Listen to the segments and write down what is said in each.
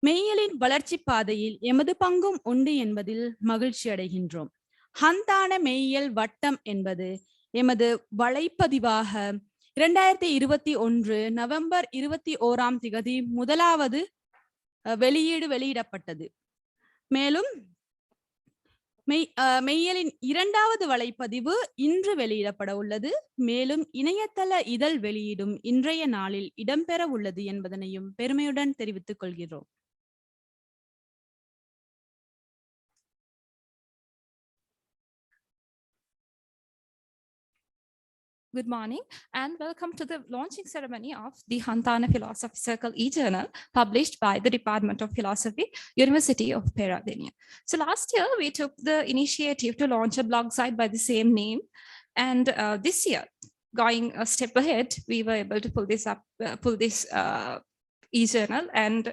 மெய்யியலின் வளர்ச்சி பாதையில் எமது பங்கும் உண்டு என்பதில் மகிழ்ச்சி அடைகின்றோம். ஹந்தான மெய்யியல் வட்டம் என்பது எமது வலைப்பதிவாக 2021 நவம்பர் 21 முதலாவது வெளியிடப்பட்டது. மேலும் மெய்யியலின் இரண்டாவது வலைப்பதிவு இன்று வெளியிடப்பட உள்ளது. மேலும் இணையதள இதழ் வெளியீடும் இன்றைய நாளில் இடம்பெற உள்ளது என்பதனையும் பெருமையுடன் தெரிவித்துக் கொள்கிறோம். Good morning and welcome to the launching ceremony of the Hanthana Philosophy Circle e-journal published by the Department of Philosophy, University of Peradeniya. So last year we took the initiative to launch a blog site by the same name, and this year, going a step ahead, we were able to pull this e-journal, and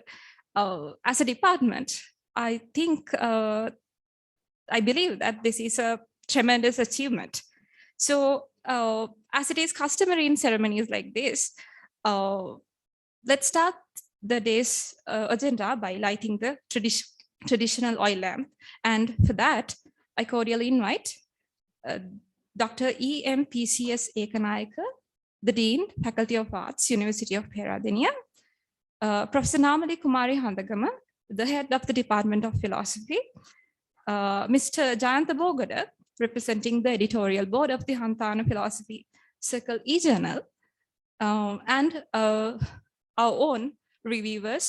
as a department, I believe that this is a tremendous achievement. So as it is customary in ceremonies like this, let's start the day's agenda by lighting the traditional oil lamp. And for that, I cordially invite Dr. E.M.P.C.S. Ekanayaka, the Dean, Faculty of Arts, University of Peradeniya, Professor Namali Kumari Handagama, the Head of the Department of Philosophy, Mr. Jayantha Bogada, representing the editorial board of the Hanthana Philosophy Circle e-journal, and our own reviewers,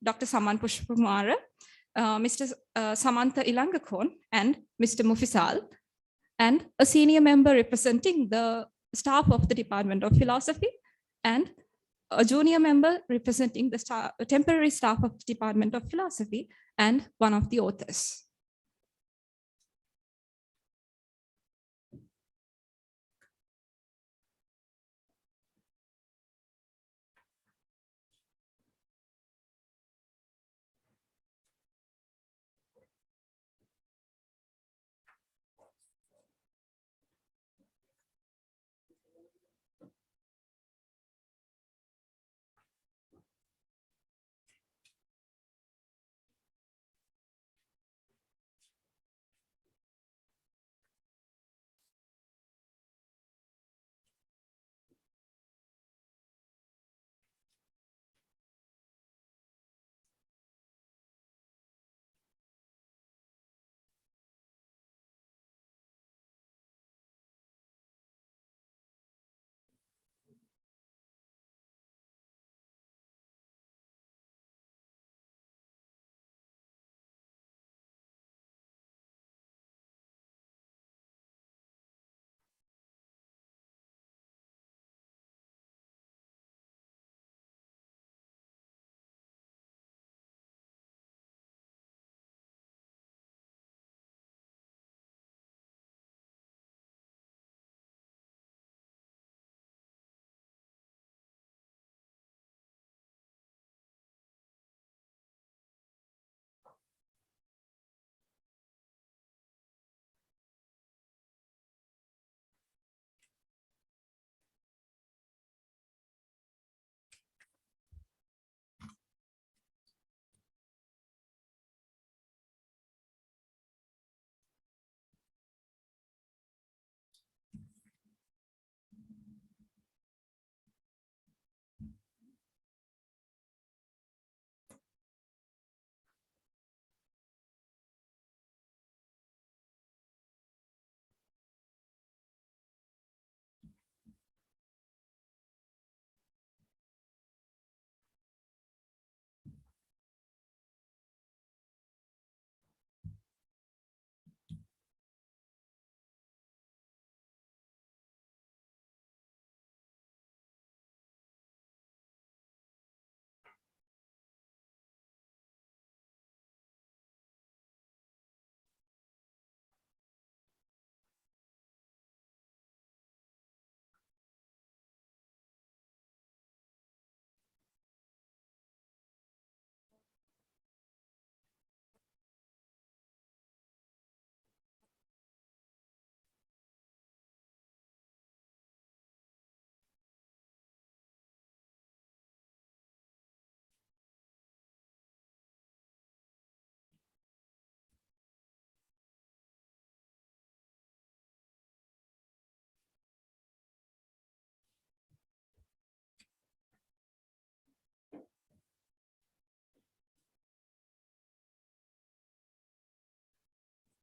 Dr. Saman Pushpamara, Mr. Samantha Ilangakon, and Mr. Mufisal, and a senior member representing the staff of the Department of Philosophy, and a junior member representing the temporary staff of the Department of Philosophy, and one of the authors.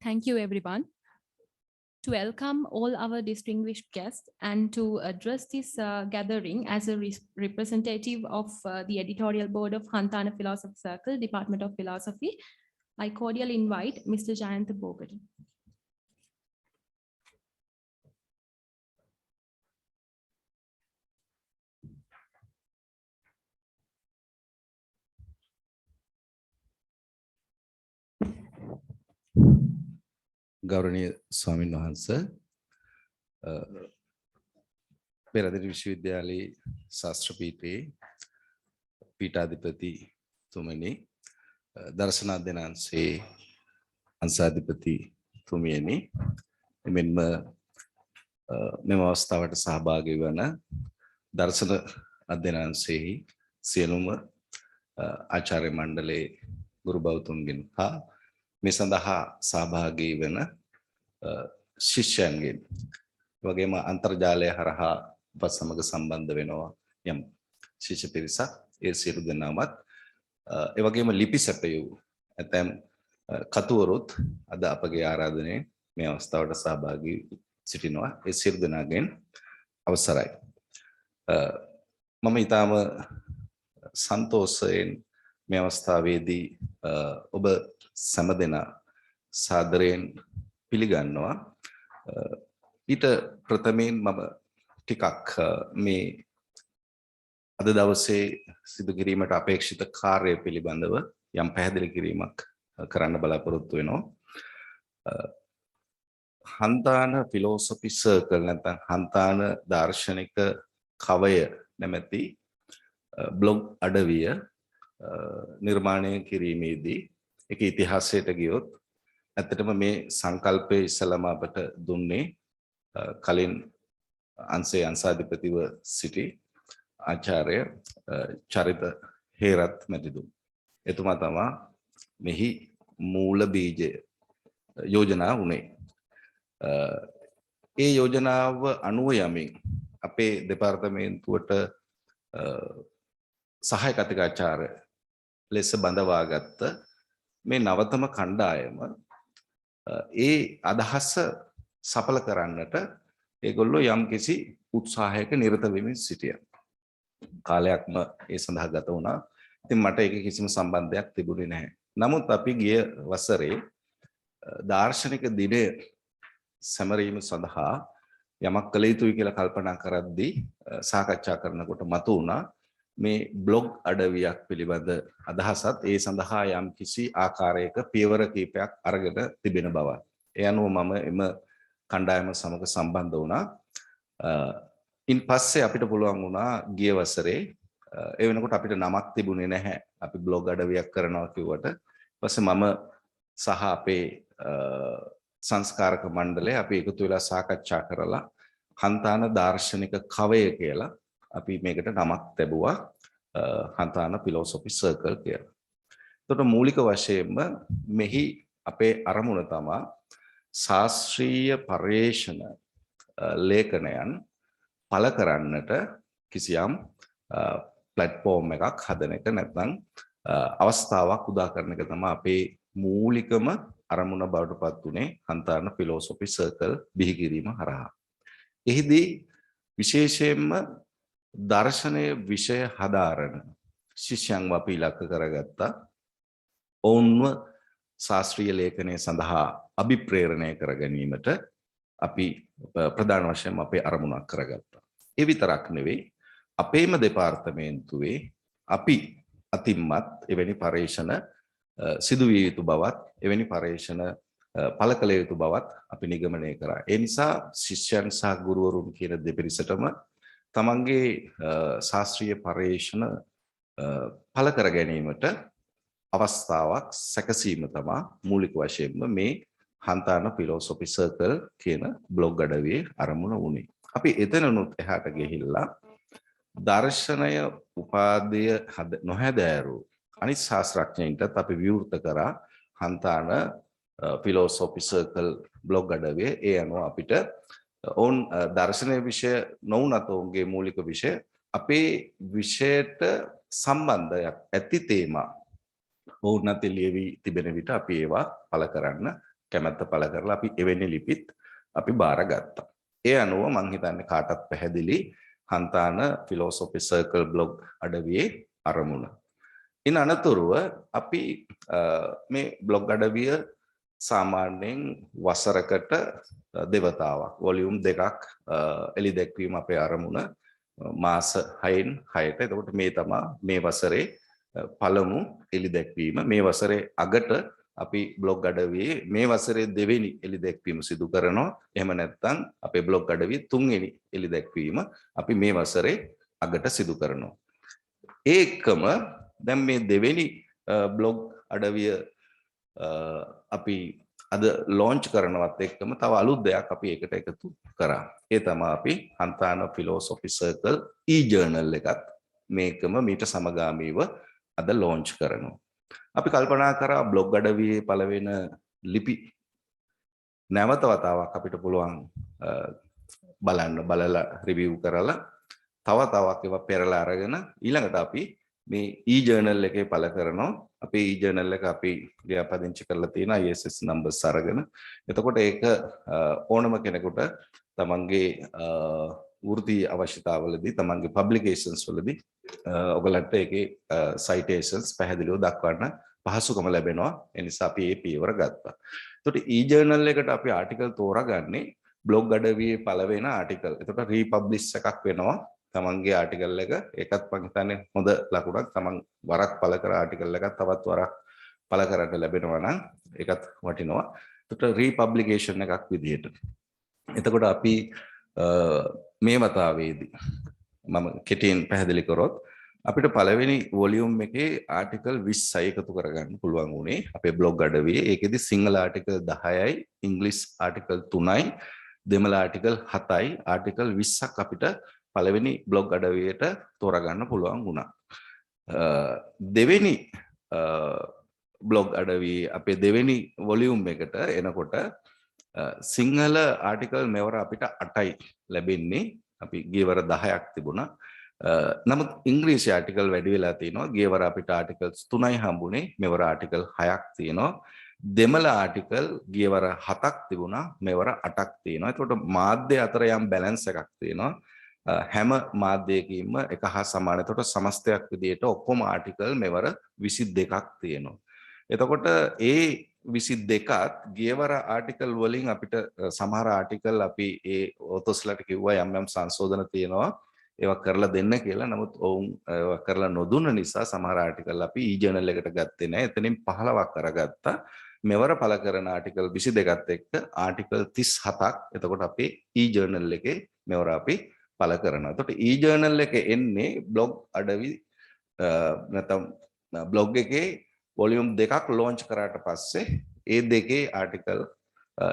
Thank you, everyone. To welcome all our distinguished guests and to address this gathering as a representative of the editorial board of Hanthana Philosophy Circle, Department of Philosophy, I cordially invite Mr. Jayantha Bogata. ගෞරවනීය ස්වාමීන් වහන්සේ පෙරදිරි විශ්වවිද්‍යාලයේ ශාස්ත්‍ර පීඨයේ පීඨාධිපති තුමනි දර්ශන අධ්‍යනාංශයේ අංශාධිපති තුමියනි එමෙන්ම මෙම අවස්ථාවට සහභාගී වන දර්ශන අධ්‍යනාංශයේ සියලුම ආචාර්ය මණ්ඩලයේ ගුරු බෞතුන්ගෙන් හා මේ සඳහා සහභාගී වෙන ශිෂ්‍යයන්ගෙන් වගේම අන්තර්ජාලය හරහා අප සමග සම්බන්ධ වෙනවා යම් ශිෂ්‍ය පිරිසක් ඒ සියලු දෙනාමත් ඒ වගේම ලිපි සැපයූ ඇතැම් කතුවරුත් අද අපගේ ආරාධනයේ මේ අවස්ථාවට සහභාගී සිටිනවා ඒ සියලු දෙනාගෙන් අවසරයි මම ඊටම සන්තෝෂයෙන් මේ අවස්ථාවේදී ඔබ සමදෙනා සාදරයෙන් පිළිගන්නවා ඊට ප්‍රථමයෙන් මම ටිකක් මේ අද දවසේ සිදු කිරීමට අපේක්ෂිත කාර්යය පිළිබඳව යම් පැහැදිලි කිරීමක් කරන්න බලාපොරොත්තු වෙනවා Hanthana Philosophy Circle නැත්නම් Hanthana දාර්ශනික කවය නැමැති බ්ලොග් අඩවිය නිර්මාණය කිරීමේදී ඒක ඉතිහාසයට ගියොත් ඇත්තටම මේ සංකල්පය ඉස්සලම අපට දුන්නේ කලින් අංශාධිපතිව සිටි ආචාර්ය චරිත හේරත් මැතිතුමා. එතුමා තමයි මෙහි මූල බීජය යෝජනා වුණේ. ඒ යෝජනාව අනුව යමින් අපේ දෙපාර්තමේන්තුවට සහාය කතිකාචාර්ය ලෙස බඳවාගත්ත මේ නවතම කණ්ඩායම ඒ අදහස සඵල කරන්නට ඒගොල්ලෝ යම් කිසි උත්සාහයක නිරත වෙමින් සිටියා. කාලයක්ම ඒ සඳහා ගත වුණා. ඉතින් මට ඒක කිසිම සම්බන්ධයක් තිබුණේ නැහැ. නමුත් අපි ගිය වසරේ දාර්ශනික දිනය සැමරීම සඳහා යමක් කළ යුතුයි කියලා කල්පනා කරද්දී සාකච්ඡා කරනකොට මතුවුණා මේ බ්ලොග් අඩවියක් පිළිබඳ අදහසත් ඒ සඳහා යම් කිසි ආකාරයක පියවර කීපයක් අරගෙන තිබෙන බව. ඒ අනුව මම එම කණ්ඩායම සමග සම්බන්ධ වුණා. ඉන් පස්සේ අපිට පුළුවන් වුණා ගිය වසරේ ඒ වෙනකොට අපිට නමක් තිබුණේ නැහැ. අපි බ්ලොග් අඩවියක් කරනවා කිව්වට ඊපස්සේ මම සහ අපේ සංස්කාරක මණ්ඩලය අපි එකතු වෙලා සාකච්ඡා කරලා Hanthana දාර්ශනික කවය කියලා අපි මේකට නමක් ලැබුවා Hanthana Philosophy Circle කියලා. එතකොට මූලික වශයෙන්ම මෙහි අපේ අරමුණ තමයි ශාස්ත්‍රීය පර්යේෂණ ලේඛනයන් පළ කරන්නට කිසියම් ප්ලැට්ෆෝම් එකක් හදන එක නැත්නම් අවස්ථාවක් උදා කරන එක තමයි අපේ මූලිකම අරමුණ බවට පත් උනේ Hanthana Philosophy Circle බිහි කිරීම හරහා. එහිදී විශේෂයෙන්ම දර්ශනය විෂය හදාරන ශිෂ්‍යයන්ව අපි ඉලක්ක කරගත්තා. ඔවුන්ව ශාස්ත්‍රීය ලේඛනය සඳහා අභිප්‍රේරණය කර ගැනීමට අපි ප්‍රධාන වශයෙන් අපේ අරමුණක් කරගත්තා. ඒ විතරක් නෙවෙයි අපේම දෙපාර්තමේන්තුවේ අපි අතිම්මත් එවැනි පර්යේෂණ සිදුවිය යුතු බවත් එවැනි පර්යේෂණ පළ කළ යුතු බවත් අපි නිගමනය කරා. ඒ නිසා ශිෂ්‍යයන් සහ ගුරුවරුන් කියන දෙපිරිසටම තමන්ගේ ශාස්ත්‍රීය පර්යේෂණ පළ කර ගැනීමට අවස්ථාවක් සැකසීම තමයි මූලික වශයෙන්ම මේ Hanthana Philosophy Circle කියන බ්ලොග් අඩවියේ අරමුණ වුණේ. අපි එතනනුත් එහාට ගිහිල්ලා දර්ශනය උපාදය නොහැදෑරු අනිත් ශාස්ත්‍රඥයින්ටත් අපි විවෘත කරා Hanthana Philosophy Circle බ්ලොග් අඩවියේ. ඒ අනුව අපිට ඔවුන් දර්ශනය විෂය නොවුනත් ඔවුන්ගේ මූලික විෂය අපේ විෂයට සම්බන්ධයක් ඇති තේමා ඔවුන්ට ලියවි තිබෙන විට අපි ඒවා පළ කරන්න කැමැත්ත පළ කරලා අපි එවැනි ලිපිත් අපි බාරගත්තා. ඒ අනුව මම හිතන්නේ කාටත් පැහැදිලි Hanthana Philosophy Circle blog අඩවියේ අරමුණ. ඉන් අනතුරුව අපි මේ බ්ලොග් අඩවිය සාමාන්‍යයෙන් වසරකට දෙවතාවක් වොලියුම් 2ක් එළි දැක්වීම අපේ අරමුණ මාස 6න් 6ට. එතකොට මේ තමයි මේ වසරේ පළමු එළි දැක්වීම. මේ වසරේ අගට අපි බ්ලොග් අඩවියේ මේ වසරේ දෙවෙනි එළි දැක්වීම සිදු කරනවා. එහෙම නැත්නම් අපේ බ්ලොග් අඩවියේ තුන්වෙනි එළි දැක්වීම අපි මේ වසරේ අගට සිදු කරනවා. ඒකම දැන් මේ දෙවෙනි බ්ලොග් අඩවිය අපි අද ලොන්ච් කරනවත් එක්කම තව අලුත් දෙයක් අපි ඒකට එකතු කරා. ඒ තමයි අපි Hanthana Philosophy Circle e-journal එකත් මේකම මීට සමගාමීව අද ලොන්ච් කරනවා. අපි කල්පනා කරා බ්ලොග් අඩවියේ පළවෙන ලිපි නැවත වතාවක් අපිට පුළුවන් බලලා රිවිව් කරලා තව තවක් ඒවා පෙරලා අරගෙන ඊළඟට අපි මේ e-journal එකේ පළ කරනවා. අපේ e-journal එක අපි ලියාපදිංචි කරලා තියෙන ISS numbers අරගෙන. එතකොට ඒක ඕනම කෙනෙකුට තමන්ගේ වෘත්තීය අවශ්‍යතාවවලදී තමන්ගේ publications වලදී ඔයගලන්ට ඒකේ citations පැහැදිලිව දක්වන්න පහසුකම ලැබෙනවා. ඒ නිසා අපි මේ පියවර ගත්තා. එතකොට e-journal එකට අපි ආටිකල් තෝරාගන්නේ බ්ලොග් අඩවියේ පළවෙන ආටිකල්. එතකොට republish එකක් වෙනවා. තමන්ගේ ආටිකල් එක ඒකත් මම හිතන්නේ හොඳ ලකුණක්. තමන් වරක් පළ කර ආටිකල් එකක් තවත් වරක් පළ කරන්න ලැබෙනවා නම් ඒකත් වටිනවා. එතකොට රීපබ්ලිකේෂන් එකක් විදිහට. එතකොට අපි මේ වතාවේදී මම කෙටියෙන් පැහැදිලි කරොත් අපිට පළවෙනි වොලියුම් එකේ ආටිකල් 20යි එකතු කරගන්න පුළුවන් වුණේ අපේ බ්ලොග් අඩවියේ. ඒකෙදි සිංහල ආටිකල් 10යි, ඉංග්‍රීසි ආටිකල් 3යි, දෙමළ ආටිකල් 7යි, ආටිකල් 20ක් අපිට පළවෙනි බ්ලොග් අඩවියට තෝරගන්න පුළුවන් වුණා. දෙවෙනි බ්ලොග් අඩවියේ අපේ දෙවෙනි වොලියුම් එකට එනකොට සිංහල ආටිකල් මෙවර අපිට 8යි ලැබෙන්නේ. අපි ගියවර 10ක් තිබුණා. නමුත් ඉංග්‍රීසි ආටිකල් වැඩි වෙලා තිනවා. ගියවර අපිට ආටිකල්ස් 3යි හම්බුනේ. මෙවර ආටිකල් 6ක් තියෙනවා. දෙමළ ආටිකල් ගියවර 7ක් තිබුණා. මෙවර 8ක් තියෙනවා. ඒකට මාධ්‍ය අතර යම් බැලන්ස් එකක් තියෙනවා. හැම මාධ්‍යයකින්ම එක හා සමාන. එතකොට සමස්තයක් විදිහට ඔක්කොම ආටිකල් මෙවර 22ක් තියෙනවා. එතකොට ඒ 22ත් ගියවර ආටිකල් වලින් අපිට සමහර ආටිකල් අපි ඒ ඔතොස්ලට කිව්වා යම් යම් සංශෝධන තියෙනවා ඒවා කරලා දෙන්න කියලා. නමුත් ඔවුන් ඒවා කරලා නොදුන්න නිසා සමහර ආටිකල් අපි e-journal එකට ගත්තේ නැහැ. එතනින් 15ක් අරගත්තා. මෙවර පළ කරන ආටිකල් 22ත් එක්ක ආටිකල් 37ක් එතකොට අපේ e-journal එකේ මෙවර අපි පළ කරනවා. එතකොට e-journal එකේ එන්නේ බ්ලොග් අඩවි නැත්නම් බ්ලොග් එකේ වොලියුම් 2ක් ලොන්ච් කරාට පස්සේ ඒ දෙකේ ආටිකල්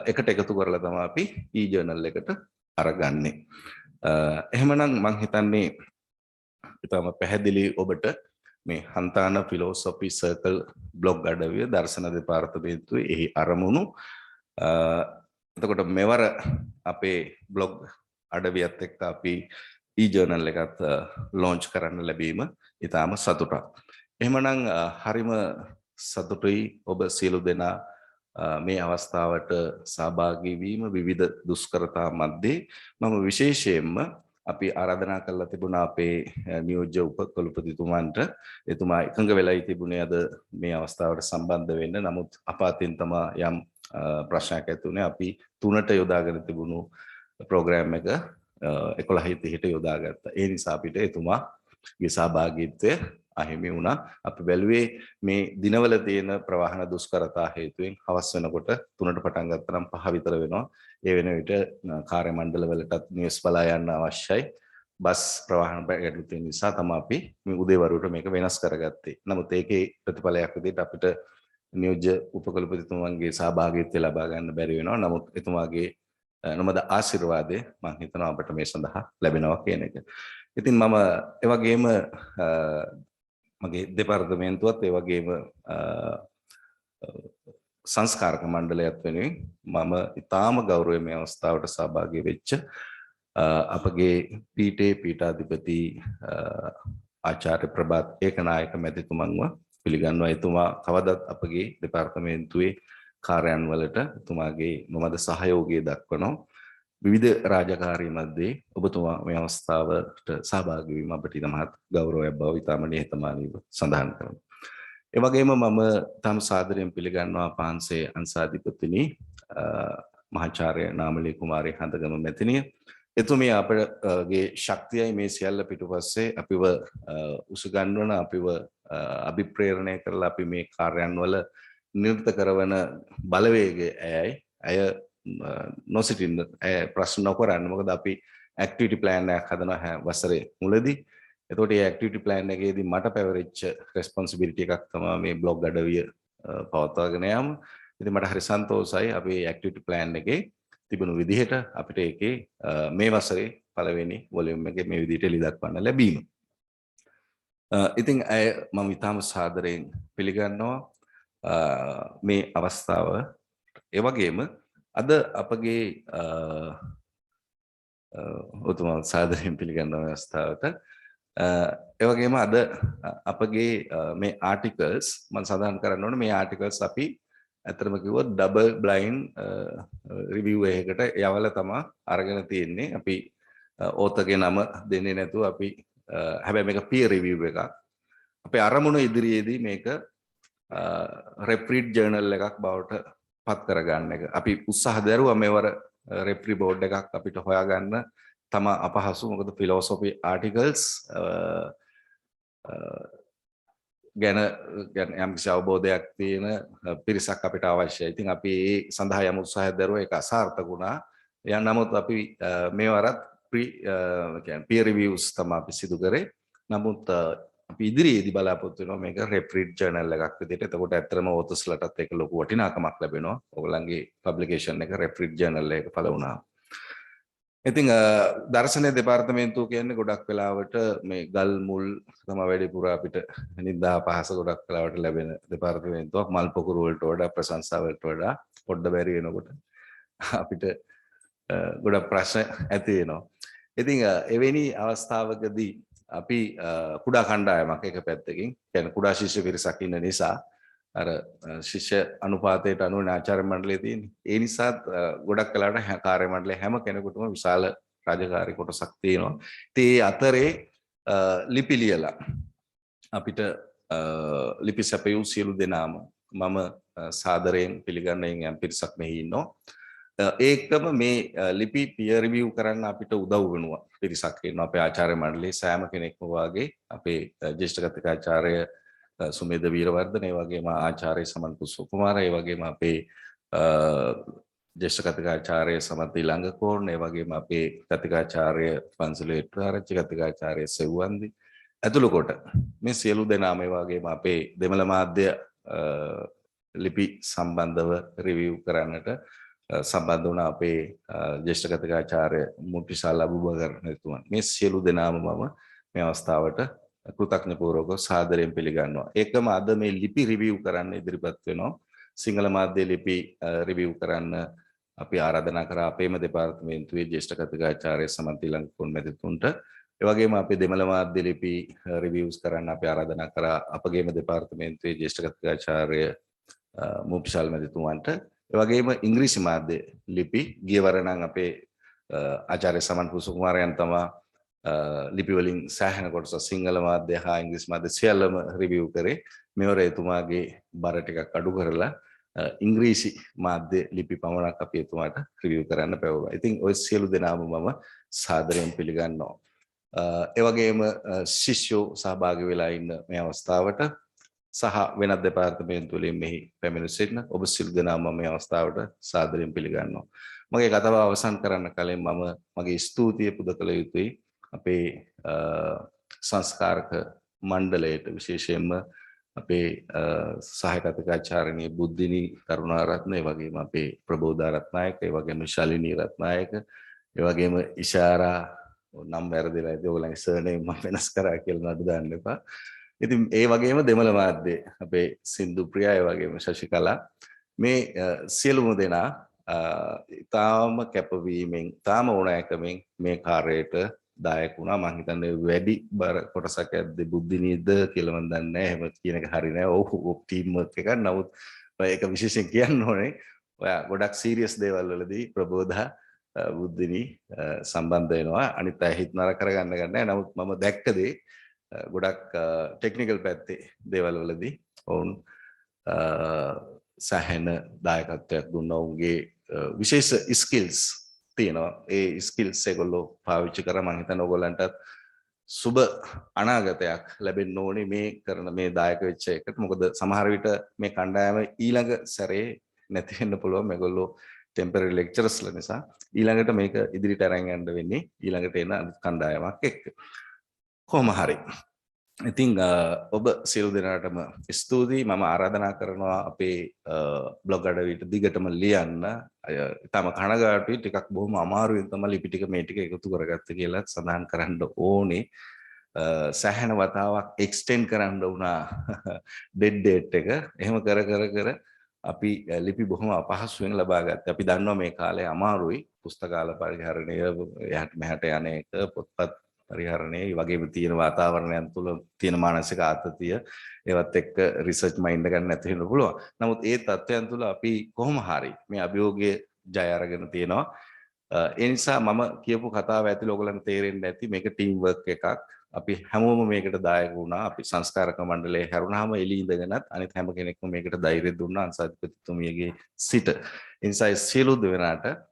එකට එකතු කරලා තමයි අපි e-journal එකට අරගන්නේ. එහෙමනම් මම හිතන්නේ ඊටම පැහැදිලි ඔබට මේ Hanthana Philosophy Circle බ්ලොග් අඩවිය දර්ශන දෙපාර්තමේන්තුවේ එහි අරමුණු. එතකොට මෙවර අපේ බ්ලොග් අඩවියත් එක්ක අපි e-journal එකත් ලොන්ච් කරන්න ලැබීම ඊටාම සතුටක්. එහෙමනම් හරිම සතුටුයි ඔබ සියලු දෙනා මේ අවස්ථාවට සහභාගී වීම. විවිධ දුෂ්කරතා මැද්දේ මම විශේෂයෙන්ම අපි ආරාධනා කරලා තිබුණා අපේ නියෝජ්‍ය උපකුලපතිතුමන්ට. එතුමා එකඟ වෙලයි තිබුණේ අද මේ අවස්ථාවට සම්බන්ධ වෙන්න. නමුත් අප අතින් තමයි යම් ප්‍රශ්නයක් ඇති වුණේ. අපි 3ට යොදාගෙන තිබුණු ප්‍රෝග්‍රෑම් එක 11:30ට යොදාගත්තා. ඒ නිසා අපිට එතුමාගේ සහභාගීත්වය අහිමි වුණා. අපි බැලුවේ මේ දිනවල තියෙන ප්‍රවාහන දුෂ්කරතා හේතුවෙන් හවස් වෙනකොට 3ට පටන් ගත්තා නම් 5 විතර වෙනවා. ඒ වෙන විට කාර්ය මණ්ඩල වලටත් නිවස් බලා යන්න අවශ්‍යයි. බස් ප්‍රවාහන ගැටලු තියෙන නිසා තමයි අපි මේ උදේවරුට මේක වෙනස් කරගත්තේ. නමුත් ඒකේ ප්‍රතිඵලයක් විදිහට අපිට නියෝජ්‍ය උපකුලපතිතුමන්ගේ සහභාගීත්වය ලබා ගන්න බැරි වෙනවා. නමුත් එතුමාගේ නමද ආශිර්වාදය මම හිතනවා අපිට මේ සඳහා ලැබෙනවා කියන එක. ඉතින් මම ඒ වගේම මගේ දෙපාර්තමේන්තුවත් ඒ වගේම සංස්කාරක මණ්ඩලයත් වෙනුවෙන් මම ඉතාම ගෞරවයෙන් මේ අවස්ථාවට සහභාගී වෙච්ච අපගේ පීඨේ පීඨාධිපති ආචාර්ය ප්‍රභාත් ඒකනායක මැතිතුමන්ව පිළිගන්නවා. එතුමා කවදත් අපගේ දෙපාර්තමේන්තුවේ කාර්යයන් වලට එතුමාගේ මොමද සහයෝගය දක්වනවා. විවිධ රාජකාරී මැද්දේ ඔබතුමා මේ අවස්ථාවට සහභාගී වීම අපට ඉතාමත් ගෞරවයක් බව ඉතාම නිහතමානීව සඳහන් කරනවා. ඒ වගේම මම තම සාදරයෙන් පිළිගන්නවා පාන්සේ අංශාධිපතිනි මහාචාර්ය නාමලී කුමාරී හඳගම මැතිණිය. එතුමිය අපගේ ශක්තියයි මේ සියල්ල පිටුපස්සේ අපිව උසුගන්වන අපිව අභිප්‍රේරණය කරලා අපි මේ කාර්යයන් වල නිරත කරවන බලවේගය ඇයයි. ඇය නොසිටින්න ප්‍රශ්න නොකරන්න. මොකද අපි ඇක්ටිවිටි ප්ලෑන් එකක් හදනවා වසරේ මුලදී. එතකොට මේ ඇක්ටිවිටි ප්ලෑන් එකේදී මට පැවරිච්ච රෙස්පොන්සිබිලිටි එකක් තමයි මේ බ්ලොග් අඩවිය පවත්වාගෙන යාම. ඉතින් මට හරි සන්තෝෂයි අපි ඇක්ටිවිටි ප්ලෑන් එකේ තිබුණු විදිහට අපිට ඒකේ මේ වසරේ පළවෙනි වොලියුම් එකේ මේ විදිහට එළි දක්වන්න ලැබීම. ඉතින් අය මම ඉතාම සාදරයෙන් පිළිගන්නවා මේ අවස්ථාව. ඒ වගේම අද අපගේ ඔතුමා සාදරයෙන් පිළිගන්න අවස්ථාවට ඒ වගේම අද අපගේ මේ ආටිකල්ස් මම සඳහන් කරන්න ඕනේ මේ ආටිකල්ස් අපි ඇත්තටම කිව්වොත් ඩබල් බ්ලයින්ඩ් රිවිව් එකකට යවලා තමයි අරගෙන තියෙන්නේ. අපි ඕතගේ නම දෙන්නේ නැතුව අපි හැබැයි මේක පියර් රිවිව් එකක්. අපේ අරමුණ ඉදිරියේදී මේක රෙප්‍රීඩ් ජර්නල් එකක් බවට පත් කරගන්න එක. අපි උත්සාහ දරුවා මේවර රෙප්‍රි බෝඩ් එකක් අපිට හොයාගන්න තම අපහසු. මොකද ෆිලොසොෆි ආටිකල්ස් ගැන යම් කිසි අවබෝධයක් තියෙන පිරිසක් අපිට අවශ්‍යයි. ඉතින් අපි ඒ සඳහා යම් උත්සාහයක් දරුවා ඒක අසාර්ථක වුණා. නමුත් අපි මේවරත් peer reviews තමයි අපි සිදු කරේ. නමුත් අපි ඉදිරියේදී බලාපොරොත්තු වෙනවා මේක රෙප්‍රීඩ් ජර්නල් එකක් විදිහට. එතකොට ඇත්තටම ඕතර්ස්ලටත් ඒක ලොකු වටිනාකමක් ලැබෙනවා. ඔයගොල්ලන්ගේ පබ්ලිකේෂන් එක රෙප්‍රීඩ් ජර්නල් එක පළ වුණා. ඉතින් දර්ශන දෙපාර්තමේන්තුව කියන්නේ ගොඩක් වෙලාවට මේ ගල් මුල් තමයි වැඩිපුර අපිට නිදා පහස ගොඩක් වෙලාවට ලැබෙන දෙපාර්තමේන්තුවක්. මල් පොකුරු වලට වඩා ප්‍රශංසා වලට වඩා පොඩ්ඩ බැරි වෙනකොට අපිට ගොඩක් ප්‍රශ්න ඇති වෙනවා. ඉතින් එවැනි අවස්ථාවකදී අපි කුඩා කණ්ඩායමක් එක පැත්තකින් කියන්නේ කුඩා ශිෂ්‍ය පිරිසක් ඉන්න නිසා අර ශිෂ්‍ය අනුපාතයට අනුව ආචාර්ය මණ්ඩලය තියෙන්නේ. ඒ නිසා ගොඩක් වෙලාවට කාර්ය මණ්ඩලයේ හැම කෙනෙකුටම විශාල රාජකාරී කොටසක් තියෙනවා. ඉතින් ඒ අතරේ ලිපි ලියලා අපිට ලිපි සැපයූ සියලු දෙනාම මම සාදරයෙන් පිළිගන්නේ යම් පිරිසක් මෙහි ඉන්නවා. ඒකම මේ ලිපි පියර් රිවිව් කරන්න අපිට උදව් වෙනවා පිරිසක් ඉන්නවා. අපේ ආචාර්ය මණ්ඩලයේ සෑම කෙනෙක්ම වාගේ අපේ ජ්‍යෙෂ්ඨ කතිකාචාර්ය සුමේද වීරවර්ධන, ඒ වගේම ආචාර්ය සමන් කුසුකුමාර, ඒ වගේම අපේ ජ්‍යෙෂ්ඨ කතිකාචාර්ය සමන්ති ළඟකෝන්, ඒ වගේම අපේ කතිකාචාර්ය පන්සලේ ආරච්චි කතිකාචාර්ය සෙව්වන්දි ඇතුළු කොට මේ සියලු දෙනාම ඒ වගේම අපේ දෙමළ මාධ්‍ය ලිපි සම්බන්ධව රිවිව් කරන්නට සම්බන්ධ වුණ අපේ ජ්‍යෙෂ්ඨ කතිකාචාර්ය මුටිසාල් අබුබකර් මහතුමන් මේ සියලු දෙනාම මම මේ අවස්ථාවට කෘතඥපූර්වකව සාදරයෙන් පිළිගන්නවා. ඒකම අද මේ ලිපි රිවිව් කරන්න ඉදිරිපත් වෙනවා. සිංහල මාධ්‍ය ලිපි රිවිව් කරන්න අපි ආරාධනා කරා අපේම දෙපාර්තමේන්තුවේ ජ්‍යෙෂ්ඨ කතිකාචාර්ය සමන්ති ලංකෝන් මැතිතුන්ට. ඒ වගේම අපේ දෙමළ මාධ්‍ය ලිපි රිවිව්ස් කරන්න අපි ආරාධනා කරා අපගේම දෙපාර්තමේන්තුවේ ජ්‍යෙෂ්ඨ කතිකාචාර්ය මුපිසාල් මැතිතුමන්ට. ඒ වගේම ඉංග්‍රීසි මාධ්‍ය ලිපි ගියවර නම් අපේ ආචාර්ය සමන් කුසුකුමාරයන් තමයි ලිපි වලින් සෑහෙන කොටස සිංහල මාධ්‍ය හා ඉංග්‍රීසි මාධ්‍ය සියල්ලම රිවිව් කරේ. මෙවර එතුමාගේ බර ටිකක් අඩු කරලා ඉංග්‍රීසි මාධ්‍ය ලිපි පමණක් අපි එතුමාට රිවිව් කරන්න පැවරුවා. ඉතින් ওই සියලු දෙනාම මම සාදරයෙන් පිළිගන්නවා. ඒ වගේම ශිෂ්‍යෝ සහභාගී වෙලා ඉන්න මේ අවස්ථාවට සහ වෙනත් දෙපාර්තමේන්තු වලින් මෙහි පැමිණ සිටින ඔබ සියලු දෙනාම මේ අවස්ථාවට සාදරයෙන් පිළිගන්නවා. මගේ කතාව අවසන් කරන්න කලින් මම මගේ ස්තුතිය පුද කළ යුතුයි අපේ සංස්කාරක මණ්ඩලයට, විශේෂයෙන්ම අපේ සහාය කතිකාචාර්යනී බුද්ධිනී කරුණාරත්න, ඒ වගේම අපේ ප්‍රබෝධා රත්නායක, ඒ වගේම ශාලිනී රත්නායක, ඒ වගේම ඉෂාරා නම් වැරදිලා ඇති ඔයගොල්ලන්ගේ සර්නේම් මම වෙනස් කරා කියලා නඩු දාන්න එපා. ඉතින් ඒ වගේම දෙමළ මාධ්‍ය අපේ සින්දු ප්‍රියා, ඒ වගේම ශශිකලා මේ සියලුම දෙනා තාම කැපවීමෙන් තාම ඕනෑකමින් මේ කාර්යයට දායක වුණා. මම හිතන්නේ වැඩි බර කොටසක් ඇද්ද බුද්ධිනීද කියලා මම දන්නේ නැහැ. එහෙම කියන එක හරි නෑ. ඔව් ටීම් වර්ක් එකක්. නමුත් ඒක විශේෂයෙන් කියන්න ඕනේ ඔයා ගොඩක් සීරියස් දේවල් වලදී ප්‍රබෝධා බුද්ධිනි සම්බන්ධ වෙනවා අනිත් අය හිත නරක කරගන්න ගන්නෑ නමුත් මම දැක්ක දේ ගොඩක් ටෙක්නිකල් පැත්තේ දේවල් වලදී ඔවුන් සැහැණ දායකත්වයක් දුන්නා ඔවුන්ගේ විශේෂ ස්කිල්ස් තියෙනවා ඒ ස්කිල්ස් ඒගොල්ලෝ පාවිච්චි කරා මම හිතන්නේ ඔයගොල්ලන්ටත් සුබ අනාගතයක් ලැබෙන්න ඕනේ මේ කරන මේ දායක වෙච්ච එකට මොකද සමහර විට මේ කණ්ඩායම ඊළඟ සැරේ නැති වෙන්න පුළුවන් මේගොල්ලෝ ටෙම්පරරි ලෙක්චරර්ස්ලා නිසා ඊළඟට මේක ඉදිරියට අරන් යන්න වෙන්නේ ඊළඟට එන කණ්ඩායමක් එක්ක කොහොම හරි ඉතින් ඔබ සියලු දෙනාටම ස්තුතියි මම ආරාධනා කරනවා අපේ බ්ලොග් අඩවියට දිගටම ලියන්න ඊටම කනගාටුයි ටිකක් බොහොම අමාරුවෙන් තමයි ලිපි ටික මේ ටික එකතු කරගත්තේ කියලා සඳහන් කරන්න ඕනේ සැහැණ වතාවක් එක්ස්ටෙන්ඩ් කරන්න වුණා ඩෙඩ් ඩේට් එක එහෙම කර අපි ලිපි බොහොම අපහසුවෙන් ලබා ගත්තා අපි දන්නවා මේ කාලේ අමාරුයි පුස්තකාල පරිහරණය එහාට මෙහාට යන එක පොත්පත් පරිහරණය වගේම තියෙන වාතාවරණයන් තුළ තියෙන මානසික ආතතිය ඒවත් එක්ක රිසර්ච් මයින්ඩ් එකක් නැති වෙන්න පුළුවන්. නමුත් ඒ තත්ත්වයන් තුළ අපි කොහොම හරි මේ අභියෝගය ජය අරගෙන තියෙනවා. ඒ නිසා මම කියපු කතාව ඇතුළේ ඔයගලන්ට තේරෙන්නේ නැති මේක ටීම් වර්ක් එකක්. අපි හැමෝම මේකට දායක වුණා. අපි සංස්කාරක මණ්ඩලයේ හැරුණාම එළි ඉඳගෙනත් අනිත් හැම කෙනෙක්ම මේකට ධෛර්යය දුන්නා අංශාධිපතිතුමියගේ සිට. ඒ නිසා සියලු දෙනාට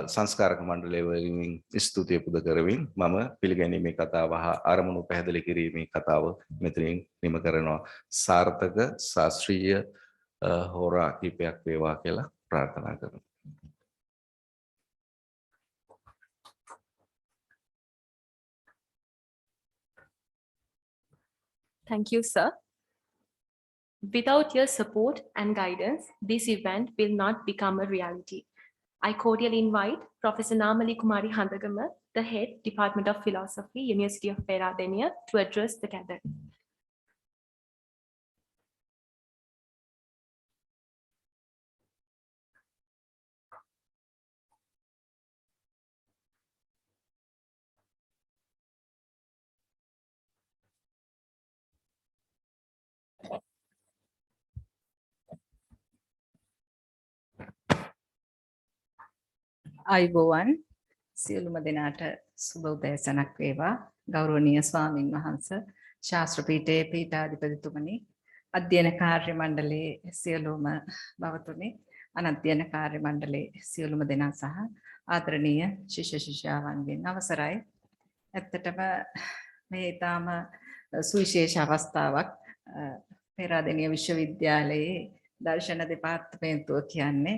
සංස්කාරක මණ්ඩලයේ වලින් ස්තුතිය පුද කරමින් මම පිළිගැනීමේ කතාව හා ආරමුණු පැහැදිලි කිරීමේ කතාව මෙතනින් නිම කරනවා සාර්ථක ශාස්ත්‍රීය හෝරා කීපයක් වේවා කියලා ප්‍රාර්ථනා කරනවා. Thank you, sir. Without your support and guidance, this event will not become a reality. I cordially invite Professor Namali Kumari Handagama, the head, Department of Philosophy, University of Peradeniya, to address the gathering. අයිබෝවන් සියලුම දෙනාට සුබ උදෑසනක් වේවා ගෞරවනීය ස්වාමින් වහන්සේ ශාස්ත්‍ර පීඨයේ පීඨාධිපතිතුමනි අධ්‍යයන කාර්ය මණ්ඩලයේ සියලුම බවතුනි අනධ්‍යයන කාර්ය මණ්ඩලයේ සියලුම දෙනා සහ ආදරණීය ශිෂ්‍ය ශිෂ්‍යාවන්ගෙන් අවසරයි ඇත්තටම මේ ඊටාම සුවිශේෂ අවස්ථාවක් පෙරාදෙණිය විශ්වවිද්‍යාලයේ දර්ශන දෙපාර්තමේන්තුව කියන්නේ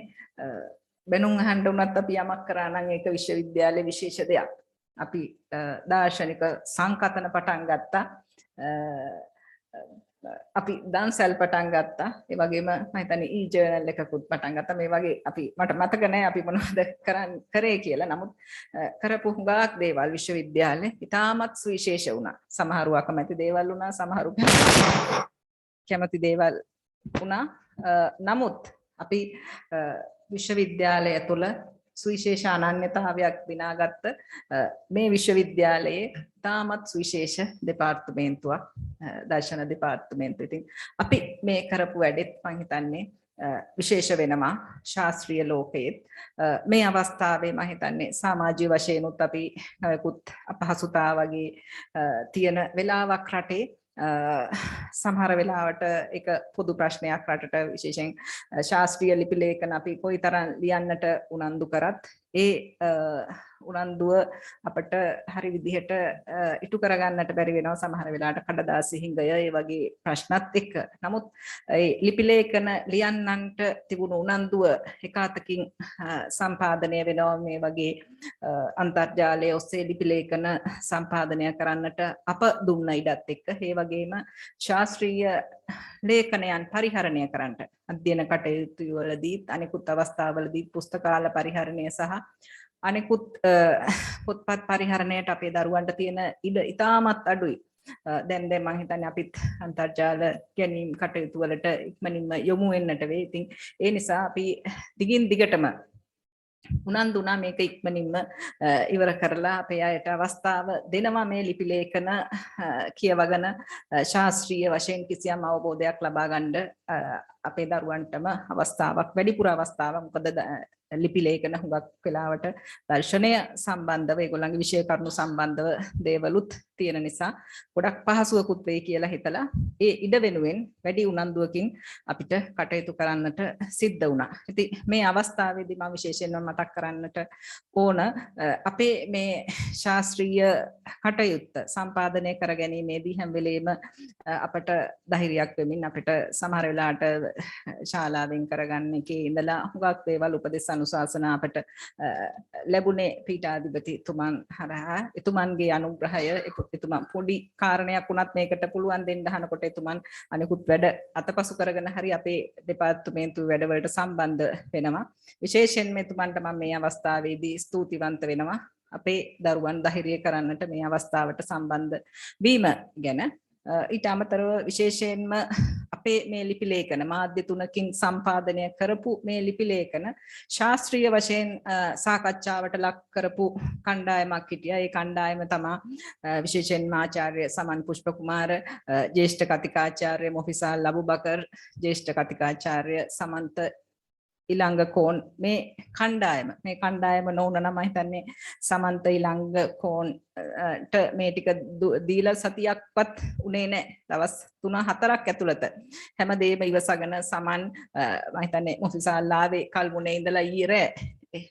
බැනුම් අහන්න උනත් අපි යමක් කරා නම් ඒක විශ්වවිද්‍යාලයේ විශේෂ දෙයක්. අපි දාර්ශනික සංකතන පටන් ගත්තා. අපි දන්සල් පටන් ගත්තා. ඒ වගේම මම හිතන්නේ ඊ ජර්නල් එකකුත් පටන් ගත්තා. මේ වගේ අපි මට මතක නැහැ අපි මොනවද කරේ කියලා. නමුත් කරපු හුඟක් දේවල් විශ්වවිද්‍යාලේ ඉතාමත් සුවිශේෂ වුණා. සමහරු අකමැති දේවල් වුණා. සමහරු කැමති දේවල් වුණා. නමුත් අපි විශ්වවිද්‍යාලය තුළ සුවිශේෂ අනන්‍යතාවයක් දිනාගත්ත මේ විශ්වවිද්‍යාලයේ තාමත් සුවිශේෂ දෙපාර්තමේන්තුවක් දර්ශන දෙපාර්තමේන්තුව. ඉතින් අපි මේ කරපු වැඩෙත් මම හිතන්නේ විශේෂ වෙනවා ශාස්ත්‍රීය ලෝකයේ. මේ අවස්ථාවේ මම හිතන්නේ සමාජීය වශයෙන් උත් අපි නොයෙකුත් අපහසුතා වගේ තියෙන වෙලාවක් රටේ සමහර වෙලාවට එක පොදු ප්‍රශ්නයක් රටට විශේෂයෙන් ශාස්ත්‍රීය ලිපි ලේඛන අපි කොයිතරම් ලියන්නට උනන්දු කරත් ඒ උනන්දුව අපිට හරි විදිහට ඉටු කරගන්නට බැරි වෙනවා සමහර වෙලාවට කඩදාසි හිඟය ඒ වගේ ප්‍රශ්නත් එක්ක. නමුත් ඒ ලිපි ලේඛන ලියන්නන්ට තිබුණු උනන්දුව එකාතකින් සම්පාදනය වෙනවා මේ වගේ අන්තර්ජාලයේ ඔස්සේ ලිපි ලේඛන සම්පාදනය කරන්නට අප දුන්න ඉඩත් එක්ක ඒ වගේම ශාස්ත්‍රීය ලේඛනයන් පරිහරණය කරන්නට අධ්‍යයන කටයුතු වලදී අනිකුත් අවස්ථාවලදී පුස්තකාල පරිහරණය සහ අනිකුත් පොත්පත් පරිහරණයට අපේ දරුවන්ට තියෙන ඉඩ ඉතාමත් අඩුයි. දැන් මම හිතන්නේ අපිත් අන්තර්ජාල ගැනීම කටයුතු වලට ඉක්මනින්ම යොමු වෙන්නට වෙයි. ඉතින් ඒ නිසා අපි දිගින් දිගටම උනන්දු වුණා මේක ඉක්මනින්ම ඉවර කරලා අපේ අයට අවස්ථාව දෙනවා මේ ලිපි ලේඛන කියවගෙන ශාස්ත්‍රීය වශයෙන් කිසියම් අවබෝධයක් ලබා ගන්න අපේ දරුවන්ටම අවස්ථාවක් වැඩිපුර අවස්ථාවක් මොකද ලිපි ලේඛන හුඟක් වෙලාවට දර්ශනය සම්බන්ධව ඒගොල්ලන්ගේ විෂය කරුණු සම්බන්ධව දේවලුත් තියෙන නිසා ගොඩක් පහසුවකුත් වෙයි කියලා හිතලා ඒ ඉඩ වෙනුවෙන් වැඩි උනන්දුවකින් අපිට කටයුතු කරන්නට සිද්ධ වුණා. ඉතින් මේ අවස්ථාවේදී මම විශේෂයෙන්ම මතක් කරන්නට ඕන අපේ මේ ශාස්ත්‍රීය කටයුත්ත සම්පාදනය කර ගැනීමේදී හැම වෙලේම අපට ධෛර්යයක් වෙමින් අපිට සමහර වෙලාවට ශාලාවෙන් කරගන්න එකේ ඉඳලා හුඟක් දේවල් උපදෙස් අනුශාසනා අපට ලැබුණේ පීඨාධිපතිතුමන් හරහා එතුමන්ගේ අනුග්‍රහය එතුමන් පොඩි කාරණයක් වුණත් මේකට පුළුවන් දෙන්න අහනකොට එතුමන් අනිකුත් වැඩ අතපසු කරගෙන හරි අපේ දෙපාර්තමේන්තුවේ වැඩවලට සම්බන්ධ වෙනවා විශේෂයෙන්ම එතුමන්ට මම මේ අවස්ථාවේදී ස්තුතිවන්ත වෙනවා අපේ දරුවන් ධෛර්ය කරන්නට මේ අවස්ථාවට සම්බන්ධ වීම ගැන ඊට අමතරව විශේෂයෙන්ම අපේ මේ ලිපි ලේඛන මාධ්‍ය තුනකින් සම්පාදනය කරපු මේ ලිපි ලේඛන ශාස්ත්‍රීය වශයෙන් සාකච්ඡාවට ලක් කරපු කණ්ඩායමක් හිටියා. ඒ කණ්ඩායම තමයි විශේෂයෙන්ම ආචාර්ය සමන් පුෂ්ප කුමාර, ජ්‍යෙෂ්ඨ කතිකාචාර්ය මොෆිසාල් අබුබකර්, ජ්‍යෙෂ්ඨ කතිකාචාර්ය සමන්ත ඉලංග කෝන් මේ කණ්ඩායම නොවුන නම් මම හිතන්නේ සමන්ත ඉලංග කෝන්ට මේ ටික දීලා සතියක්වත් උනේ නැහැ. දවස් 3-4ක් ඇතුළත හැමදේම ඉවසගෙන සමන් මම හිතන්නේ මොෆිසාල් ආවේ කල්මුනේ ඉඳලා ඊයේ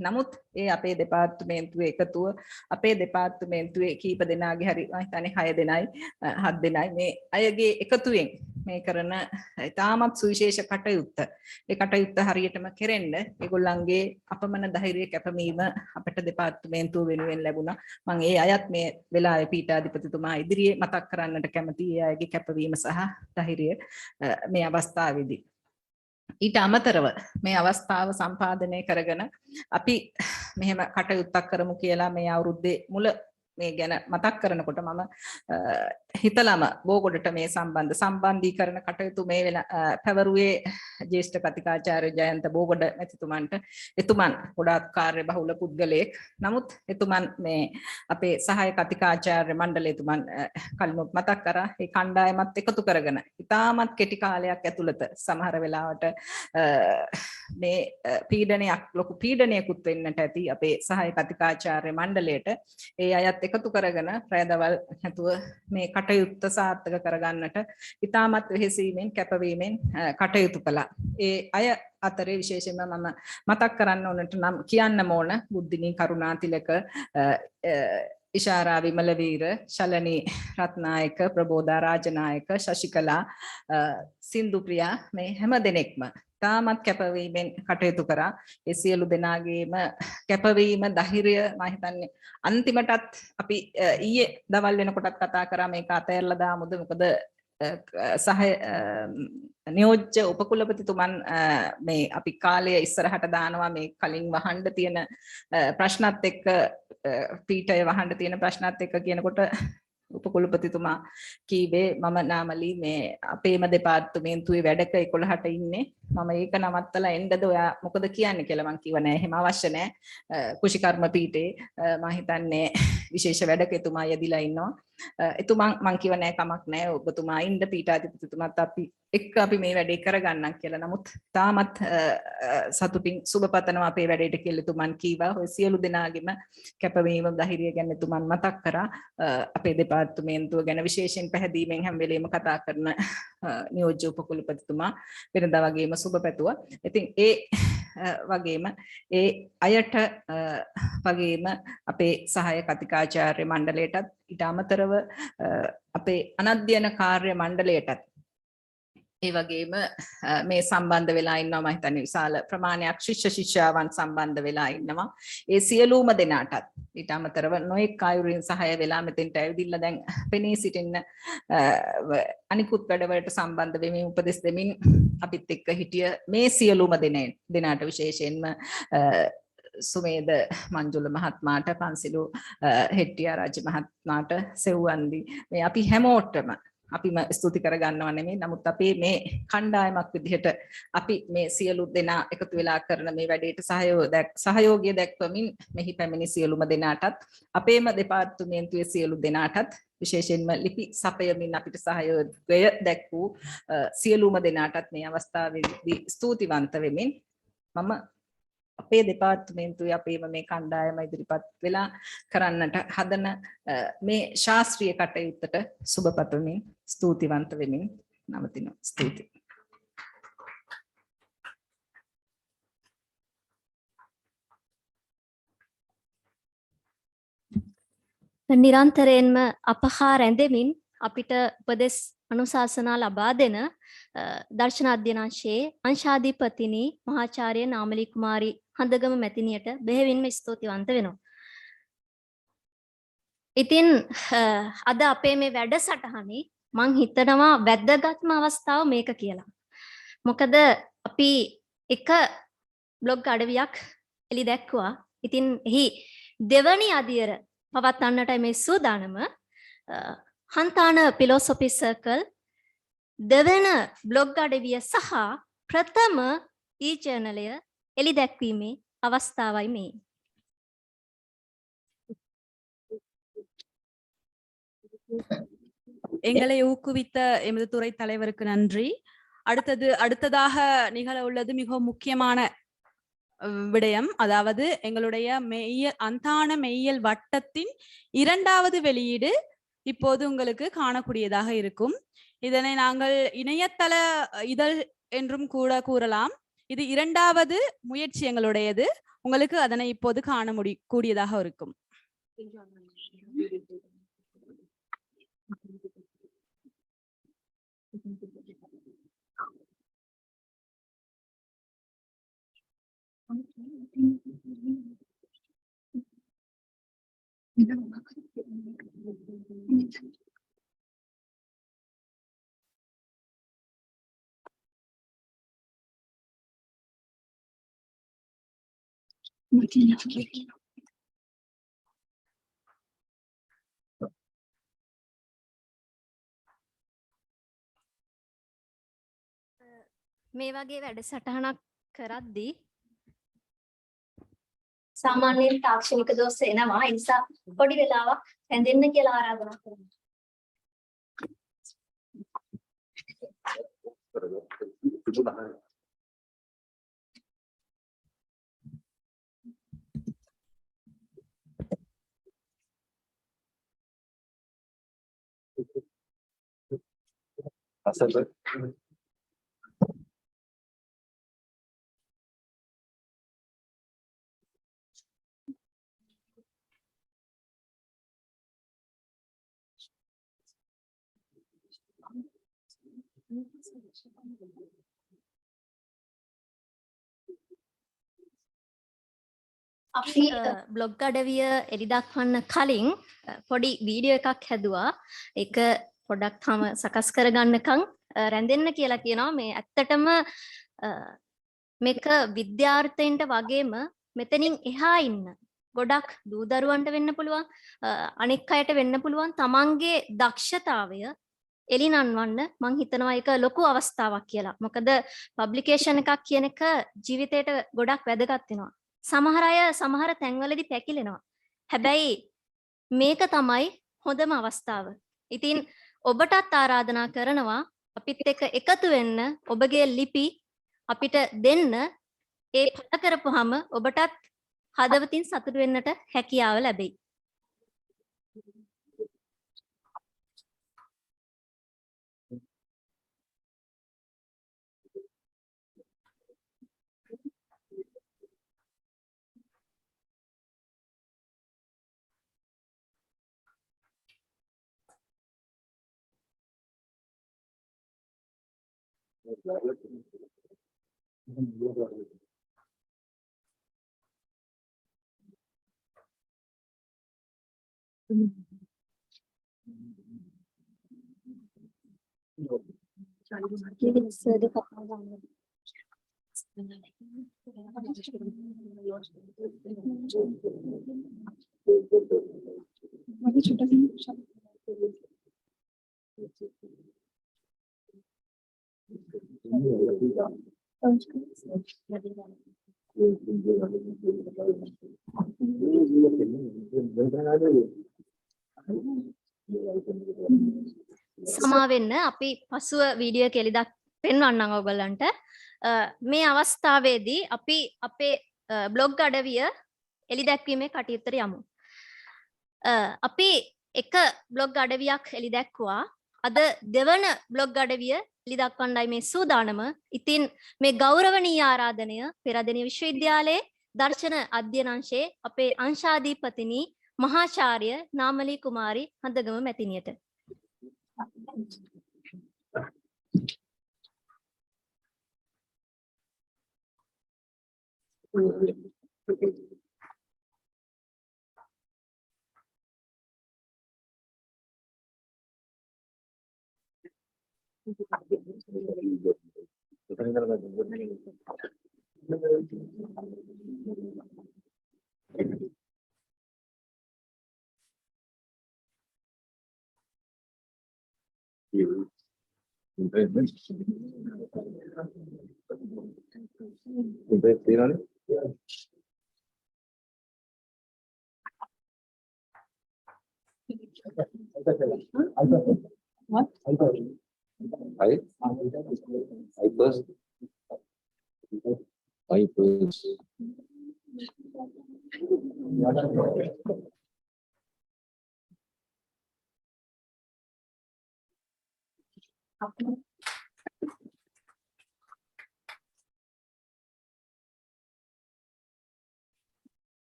නමුත් ඒ අපේ දෙපාර්තමේන්තුවේ එකතුව අපේ දෙපාර්තමේන්තුවේ කීප දෙනාගේ හරි මම හිතන්නේ 6 දෙනයි 7 දෙනයි මේ අයගේ එකතුවෙන් මේ කරන ඉතාමත් සුවිශේෂ කටයුත්ත. ඒ කටයුත්ත හරියටම කෙරෙන්න ඒගොල්ලන්ගේ අපමණ ධෛර්ය කැපවීම අපට දෙපාර්තමේන්තුව වෙනුවෙන් ලැබුණා. මම ඒ අයත් මේ වෙලාවේ පීඨාධිපතිතුමා ඉදිරියේ මතක් කරන්නට කැමතියි. ඒ අයගේ කැපවීම සහ ධෛර්යය මේ අවස්ථාවේදී. ඊට අමතරව මේ අවස්ථාව සම්පාදනය කරගෙන අපි මෙහෙම කටයුත්තක් කරමු කියලා මේ අවුරුද්දේ මුල මේ ගැන මතක් කරනකොට මම හිතලම බෝගොඩට මේ සම්බන්ධීකරණ කටයුතු මේ පැවරුවේ ජ්‍යෙෂ්ඨ කතිකාචාර්ය ජයන්ත බෝගොඩ මැතිතුමන්ට. එතුමන් ගොඩාක් කාර්යබහුල පුද්ගලයෙක්. නමුත් එතුමන් මේ අපේ සහාය කතිකාචාර්ය මණ්ඩලය එතුමන් කලිනුත් මතක් කරා ඒ කණ්ඩායමත් එකතු කරගෙන ඉතාමත් කෙටි කාලයක් ඇතුළත සමහර වෙලාවට මේ පීඩනයක් ලොකු පීඩනයකුත් වෙන්නට ඇති අපේ සහාය කතිකාචාර්ය මණ්ඩලයට. ඒ අයත් එකතු කරගෙන රැදවල් නැතුව මේ කටයුත්ත සාර්ථක කරගන්නට ඉතාමත් වෙහෙසීමෙන් කැපවීමෙන් කටයුතු කළා. ඒ අය අතරේ විශේෂයෙන්ම මම මතක් කරන්න ඕනට නම් කියන්න ඕන බුද්ධිනී කරුණාතිලක, ඉෂාරා විමලවීර, ශලනී රත්නායක, ප්‍රබෝධා රාජනායක, ශශිකලා, සින්දුප්‍රියා මේ හැම දෙනෙක්ම තාමත් කැපවීමෙන් කටයුතු කරා. ඒ සියලු දෙනාගේම කැපවීම ධෛර්යය මම හිතන්නේ අන්තිමටත් අපි ඊයේ දවල් වෙනකොටත් කතා කරා මේක අතහැරලා දාමුද මොකද සහය නියෝජ්‍ය උපකුලපතිතුමන් මේ අපි කාලය ඉස්සරහට දානවා මේ කලින් වහන්න තියෙන ප්‍රශ්නත් එක්ක පීඨය වහන්න තියෙන ප්‍රශ්නත් එක්ක කියනකොට උපකුලපතිතුමා කීවේ මම නාමලි මේ අපේම දෙපාර්තමේන්තුවේ වැඩක 11ට ඉන්නේ මම ඒක නවත්තලා එන්නද ඔයා මොකද කියන්නේ කියලා මං කිව්වා නෑ එහෙම අවශ්‍ය නෑ කුෂිකර්ම පීඨේ මම හිතන්නේ විශේෂ වැඩක එතුමා යදිලා ඉන්නවා එතුමා මං කිව්වා නෑ කමක් නෑ ඔබතුමා ඉන්න පීඨාධිපතිතුමාත් අපි මේ වැඩේ කරගන්නම් කියලා. නමුත් තාමත් සතුටින් සුබපතනවා අපේ වැඩේට කියලා එතුමන් කීවා. ඔය සියලු දෙනාගේම කැපවීම ධෛර්යය ගැන එතුමන් මතක් කරා. අපේ දෙපාර්තමේන්තුව ගැන විශේෂයෙන් පැහැදීමෙන් හැම වෙලේම කතා කරන නියෝජ්‍ය උපකුලපතිතුමා වෙනදා වගේම සුබපැතුවා. ඉතින් ඒ වගේම ඒ අයට වගේම අපේ සහාය කතිකාචාර්ය මණ්ඩලයටත් ඊට අමතරව අපේ අනධ්‍යයන කාර්ය මණ්ඩලයටත් ඒ වගේම මේ සම්බන්ධ වෙලා ඉන්නවා මම හිතන්නේ විශාල ප්‍රමාණයක් ශිෂ්‍යයන් සම්බන්ධ වෙලා ඉන්නවා. ඒ සියලුම දෙනාටත් ඊට අමතරව නොඑක් ආයුරින් සහාය වෙලා මෙතෙන්ට ඇවිදින්න දැන් පෙනී සිටින්න අනිකුත් වැඩවලට සම්බන්ධ වෙමින් උපදෙස් දෙමින් අපිත් එක්ක හිටිය මේ සියලුම දෙනාට විශේෂයෙන්ම සුමේද මංජුල මහත්මයාට පන්සිලු හෙට්ටිආරාජ්‍ය මහත්මයාට සෙව්වන්දි මේ අපි හැමෝටම අපිම ස්තුති කරගන්නව නෙමෙයි. නමුත් අපේ මේ කණ්ඩායමක් විදිහට අපි මේ සියලු දෙනා එකතු වෙලා කරන මේ වැඩේට සහයෝගය දැක්වමින් මෙහි පැමිණි සියලුම දෙනාටත් අපේම දෙපාර්තමේන්තුවේ සියලු දෙනාටත් විශේෂයෙන්ම ලිපි සපයමින් අපිට සහයෝගය දැක් වූ සියලුම දෙනාටත් මේ අවස්ථාවේදී ස්තුතිවන්ත වෙමින් මම අපේ දෙපාර්තමේන්තුවේ අපේම මේ කණ්ඩායම ඉදිරිපත් වෙලා කරන්නට හදන මේ ශාස්ත්‍රීය කටයුත්තට සුබ පතමින් ස්තුතිවන්ත වෙමින් නවතිනවා. ස්තුතියි. නිරන්තරයෙන්ම අපහා රැඳෙමින් අපිට උපදෙස් අනුශාසනා ලබා දෙන දර්ශන අධ්‍යනාංශයේ අංශාධිපතිනි මහාචාර්ය නාමලී කුමාරි හඳගම මැතිණියට බෙහෙවින්ම ස්තුතිවන්ත වෙනවා. ඉතින් අද අපේ මේ වැඩසටහනේ මං හිතනවා වැදගත්ම අවස්ථාව මේක කියලා. මොකද අපි එක බ්ලොග් අඩවියක් එලි දැක්කුවා. ඉතින් එහි දෙවනි අදියර පවත්වන්නටයි මේ සූදානම. Hanthana Philosophy Circle දෙවන බ්ලොග් අඩවිය සහ ප්‍රථම e-ජර්නලය එලි දැක්වීමේ අවස්ථාවයි මේ. எங்களை ஊக்குவித்த எமது துறை தலைவருக்கு நன்றி. அடுத்ததாக நிகழ உள்ளது மிகவும் முக்கியமான விடயம். அதாவது எங்களுடைய அந்தான மெய்யியல் வட்டத்தின் 2வது வெளியீடு இப்போது உங்களுக்கு காணக்கூடியதாக இருக்கும். இதனை நாங்கள் இணையதள இதழ் என்றும் கூட கூறலாம். இது 2வது முயற்சி எங்களுடையது. உங்களுக்கு அதனை இப்போது காண கூடியதாக இருக்கும். මේ වගේ වැඩසටහනක් කරද්දී සාමාන්‍යයෙන් තාක්ෂණික දෝෂ එනවා. ඒ නිසා පොඩි වෙලාවක් හැඳෙන්න කියලා ආරාධනා කරනවා. අපි බ්ලොග් අඩවිය එලි දක්වන්න කලින් පොඩි වීඩියෝ එකක් හැදුවා. ඒක පොඩ්ඩක් තම සකස් කරගන්නකම් රැඳෙන්න කියලා කියනවා. මේ ඇත්තටම මේක විද්‍යාර්ථයින්ට වගේම මෙතනින් එහා ඉන්න ගොඩක් දූදරුවන්ට වෙන්න පුළුවන්, අනෙක් අයට වෙන්න පුළුවන්. තමන්ගේ දක්ෂතාවය එලිනන්වන්න මං හිතනවා ඒක ලොකු අවස්ථාවක් කියලා. මොකද පබ්ලිකේෂන් එකක් කියන එක ජීවිතේට ගොඩක් වැදගත් වෙනවා. සමහර අය සමහර තැන්වලදී පැකිලෙනවා. හැබැයි මේක තමයි හොඳම අවස්ථාව. ඉතින් ඔබටත් ආරාධනා කරනවා අපිත් එක්ක එකතු වෙන්න, ඔබගේ ලිපි අපිට දෙන්න. ඒ පළ කරපුවාම ඔබටත් හදවතින් සතුටු වෙන්නට හැකියාව ලැබෙයි. සමා වෙන්න අපි පසුව වීඩියෝ එක එළිදක් පෙන්වන්නම් ඔයගොල්ලන්ට. මේ අවස්ථාවේදී අපි අපේ බ්ලොග් අඩවිය එළිදැක්වීමේ කටයුත්තට යමු. අපි එක බ්ලොග් අඩවියක් එළිදැක්වුවා. අද දෙවන බ්ලොග් අඩවිය එළිදක්වන්නයි මේ සූදානම. ඉතින් මේ ගෞරවනීය ආරාධනය පෙරදෙණිය විශ්වවිද්‍යාලයේ දර්ශන අධ්‍යයන අංශයේ අපේ අංශාධිපතිනි මහාචාර්ය නාමලී කුමාරි හඳගම මැතිණියට.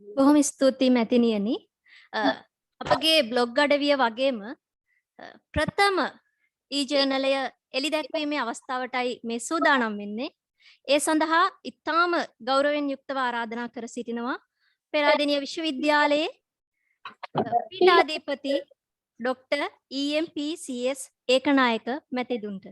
බොහොම ස්තුතියි මැතිණියනි. අපගේ බ්ලොග් අඩවිය වගේම ප්‍රථම ඊ-ජර්නලය එළිදැක්වීමේ අවස්ථාවටයි මේ සූදානම් වෙන්නේ. ඒ සඳහා ඉතාම ගෞරවයෙන් යුක්තව ආරාධනා කර සිටිනවා පෙරාදෙණිය විශ්වවිද්‍යාලයේ පීඨාධිපති ඩොක්ටර් EMPCS ඒකනායක මැතිතුන්ට.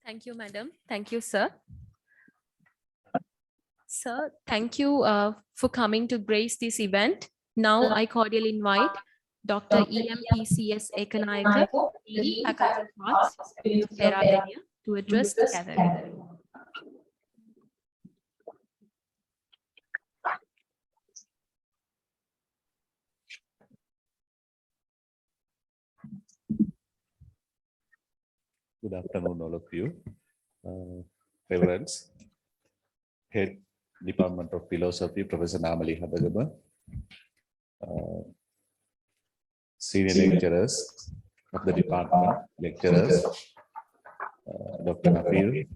Thank you, madam. Thank you, sir. Sir, thank you for coming to grace this event. Now I cordially invite Dr. EMPCS Ekanayaka, Faculty of Arts, Peradeniya, to address the gathering. Good afternoon, all of you. Reverends, Head Department of Philosophy, Professor Namali Hadagaba, Senior Lecturers of the department, lecturers, Dr. Nafil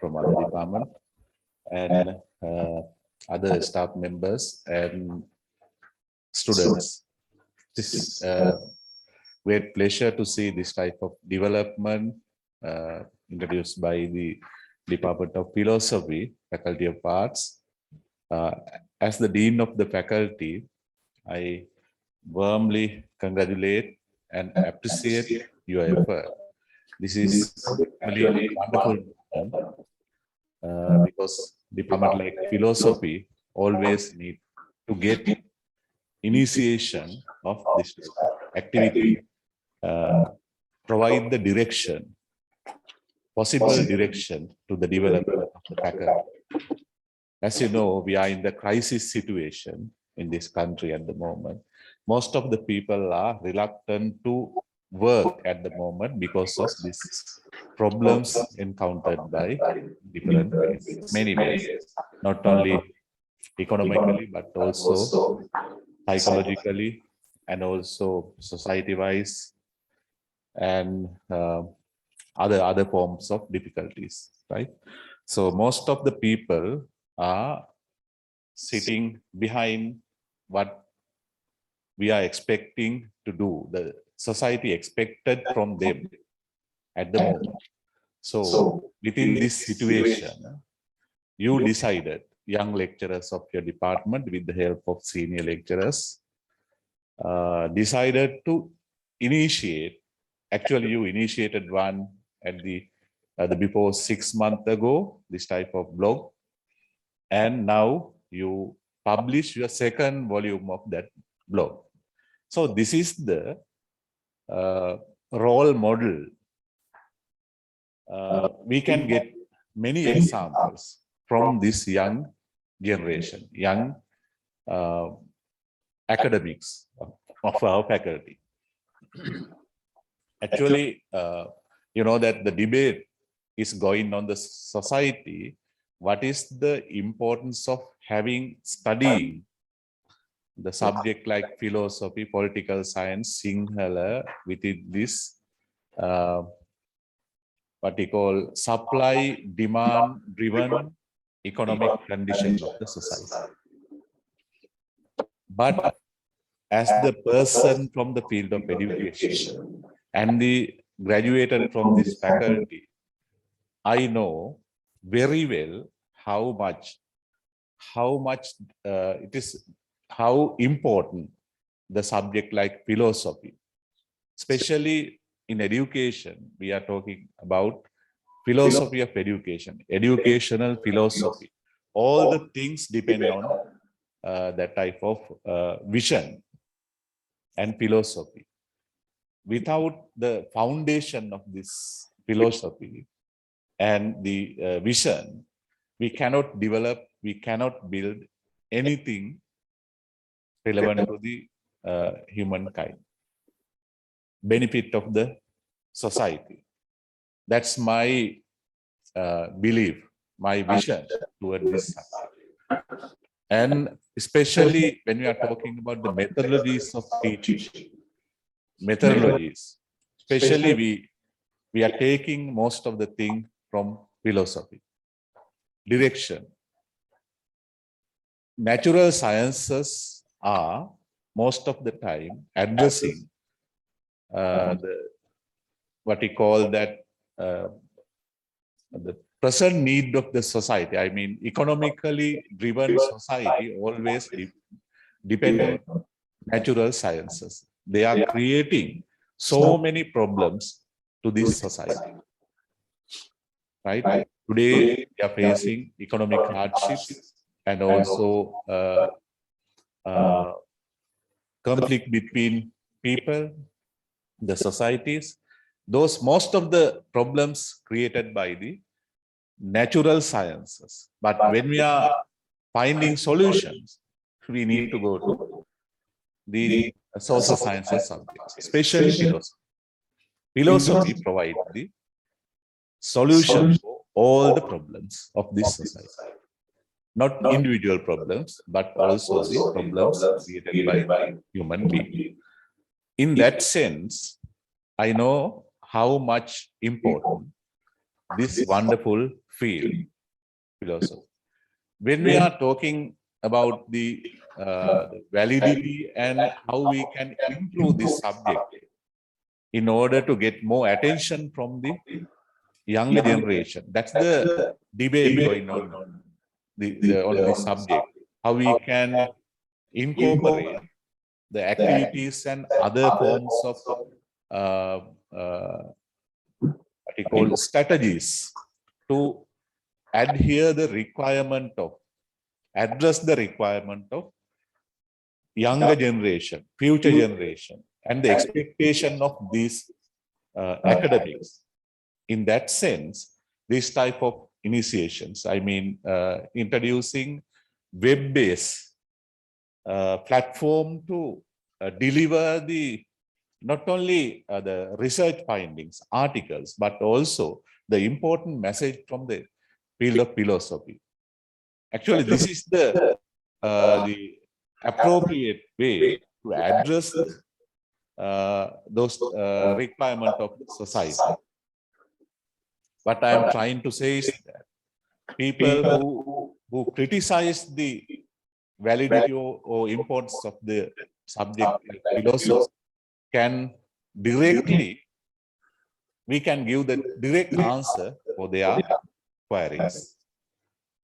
from other department, and other staff members and students. This is great pleasure to see this type of development introduced by the Department of Philosophy, Faculty of Arts. As the Dean of the faculty, I warmly congratulate and appreciate your effort. This is really wonderful because department like philosophy always need to get initiation of this activity, provide the direction, possible direction to the development of the faculty. As you know, we are in the crisis situation in this country at the moment. Most of the people are reluctant to work at the moment because of these problems encountered by different ways, many ways, not only economically, but also psychologically and also society-wise and other forms of difficulties, right? So most of the people are sitting behind what we are expecting to do, the society expected from them at the moment. So within this situation, you decided, young lecturers of your department with the help of senior lecturers, decided to initiate, actually you initiated one at the before 6 months ago, this type of blog, and now you publish your second volume of that blog. So this is the role model. We can get many examples from this young generation, young academics of our faculty. Actually, you know that the debate is going on the society. What is the importance of studying the subject like philosophy, political science, Sinhala within this what we call supply demand driven economic conditions of the society. But as the person from the field of education and the graduated from this faculty, I know very well how important the subject like philosophy, especially in education. We are talking about philosophy of education, educational philosophy. All the things depend on that type of vision and philosophy. Without the foundation of this philosophy and the vision, we cannot develop, we cannot build anything relevant to the humankind, benefit of the society. That's my belief, my vision toward this subject. And especially when we are talking about the methodologies of teaching, especially we are taking most of the thing from philosophy. Direction. Natural sciences are most of the time addressing what we call that the present need of the society. I mean, economically driven society always depend on natural sciences. They are creating so many problems to this society. Right? Today, we are facing economic hardships and also conflict between people, the societies. Most of the problems created by the natural sciences. But when we are finding solutions, we need to go to the social sciences subjects, especially philosophy. Philosophy provides the solution for all the problems of this society. Not individual problems, but also the problems created by human beings. In that sense, I know how much important this wonderful field, philosophy. When we are talking about the validity and how we can improve this subject in order to get more attention from the younger generation. That's the debate going on on this subject. How we can incorporate the activities and other forms of what you call strategies to address the requirement of younger generation, future generation, and the expectation of these academics. In that sense, this type of initiations, I mean, introducing web-based platform to deliver not only the research findings, articles, but also the important message from the field of philosophy. Actually, this is the appropriate way to address those requirements of society. What I am trying to say is that people who criticize the validity or importance of the subject philosophy can we can give the direct answer for their queries.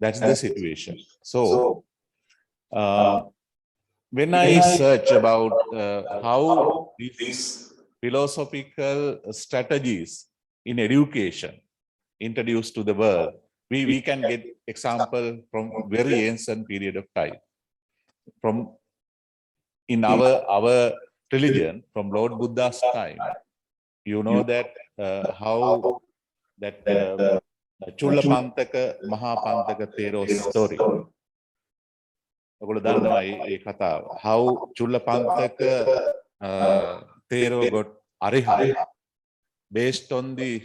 That's the situation. So, when I search about how these philosophical strategies in education introduced to the world, we can get example from very ancient period of time. From in our religion, from Lord Buddha's time, you know that how that Chullapantaka Mahapantaka Thero story. How Chullapantaka Thero got Arihat based on the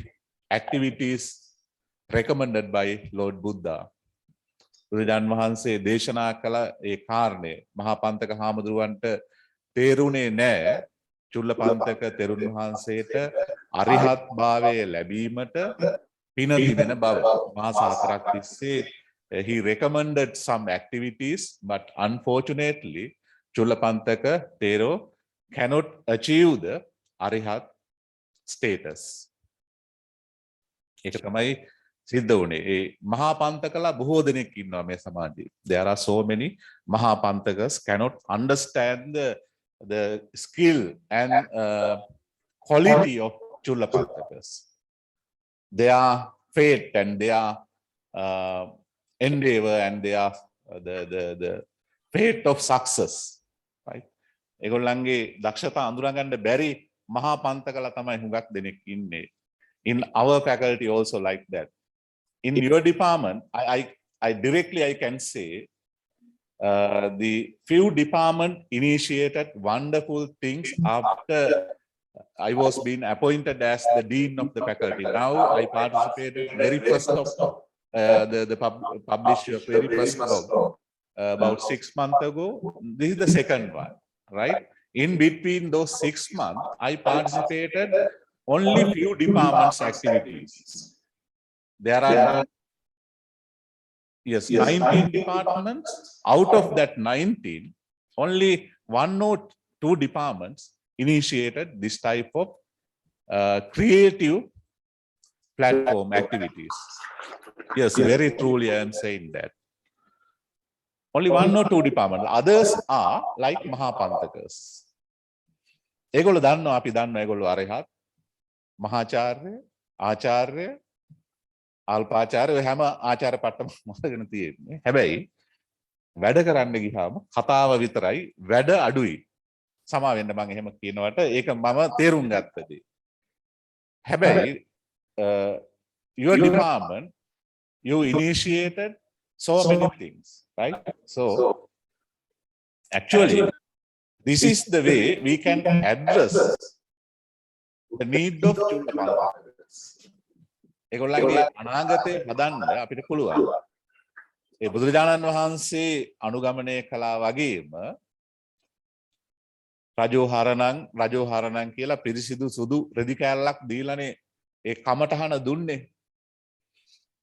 activities recommended by Lord Buddha. බුදුරජාණන් වහන්සේ දේශනා කළ ඒ කාරණය මහාපන්තක හාමුදුරුවන්ට තේරුණේ නැහැ. චුල්ලපන්තක තෙරුන් වහන්සේට අරිහත් භාවය ලැබීමට පින තිබෙන බව. මාස 4ක් තිස්සේ he recommended some activities, but unfortunately Chullapantaka Thero cannot achieve the Arihat status. ඒක තමයි සිද්ධ වුණේ. ඒ මහාපන්තකලා බොහෝ දෙනෙක් ඉන්නවා මේ සමාජයේ. There are so many Mahapantakas cannot understand the skill and quality of Chullapantakas. Their faith and their endeavor and their the fate of success, right? ඒගොල්ලන්ගේ දක්ෂතා අඳුරගන්න බැරි මහාපන්තකලා තමයි හුඟක් දෙනෙක් ඉන්නේ. In our faculty also like that. In your department, I directly I can say the few department initiated wonderful things after I was being appointed as the dean of the faculty. Now I participated very first of the published very first blog about 6 months ago. This is the second one, right? In between those 6 months, I participated only few departments activities. There are 19 departments. Out of that 19, only 1 or 2 departments initiated this type of creative platform activities. Yes, very truly I am saying that. Only 1 or 2 departments. Others are like Mahapantakas. ඒගොල්ලෝ දන්නවා අපි දන්නවා ඒගොල්ලෝ අරහත් මහාචාර්ය ආචාර්ය අල්පාචාර්ය ඔය හැම ආචාර්ය පට්ටම මතකගෙන තියෙන්නේ. හැබැයි වැඩ කරන්න ගියාම කතාව විතරයි වැඩ අඩුයි. සමා වෙන්න මම එහෙම කියනවට ඒක මම තේරුම් ගත්තදී. හැබැයි your department you initiated so many things, right? So actually this is the way we can address the need of Chullapantakas. ඒගොල්ලන්ගේ අනාගතය හදන්න අපිට පුළුවන්. ඒ බුදුරජාණන් වහන්සේ අනුගමනය කළා වගේම රජෝහරණං කියලා පිරිසිදු සුදු රෙදි කෑල්ලක් දීලානේ ඒ කමටහන දුන්නේ.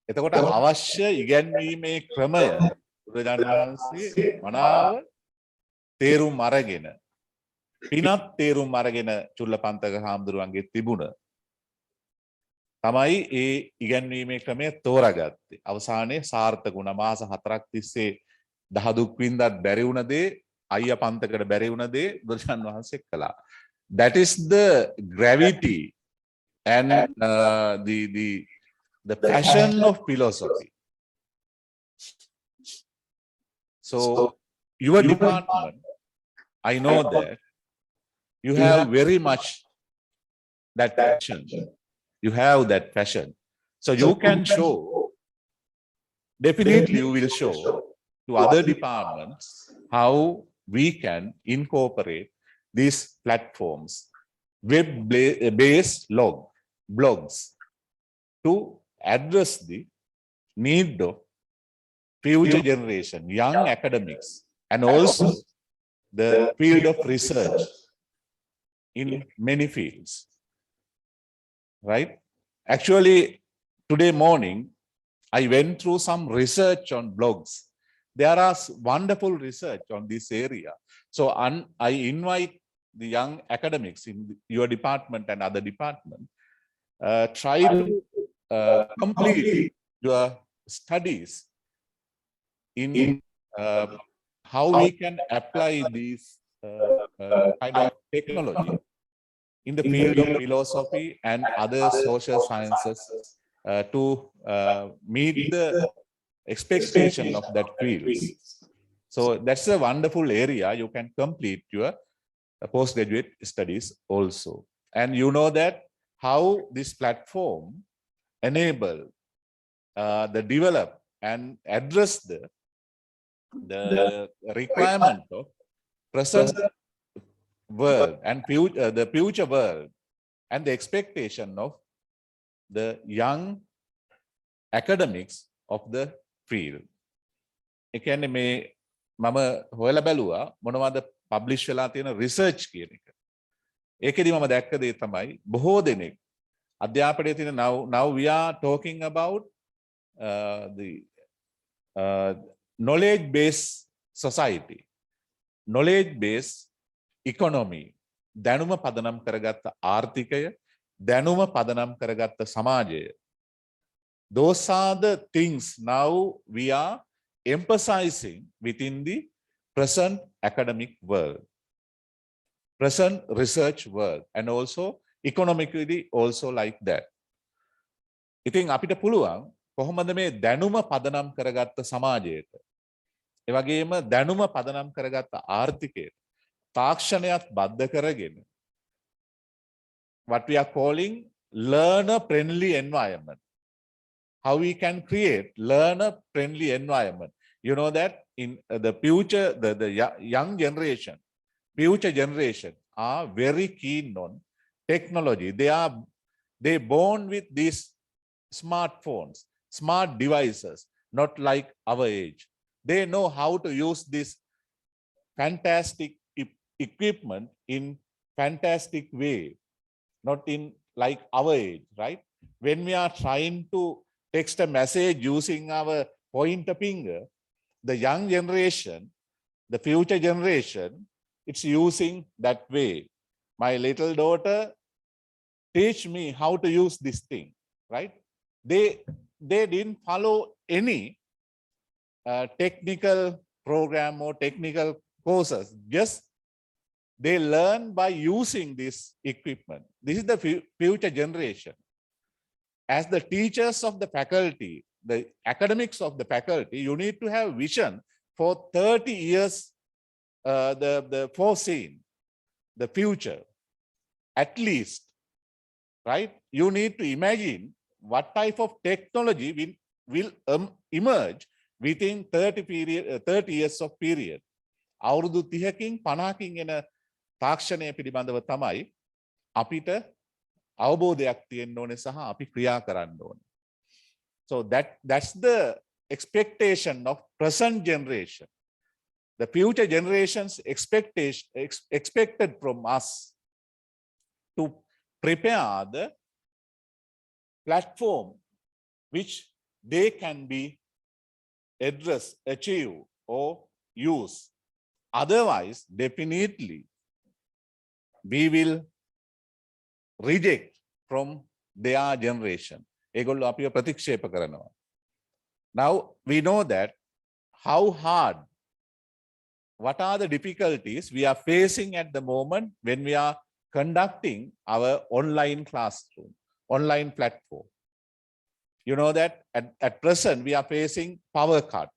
එතකොට අවශ්‍ය ඉගැන්වීමේ ක්‍රමය බුදුරජාණන් වහන්සේ මනාව තේරුම් අරගෙන පිනත් තේරුම් අරගෙන චුල්ලපන්තක හාමුදුරුවන්ගේ තිබුණ තමයි ඒ ඉගැන්වීමේ ක්‍රමය තෝරාගත්තේ. අවසානයේ සාර්ථක වුණා. මාස 4ක් තිස්සේ දහදුක් වින්දත් බැරි වුණ දේ අයියා පන්තකට බැරි වුණ දේ බුදුරජාණන් වහන්සේ කළා. That is the gravity and the passion of philosophy. So your department, I know that you have very much that passion. You have that passion. So you can show, definitely you will show to other departments how we can incorporate these platforms, web-based blogs, to address the need of future generation, young academics, and also the field of research in many fields. Right? Actually, today morning, I went through some research on blogs. There are wonderful research on this area. So I invite the young academics in your department and other department, try to complete your studies in how we can apply these kind of technology in the field of philosophy and other social sciences to meet the expectation of that field. So that's a wonderful area. You can complete your postgraduate studies also. And you know that how this platform enable the develop and address the requirement of present world and the future world and the expectation of the young academics of the field. ඒ කියන්නේ මේ මම හොයලා බැලුවා මොනවද publish වෙලා තියෙන research කියන එක. ඒකෙදි මම දැක්ක දේ තමයි බොහෝ දෙනෙක් අධ්‍යාපනයේ තියෙන now we are talking about the knowledge based society, knowledge based economy, දැනුම පදනම් කරගත්ත ආර්ථිකය, දැනුම පදනම් කරගත්ත සමාජය. Those are the things now we are emphasizing within the present academic world, present research world, and also economically also like that. ඉතින් අපිට පුළුවන් කොහොමද මේ දැනුම පදනම් කරගත්ත සමාජයට, ඒ වගේම දැනුම පදනම් කරගත්ත ආර්ථිකයට තාක්ෂණයත් බද්ධ කරගෙන what we are calling learner friendly environment. How we can create learner friendly environment. You know that in the future, the young generation, future generation are very keen on technology. They born with these smartphones, smart devices, not like our age. They know how to use this fantastic equipment in fantastic way, not in like our age, right? When we are trying to text a message using our pointer finger, the young generation, the future generation, it's using that way. My little daughter teach me how to use this thing, right? They didn't follow any technical program or technical courses. Just they learn by using this equipment. This is the future generation. As the teachers of the faculty, the academics of the faculty, you need to have vision for 30 years, the foreseen, the future, at least, right? You need to imagine what type of technology will emerge within 30 years of period. අවුරුදු 30කින් 50කින් එන තාක්ෂණය පිළිබඳව තමයි අපිට අවබෝධයක් තියෙන්න ඕනේ සහ අපි ක්‍රියා කරන්න ඕනේ. So that's the expectation of present generation. The future generations expected from us to prepare the platform which they can be address, achieve, or use. Otherwise, definitely we will reject from their generation. ඒගොල්ලෝ අපිව ප්‍රතික්ෂේප කරනවා. Now we know that how hard, what are the difficulties we are facing at the moment when we are conducting our online classroom, online platform. You know that at present we are facing power cut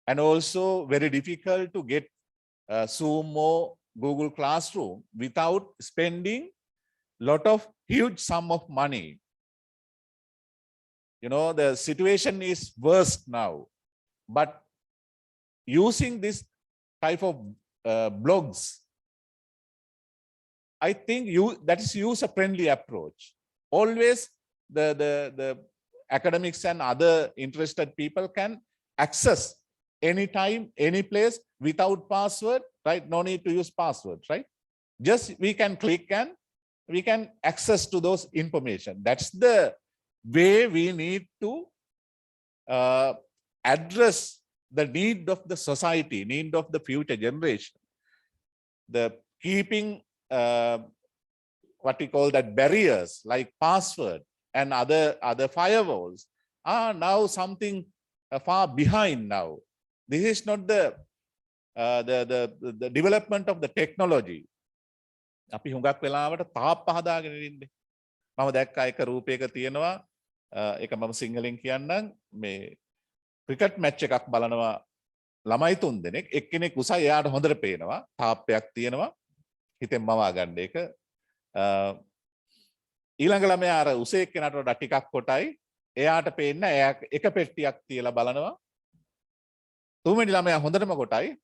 and also very difficult to get Zoom or Google Classroom without spending lot of huge sum of money. You know, the situation is worse now, but using this type of blogs, I think that is user-friendly approach. Always the academics and other interested people can access anytime, any place without password, right? No need to use password, right? Just we can click and we can access to those information. That's the way we need to address the need of the society, need of the future generation. The keeping what we call that barriers like password and other firewalls are now something far behind now. This is not the development of the technology. අපි හුඟක් වෙලාවට තාප්ප හදාගෙන ඉන්නේ. මම දැක්ක එක රූපයක තියෙනවා ඒක මම සිංහලෙන් කියන්නම් මේ ක්‍රිකට් මැච් එකක් බලනවා ළමයි තුන් දෙනෙක් එක්කෙනෙක් උසයි එයාට හොඳට පේනවා තාප්පයක් තියෙනවා හිතෙන් මවා ගන්න එක ඊළඟ ළමයා අර උසේ එක්කෙනාට වඩා ටිකක් කොටයි එයාට පේන්න එයා එක පෙට්ටියක් තියලා බලනවා තුන්වෙනි ළමයා හොඳටම කොටයි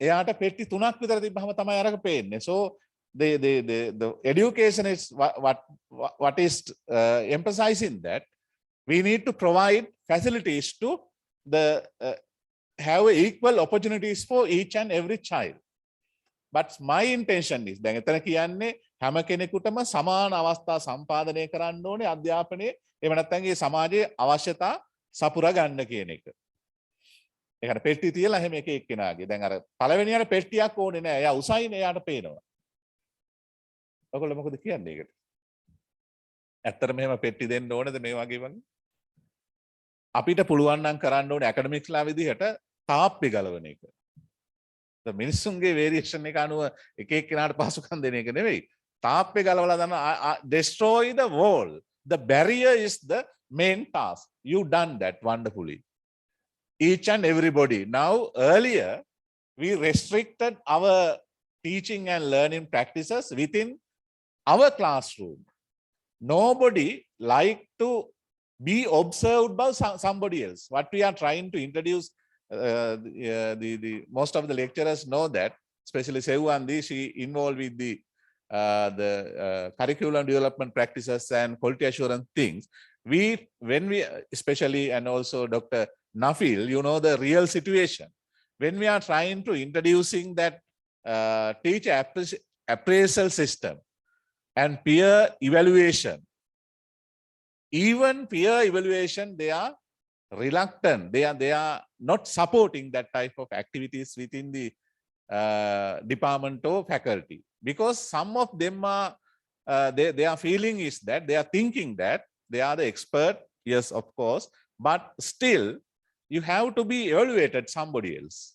එයාට පෙට්ටි තුනක් විතර තිබ්බහම තමයි අරක පේන්නේ. So the education is what is emphasizing that we need to provide facilities to have equal opportunities for each and every child. But my intention is දැන් එතන කියන්නේ හැම කෙනෙකුටම සමාන අවස්ථා සම්පාදනය කරන්න ඕනේ අධ්‍යාපනයේ එහෙම නැත්නම් මේ සමාජයේ අවශ්‍යතා සපුරා ගන්න කියන එක. ඒකට පෙට්ටි තියලා එහෙම එක එක්කෙනාගේ දැන් අර පළවෙනියට පෙට්ටියක් ඕනේ නෑ. එයා උසයිනේ එයාට පේනවා. ඔයගොල්ලෝ මොකද කියන්නේ ඒකට? ඇත්තටම මෙහෙම පෙට්ටි දෙන්න ඕනද මේ වගේ වගේ? අපිට පුළුවන් නම් කරන්න ඕනේ ඇකඩමික්ස්ලා විදිහට තාප්පේ ගලවන එක. මිනිස්සුන්ගේ වේරියේෂන් එක අනුව එක එක්කෙනාට පහසුකම් දෙන එක නෙවෙයි. තාප්පේ ගලවලා දාන destroy the wall. The barrier is the main task. You done that wonderfully. Each and everybody. Now earlier we restricted our teaching and learning practices within our classroom. Nobody like to be observed by somebody else. What we are trying to introduce, the most of the lecturers know that, especially Sevandi, she involved with the curriculum development practices and quality assurance things. When we, especially, and also Dr. Nafil, you know the real situation. When we are trying to introducing that teacher appraisal system and peer evaluation, even peer evaluation, they are reluctant. They are not supporting that type of activities within the department or faculty, because some of them are their feeling is that they are thinking that they are the expert. Yes, of course, but still you have to be evaluated somebody else.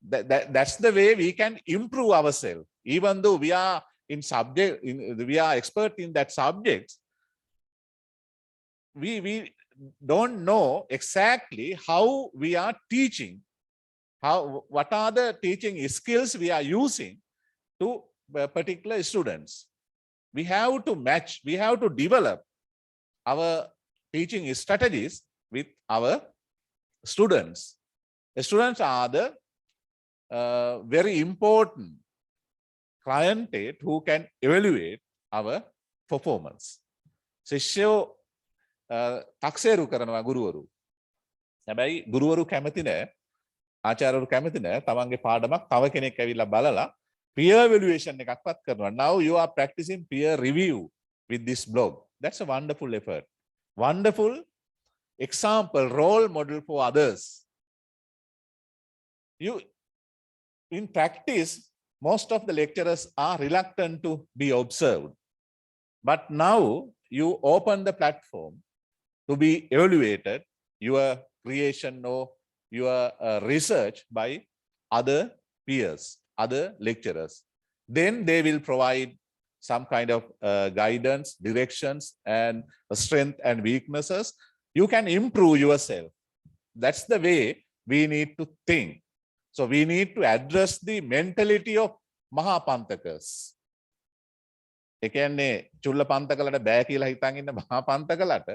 That's the way we can improve ourselves. Even though we are we are expert in that subject, we don't know exactly how we are teaching, what are the teaching skills we are using to particular students. We have to match, we have to develop our teaching strategies with our students. The students are the very important clientele who can evaluate our performance. ශිෂ්‍යෝ තක්සේරු කරනවා ගුරුවරු. හැබැයි ගුරුවරු කැමති නැහැ, ආචාර්යවරු කැමති නැහැ තමන්ගේ පාඩමක් තව කෙනෙක් ඇවිල්ලා බලලා peer evaluation එකක්වත් කරනවා. Now you are practicing peer review with this blog. That's a wonderful effort. Wonderful example, role model for others. In practice, most of the lecturers are reluctant to be observed. But now you open the platform to be evaluated, your creation or your research by other peers, other lecturers. Then they will provide some kind of guidance, directions, and strength and weaknesses. You can improve yourself. That's the way we need to think. So we need to address the mentality of Mahapantakas. ඒ කියන්නේ චුල්ල පන්තකලට බෑ කියලා හිතන් ඉන්න මහා පන්තකලට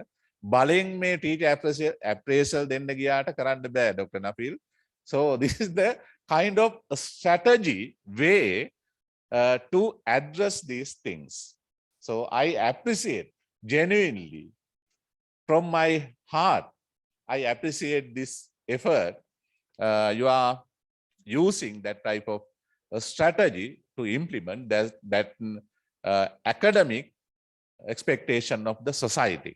බලෙන් මේ teacher appraisal දෙන්න ගියාට කරන්න බෑ Dr. Nafil. So this is the kind of a strategy way to address these things. So I appreciate genuinely from my heart, I appreciate this effort. You are using that type of a strategy to implement that academic expectation of the society.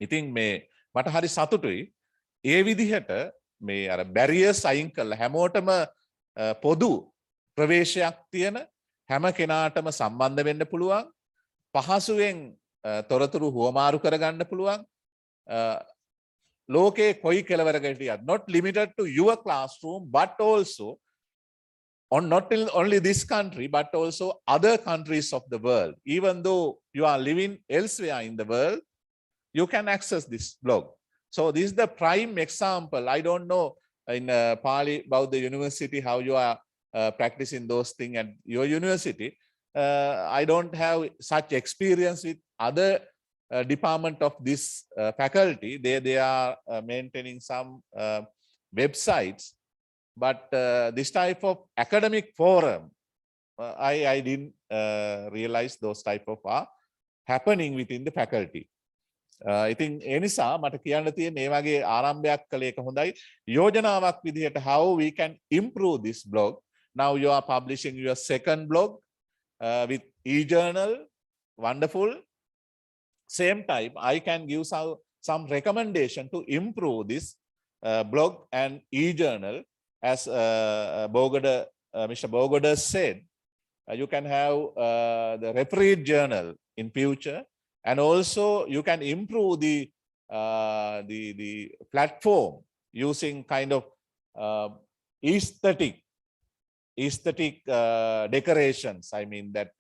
ඉතින් මේ මට හරි සතුටුයි ඒ විදිහට මේ අර barriers අයින් කරලා හැමෝටම පොදු ප්‍රවේශයක් තියෙන හැම කෙනාටම සම්බන්ධ වෙන්න පුළුවන් පහසුවෙන් තොරතුරු හුවමාරු කරගන්න පුළුවන් ලෝකේ කොයි කෙලවරකට හිටියත් not limited to your classroom but also on not only this country, but also other countries of the world. Even though you are living elsewhere in the world, you can access this blog. So this is the prime example. I don't know in Pali about the university, how you are practicing those things at your university. I don't have such experience with other department of this faculty. They are maintaining some websites. But this type of academic forum, I didn't realize those type of are happening within the faculty. I think ඒ නිසා මට කියන්න තියෙන මේ වගේ ආරම්භයක් කළ එක හොඳයි. යෝජනාවක් විදිහට how we can improve this blog. Now you are publishing your second blog with e-journal. Wonderful. Same time, I can give some recommendation to improve this blog and e-journal. As Mr. Bogoda said, you can have the refereed journal in future, and also you can improve the platform using kind of aesthetic decorations. I mean that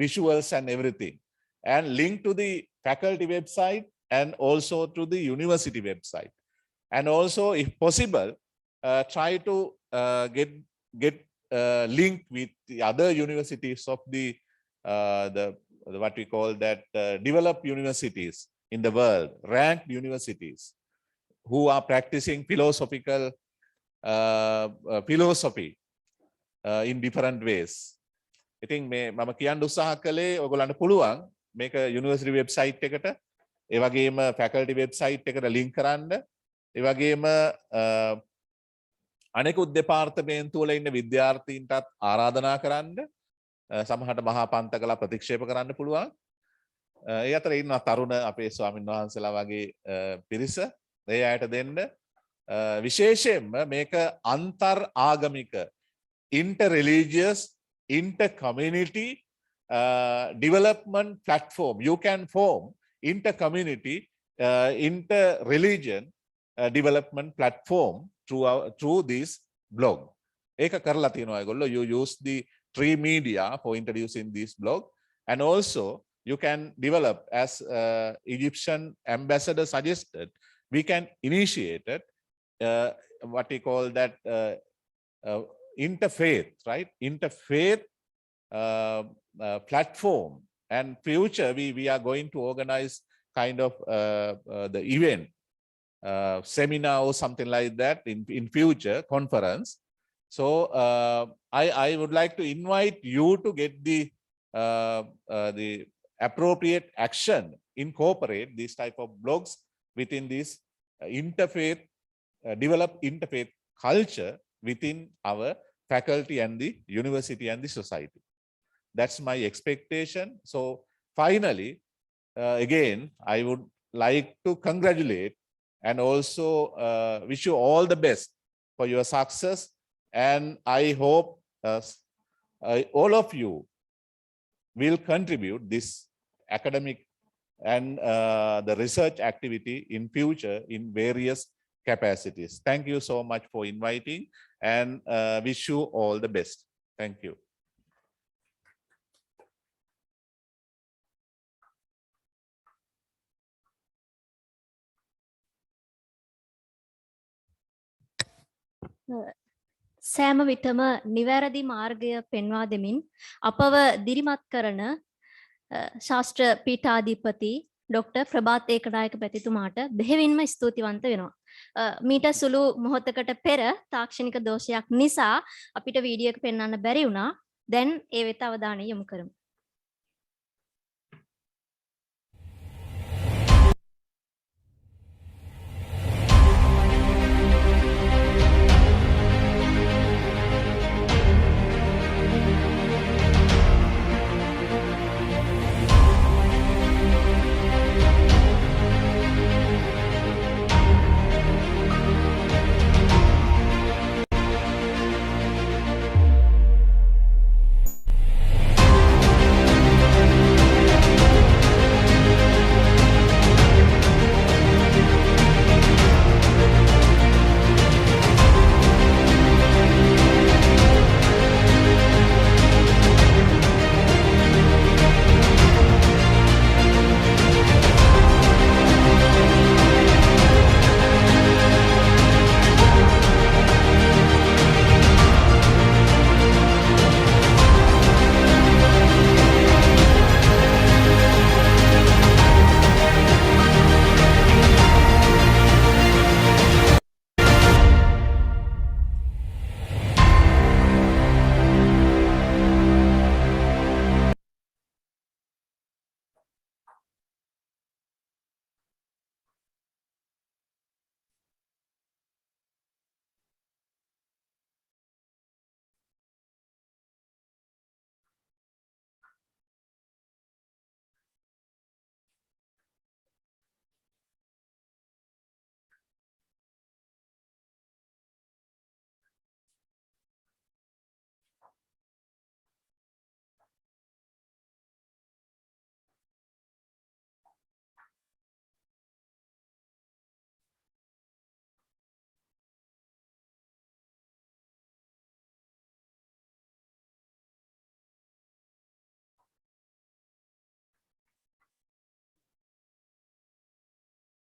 visuals and everything, and link to the faculty website and also to the university website, and also if possible. Try to get linked with the other universities of the what we call that developed universities in the world, ranked universities who are practicing philosophy in different ways. I think මම කියන්න උත්සාහ කළේ ඔයගොල්ලන්ට පුළුවන් මේක university website එකට ඒ වගේම faculty website එකට link කරන්න ඒ වගේම අනෙකුත් දෙපාර්තමේන්තු වල ඉන්න විද්‍යාර්ථීන්ටත් ආරාධනා කරන්න සමහරට මහා පන්තකලා ප්‍රතික්ෂේප කරන්න පුළුවන්. ඒ අතර ඉන්නවා තරුණ අපේ ස්වාමීන් වහන්සේලා වගේ පිරිස. ඒ අයට දෙන්න විශේෂයෙන්ම මේක අන්තර් ආගමික inter-religious, inter-community development platform. You can form inter-community, inter-religion development platform through this blog. ඒක කරලා තියෙනවා ඒගොල්ලෝ. You use the tree media for introducing this blog, and also you can develop, as Egyptian ambassador suggested, we can initiate it, what we call that interfaith, right? Interfaith platform. And future we are going to organize kind of the event, seminar or something like that in future conference. So I would like to invite you to get the appropriate action, incorporate this type of blogs within this interfaith, develop interfaith culture within our faculty and the university and the society. That's my expectation. So finally, again, I would like to congratulate and also wish you all the best for your success. And I hope all of you will contribute this academic and the research activity in future in various capacities. Thank you so much for inviting, and wish you all the best. Thank you. සෑම විටම නිවැරදි මාර්ගය පෙන්වා දෙමින් අපව දිරිමත් කරන ශාස්ත්‍ර පීඨාධිපති doctor Prabhath Ekanayake පැතිතුමාට බෙහෙවින්ම ස්තුතිවන්ත වෙනවා. මීට සුළු මොහොතකට පෙර තාක්ෂණික දෝෂයක් නිසා අපිට වීඩියෝ එක පෙන්වන්න බැරි වුණා. දැන් ඒ වෙත අවධානය යොමු කරමු.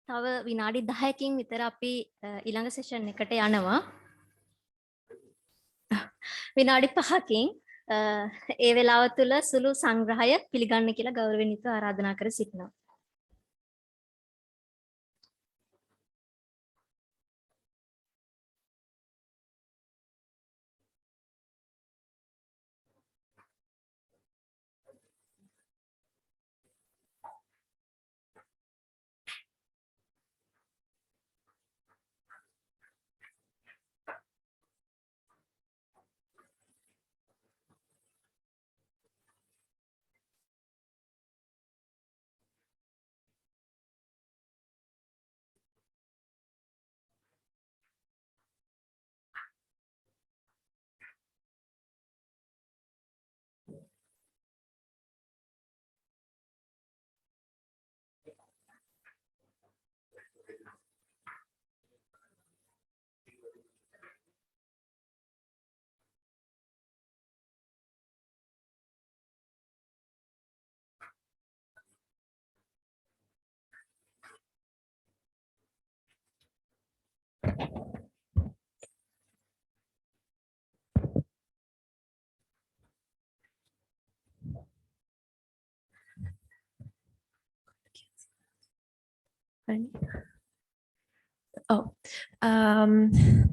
තව විනාඩි 10කින් විතර අපි ඊළඟ සෙෂන් එකට යනවා. විනාඩි 5කින් ඒ වෙලාව තුල සුළු සංග්‍රහය පිළිගන්න කියලා ගෞරවණීයව ආරාධනා කර සිටිනවා.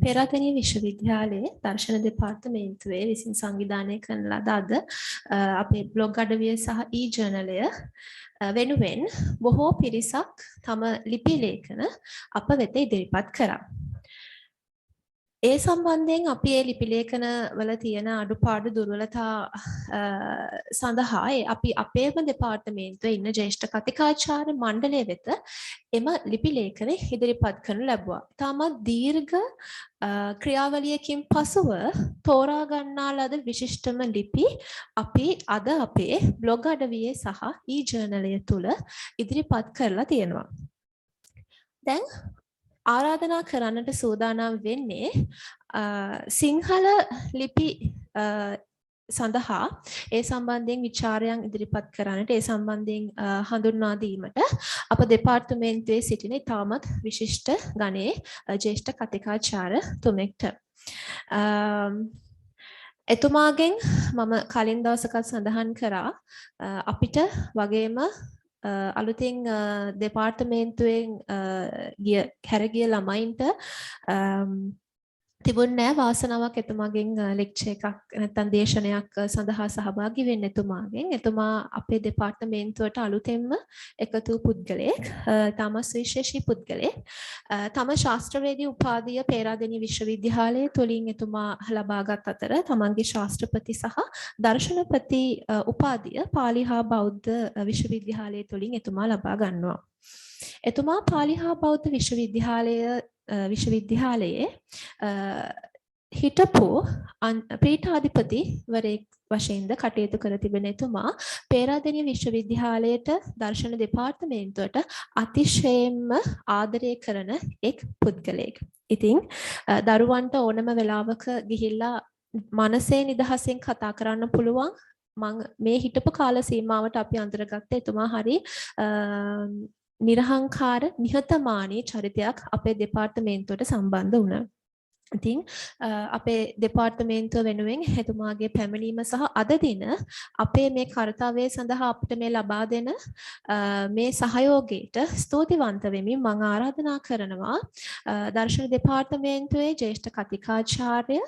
පෙරාදෙණිය විශ්වවිද්‍යාලයේ දර්ශන දෙපාර්තමේන්තුවේ විසින් සංවිධානය කරන ලද අද අපේ බ්ලොග් අඩවිය සහ e-ජර්නලය වෙනුවෙන් බොහෝ පිරිසක් තම ලිපි ලේඛන අප වෙත ඉදිරිපත් කරා. ඒ සම්බන්ධයෙන් අපි ඒ ලිපි ලේඛන වල තියෙන අඩුපාඩු දුර්වලතා සඳහා අපි අපේම දෙපාර්තමේන්තුවේ ඉන්න ජ්‍යෙෂ්ඨ කතිකාචාර්ය මණ්ඩලය වෙත එම ලිපි ලේඛන ඉදිරිපත් කරනු ලැබුවා. තාමත් දීර්ඝ ක්‍රියාවලියකින් පසුව තෝරා ගන්නා ලද විශිෂ්ටම ලිපි අපි අද අපේ බ්ලොග් අඩවියේ සහ e-ජර්නලය තුල ඉදිරිපත් කරලා තියෙනවා. දැන් ආරාධනා කරන්නට සූදානම් වෙන්නේ සිංහල ලිපි සඳහා ඒ සම්බන්ධයෙන් විචාරයන් ඉදිරිපත් කරන්නට ඒ සම්බන්ධයෙන් හඳුන්වා දීමට අප දෙපාර්තමේන්තුවේ සිටින ඉතාමත් විශිෂ්ට ගණයේ ජ්‍යෙෂ්ඨ කතිකාචාර්ය තුමෙක්ට එතුමාගෙන් මම කලින් දවසකත් සඳහන් කරා අපිට වගේම අලුතින් දෙපාර්තමේන්තුවෙන් හැරගිය ළමයින්ට තිබුණේ වාසනාවක් එතුමාගෙන් ලෙක්චර් එකක් නැත්නම් දේශනයක් සඳහා සහභාගී වෙන්න එතුමාගෙන්. එතුමා අපේ දෙපාර්තමේන්තුවට අලුතෙන්ම එකතු පුද්ගලයෙක්, තමස් විශේෂී පුද්ගලයෙක්. තම ශාස්ත්‍රවේදී උපාධිය පේරාදෙණිය විශ්වවිද්‍යාලයේ තුලින් එතුමා ලබාගත් අතර තමන්ගේ ශාස්ත්‍රපති සහ දර්ශනපති උපාධිය පාලි හා බෞද්ධ විශ්වවිද්‍යාලයේ තුලින් එතුමා ලබා ගන්නවා. එතුමා පාලි හා බෞද්ධ විශ්වවිද්‍යාලයේ හිටපු පීඨාධිපතිවරයෙක් වශයෙන්ද කටයුතු කර තිබෙන එතුමා පේරාදෙණිය විශ්වවිද්‍යාලයට දර්ශන දෙපාර්තමේන්තුවට අතිශයින්ම ආදරය කරන එක් පුද්ගලයෙක්. ඉතින් දරුවන්ට ඕනම වෙලාවක ගිහිල්ලා මනසේ නිදහසෙන් කතා කරන්න පුළුවන්. මේ හිටපු කාල සීමාවට අපි අඳුරගත්ත එතුමා හරි නිර්හංකාර නිහතමානී චරිතයක් අපේ දෙපාර්තමේන්තුවට සම්බන්ධ වුණා. ඉතින් අපේ දෙපාර්තමේන්තුව වෙනුවෙන් එතුමාගේ පැමිණීම සහ අද දින අපේ මේ කාර්යය සඳහා අපිට මේ ලබා දෙන මේ සහයෝගයට ස්තුතිවන්ත වෙමින් මම ආරාධනා කරනවා දර්ශන දෙපාර්තමේන්තුවේ ජ්‍යෙෂ්ඨ කතිකාචාර්ය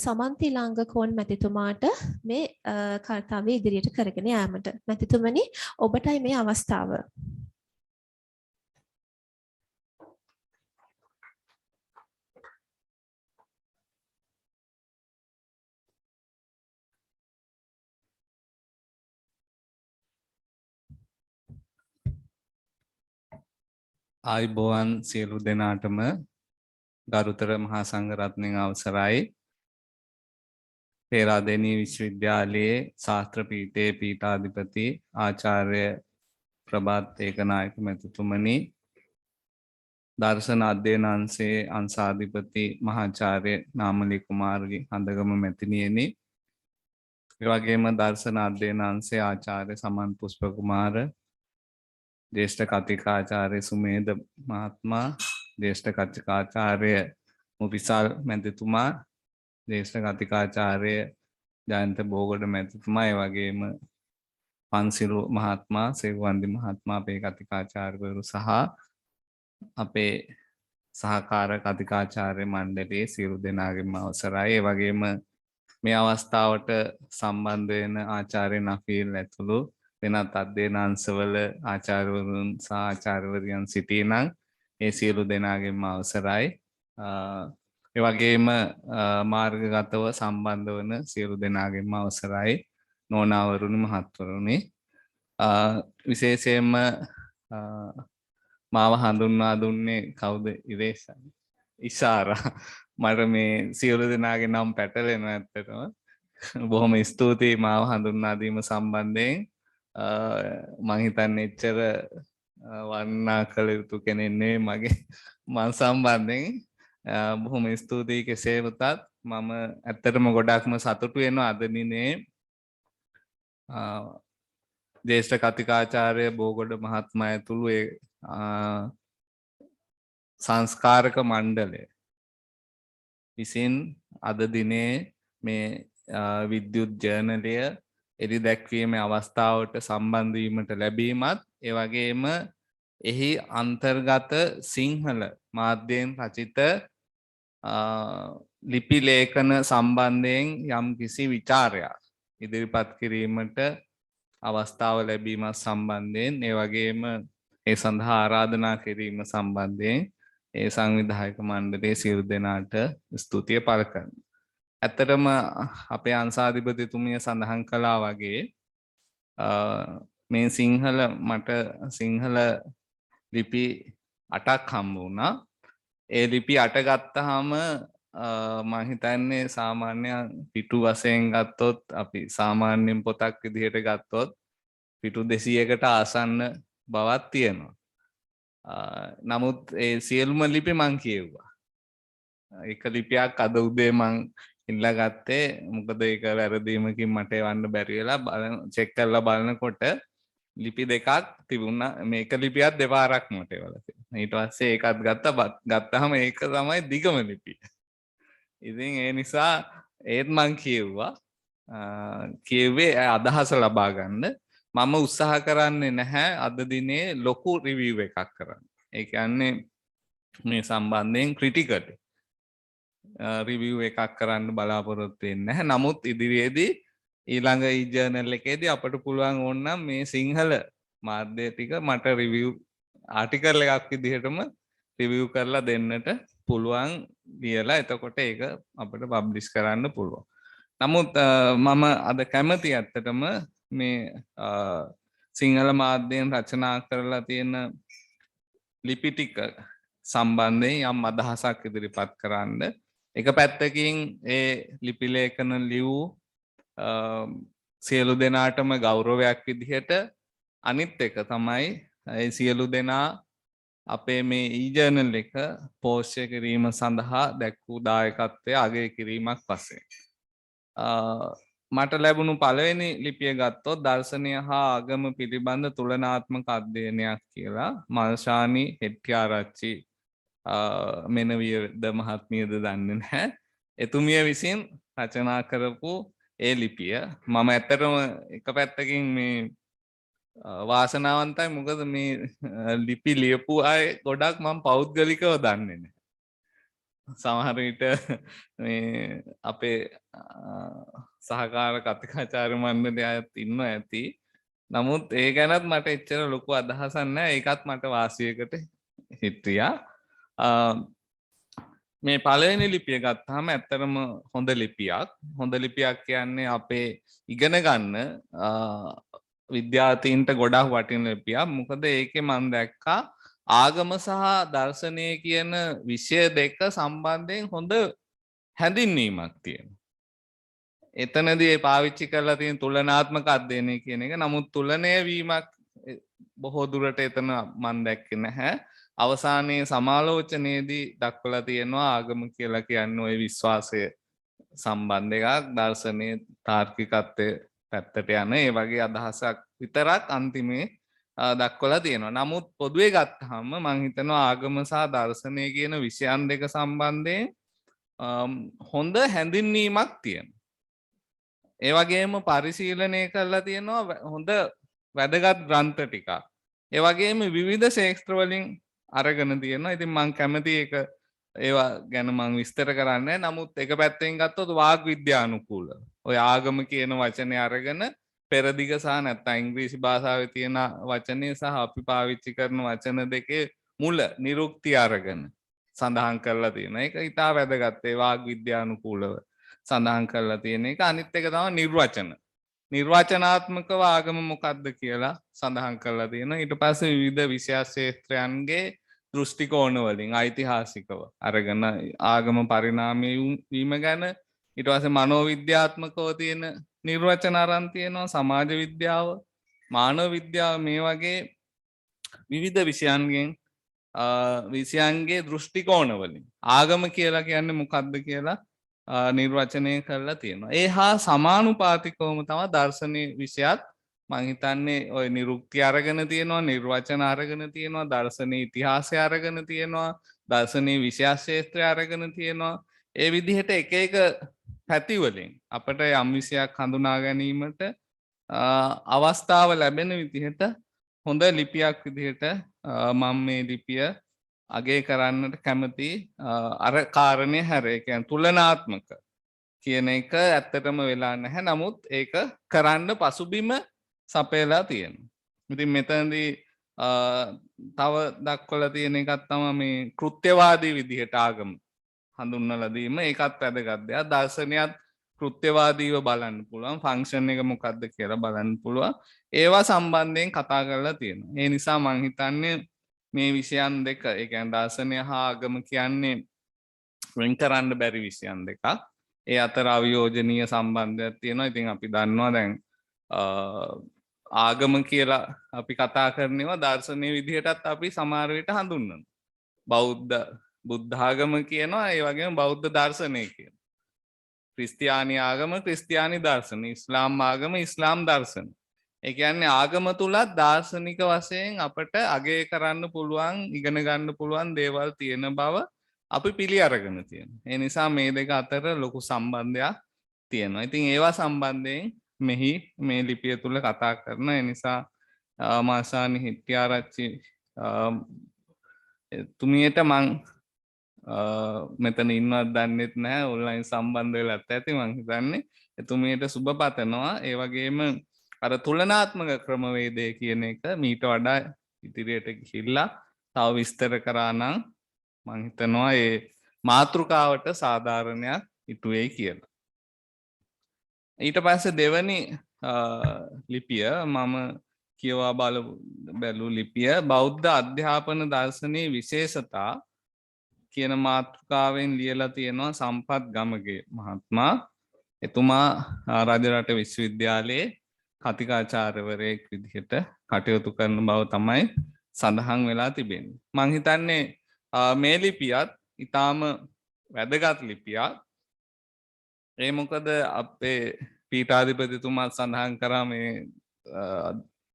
සමන්ති ලංගකෝන් මැතිතුමාට මේ කාර්යය ඉදිරියට කරගෙන යාමට. මැතිතුමනි, ඔබටයි මේ අවස්ථාව. ආයුබෝවන් සියලු දෙනාටම ගරුතර මහා සංඝරත්නයන් අවසරයි. පේරාදෙණිය විශ්වවිද්‍යාලයේ ශාස්ත්‍ර පීඨයේ පීඨාධිපති ආචාර්ය ප්‍රභාත් ඒකනායක මැතිතුමනි, දර්ශන අධ්‍යයන අංශයේ අංශාධිපති මහාචාර්ය නාමලී කුමාරගේ හඳගම මැතිණියනි, ඒ වගේම දර්ශන අධ්‍යයන අංශයේ ආචාර්ය සමන් පුෂ්ප කුමාර, ජ්‍යෙෂ්ඨ කතිකාචාර්ය සුමේද මහත්මයා, ජ්‍යෙෂ්ඨ කතිකාචාර්ය මුපිසල් මැතිතුමා, ජ්‍යෙෂ්ඨ කතිකාචාර්ය ජයන්ත බෝගොඩ මැතිතුමා, ඒ වගේම පන්සිරු මහත්මයා, සේවන්දි මහත්මයා, අපේ කතිකාචාර්යවරු සහ අපේ සහකාර කතිකාචාර්ය මණ්ඩලයේ සියලු දෙනාගේම අවසරයි. ඒ වගේම මේ අවස්ථාවට සම්බන්ධ වෙන ආචාර්ය නෆීල් ඇතුළු වෙනත් අධ්‍යයන අංශවල ආචාර්යවරුන් සහ ආචාර්යවරියන් සිටිනම් ඒ සියලු දෙනාගේම අවසරයි. ඒ වගේම මාර්ගගතව සම්බන්ධ වන සියලු දෙනාගේම අවසරයි. නෝනාවරුනි, මහත්වරුනි, විශේෂයෙන්ම මාව හඳුන්වා දුන්නේ කවුද? ඉෂාරා. මට මේ සියලු දෙනාගේ නම් පැටලෙනවා ඇත්තටම. බොහොම ස්තුතියි මාව හඳුන්වා දීම සම්බන්ධයෙන්. මං හිතන්නේ එච්චර වර්ණනා කළ යුතු කෙනෙක් නෙවෙයි මං සම්බන්ධයෙන්. බොහොම ස්තුතියි. කෙසේ වෙතත් මම ඇත්තටම ගොඩක්ම සතුටු වෙනවා අද දිනේ ජ්‍යෙෂ්ඨ කතිකාචාර්ය බෝගොඩ මහත්මයා ඇතුළු ඒ සංස්කාරක මණ්ඩලය විසින් අද දිනේ මේ විද්‍යුත් ජර්නලය එළි දැක්වීමේ අවස්ථාවට සම්බන්ධ වීමට ලැබීමත්, ඒ වගේම එහි අන්තර්ගත සිංහල මාධ්‍යයෙන් රචිත ලිපි ලේඛන සම්බන්ධයෙන් යම් කිසි විචාරයක් ඉදිරිපත් කිරීමට අවස්ථාව ලැබීමත් සම්බන්ධයෙන්, ඒ වගේම ඒ සඳහා ආරාධනා කිරීම සම්බන්ධයෙන් ඒ සංවිධායක මණ්ඩලයේ සියලු දෙනාට ස්තුතිය පළ කරනවා. ඇත්තටම අපේ අංශාධිපතිතුමිය සඳහන් කළා වගේ මේ සිංහල මට සිංහල ලිපි 8ක් හම්බ වුණා. ඒ ලිපි 8 ගත්තාම මම හිතන්නේ සාමාන්‍ය පිටු වශයෙන් ගත්තොත් අපි සාමාන්‍යයෙන් පොතක් විදිහට ගත්තොත් පිටු 200කට ආසන්න බවක් තියෙනවා. නමුත් ඒ සියලුම ලිපි මං කියෙව්වා. එක ලිපියක් අද උදේ මං ඉල්ලා ගත්තේ මොකද ඒක වැරදීමකින් මට එවන්න බැරි වෙලා චෙක් කරලා බලනකොට ලිපි දෙකක් තිබුණා. මේක ලිපියක් දෙපාරක් මට එවලා තියෙනවා. ඊට පස්සේ ඒකත් ගත්තාම ඒක තමයි දිගම ලිපිය. ඉතින් ඒ නිසා ඒත් මං කියෙව්වේ අදහස ලබා ගන්න. මම උත්සාහ කරන්නේ නැහැ අද දිනේ ලොකු රිවිව් එකක් කරන්න. ඒ කියන්නේ මේ සම්බන්ධයෙන් ක්‍රිටිකලි රිවිව් එකක් කරන්න බලාපොරොත්තු වෙන්නේ නැහැ. නමුත් ඉදිරියේදී ඊළඟ ජර්නල් එකේදී අපට පුළුවන් ඕනනම් මේ සිංහල මාධ්‍ය ටික මට රිවිව් ආටිකල් එකක් විදිහටම රිවිව් කරලා දෙන්නට පුළුවන් කියලා. එතකොට ඒක අපිට පබ්ලිෂ් කරන්න පුළුවන්. නමුත් මම අද කැමති ඇත්තටම මේ සිංහල මාධ්‍යයෙන් රචනා කරලා තියෙන ලිපි ටික සම්බන්ධයෙන් යම් අදහසක් ඉදිරිපත් කරන්න. එක පැත්තකින් ඒ ලිපි ලේඛන ලියූ සියලු දෙනාටම ගෞරවයක් විදිහට, අනිත් එක තමයි ඒ සියලු දෙනා අපේ මේ ඊජර්නල් එක පෝස්ට් කිරීම සඳහා දැක්වූ දායකත්වය අගය කිරීමක් වශයෙන් මට ලැබුණු පළවෙනි ලිපිය ගත්තොත් දර්ශනය හා ආගම පිළිබඳ තුලනාත්මක අධ්‍යයනයක් කියලා මල්ෂානි හෙට්ටිආරච්චි මෙනවියද මහත්මියද දන්නේ නැහැ. එතුමිය විසින් රචනා කරපු ඒ ලිපිය මම ඇත්තටම එක පැත්තකින් මේ වාසනාවන්තයි. මොකද මේ ලිපි ලියපු අය ගොඩක් මම පෞද්ගලිකව දන්නේ නැහැ. සමහර විට මේ අපේ සහකාර කතිකාචාර්ය මණ්ඩලයත් ඉන්නවා ඇති. නමුත් ඒ ගැනත් මට එච්චර ලොකු අදහසක් නැහැ. ඒකත් මට වාසියකට හිටියා. මේ පළවෙනි ලිපිය ගත්තාම ඇත්තටම හොඳ ලිපියක්. හොඳ ලිපියක් කියන්නේ අපේ ඉගෙන ගන්න විද්‍යාර්ථීන්ට ගොඩක් වටින ලිපියක්. මොකද ඒකේ මම දැක්කා ආගම සහ දර්ශනය කියන විෂය දෙක සම්බන්ධයෙන් හොඳ හැඳින්වීමක් තියෙනවා. එතනදී පාවිච්චි කරලා තියෙන තුලනාත්මක අධ්‍යයනය කියන එක. නමුත් තුලනය වීමක් බොහෝ දුරට එතන මම දැක්කේ නැහැ. අවසානයේ සමාලෝචනයේදී දක්වලා තියෙනවා ආගම කියලා කියන්නේ ওই විශ්වාසය සම්බන්ධ එකක්, දර්ශනයේ තාර්කිකත්වයේ පැත්තට යන ඒ වගේ අදහසක් විතරක් අන්තිමේ දක්වලා තියෙනවා. නමුත් පොදුවේ ගත්තාම මම හිතනවා ආගම සහ දර්ශනය කියන විෂයන් දෙක සම්බන්ධයෙන් හොඳ හැඳින්වීමක් තියෙනවා. ඒ වගේම පරිශීලනය කරලා තියෙනවා හොඳ වැදගත් ග්‍රන්ථ ටිකක්. ඒ වගේම විවිධ ක්ෂේත්‍ර වලින් අරගෙන තියෙනවා. ඉතින් මම කැමති ඒක ඒවා ගැන මම විස්තර කරන්නේ. නමුත් එක පැත්තෙන් ගත්තොත් වාග් විද්‍යානුකූල ඔය ආගම කියන වචනේ අරගෙන පෙරදිග සහ නැත්නම් ඉංග්‍රීසි භාෂාවේ තියෙන වචනේ සහ අපි පාවිච්චි කරන වචන දෙකේ මුල නිරුක්ති අරගෙන සඳහන් කරලා තියෙනවා. ඒක ඉතා වැදගත්. ඒ වාග් විද්‍යානුකූලව සඳහන් කරලා තියෙන එක. අනිත් එක තමයි නිර්වචන. නිර්වචනාත්මකව ආගම මොකක්ද කියලා සඳහන් කරලා තියෙනවා. ඊට පස්සේ විවිධ විෂය ක්ෂේත්‍රයන්ගේ දෘෂ්ටි කෝණ වලින් ඓතිහාසිකව අරගෙන ආගම පරිණාමය වීම ගැන, ඊට පස්සේ මනෝවිද්‍යාත්මකව තියෙන නිර්වචන අරන් තියෙනවා, සමාජ විද්‍යාව, මානව විද්‍යාව, මේ වගේ විවිධ විෂයන්ගේ දෘෂ්ටි කෝණ වලින් ආගම කියලා කියන්නේ මොකක්ද කියලා නිර්වචනය කරලා තියෙනවා. ඒ හා සමානුපාතිකවම තමයි දර්ශනීය විෂයත් මම හිතන්නේ ඔය නිරුක්ති අරගෙන තියෙනවා, නිර්වචන අරගෙන තියෙනවා, දර්ශනීය ඉතිහාසය අරගෙන තියෙනවා, දර්ශනීය විෂය ක්ෂේත්‍රය අරගෙන තියෙනවා. ඒ විදිහට එක එක පැති වලින් අපිට යම් විෂයක් හඳුනා ගැනීමට අවස්ථාව ලැබෙන විදිහට හොඳ ලිපියක් විදිහට මම මේ ලිපිය අගය කරන්නට කැමති. අර කාරණේ හැර ඒ කියන්නේ තුලනාත්මක කියන එක ඇත්තටම වෙලා නැහැ. නමුත් ඒක කරන්න පසුබිම සපයලා තියෙනවා. ඉතින් මෙතනදී තව දක්වලා තියෙන එකක් තමයි මේ කෘත්‍යවාදී විදිහට ආගම හඳුන්වලා දීම. ඒකත් වැදගත් දෙයක්. දර්ශනයත් කෘත්‍යවාදීව බලන්න පුළුවන්. ෆන්ක්ෂන් එක මොකක්ද කියලා බලන්න පුළුවන්. ඒවා සම්බන්ධයෙන් කතා කරලා තියෙනවා. ඒ නිසා මම හිතන්නේ මේ විෂයන් දෙක, ඒ කියන්නේ දර්ශනය හා ආගම කියන්නේ වෙන් කරන්න බැරි විෂයන් දෙකක්. ඒ අතර අවියෝජනීය සම්බන්ධයක් තියෙනවා. ඉතින් අපි දන්නවා දැන් ආගම කියලා අපි කතා කරනවා දර්ශනීය විදිහටත් අපි සමහර විට හඳුන්වනවා. බුද්ධ ආගම කියනවා, ඒ වගේම බෞද්ධ දර්ශනය කියනවා. ක්‍රිස්තියානි ආගම ක්‍රිස්තියානි දර්ශන, ඉස්ලාම් ආගම ඉස්ලාම් දර්ශන. ඒ කියන්නේ ආගම තුලත් දාර්ශනික වශයෙන් අපට අගය කරන්න පුළුවන්, ඉගෙන ගන්න පුළුවන් දේවල් තියෙන බව අපි පිළි අරගෙන තියෙනවා. ඒ නිසා මේ දෙක අතර ලොකු සම්බන්ධයක් තියෙනවා. ඉතින් ඒවා සම්බන්ධයෙන් මෙහි මේ ලිපිය තුල කතා කරන. ඒ නිසා මාසානි හිටියාරච්චි තුමියට මං මෙතන ඉන්නවත් දන්නෙත් නැහැ. ඔන්ලයින් සම්බන්ධ වෙලත් ඇති. මං හිතන්නේ එතුමියට සුබ පතනවා. ඒ වගේම අර තුලනාත්මක ක්‍රමවේදය කියන එක මීට වඩා ඉදිරියට ගිහිල්ලා තව විස්තර කරා නම් මං හිතනවා ඒ මාතෘකාවට සාධාරණයක් ඉටු වෙයි කියලා. ඊට පස්සේ දෙවැනි ලිපිය මම කියවා බැලූ ලිපිය බෞද්ධ අධ්‍යාපන දර්ශනයේ විශේෂතා කියන මාතෘකාවෙන් ලියලා තියෙනවා සම්පත් ගමගේ මහත්මයා. එතුමා රජරට විශ්වවිද්‍යාලයේ කතිකාචාර්යවරයෙක් විදිහට කටයුතු කරන බව තමයි සඳහන් වෙලා තිබෙන්නේ. මං හිතන්නේ මේ ලිපියත් ඊටාම වැදගත් ලිපියක්. ඒ මොකද අපේ පීඨාධිපතිතුමා සඳහන් කරා මේ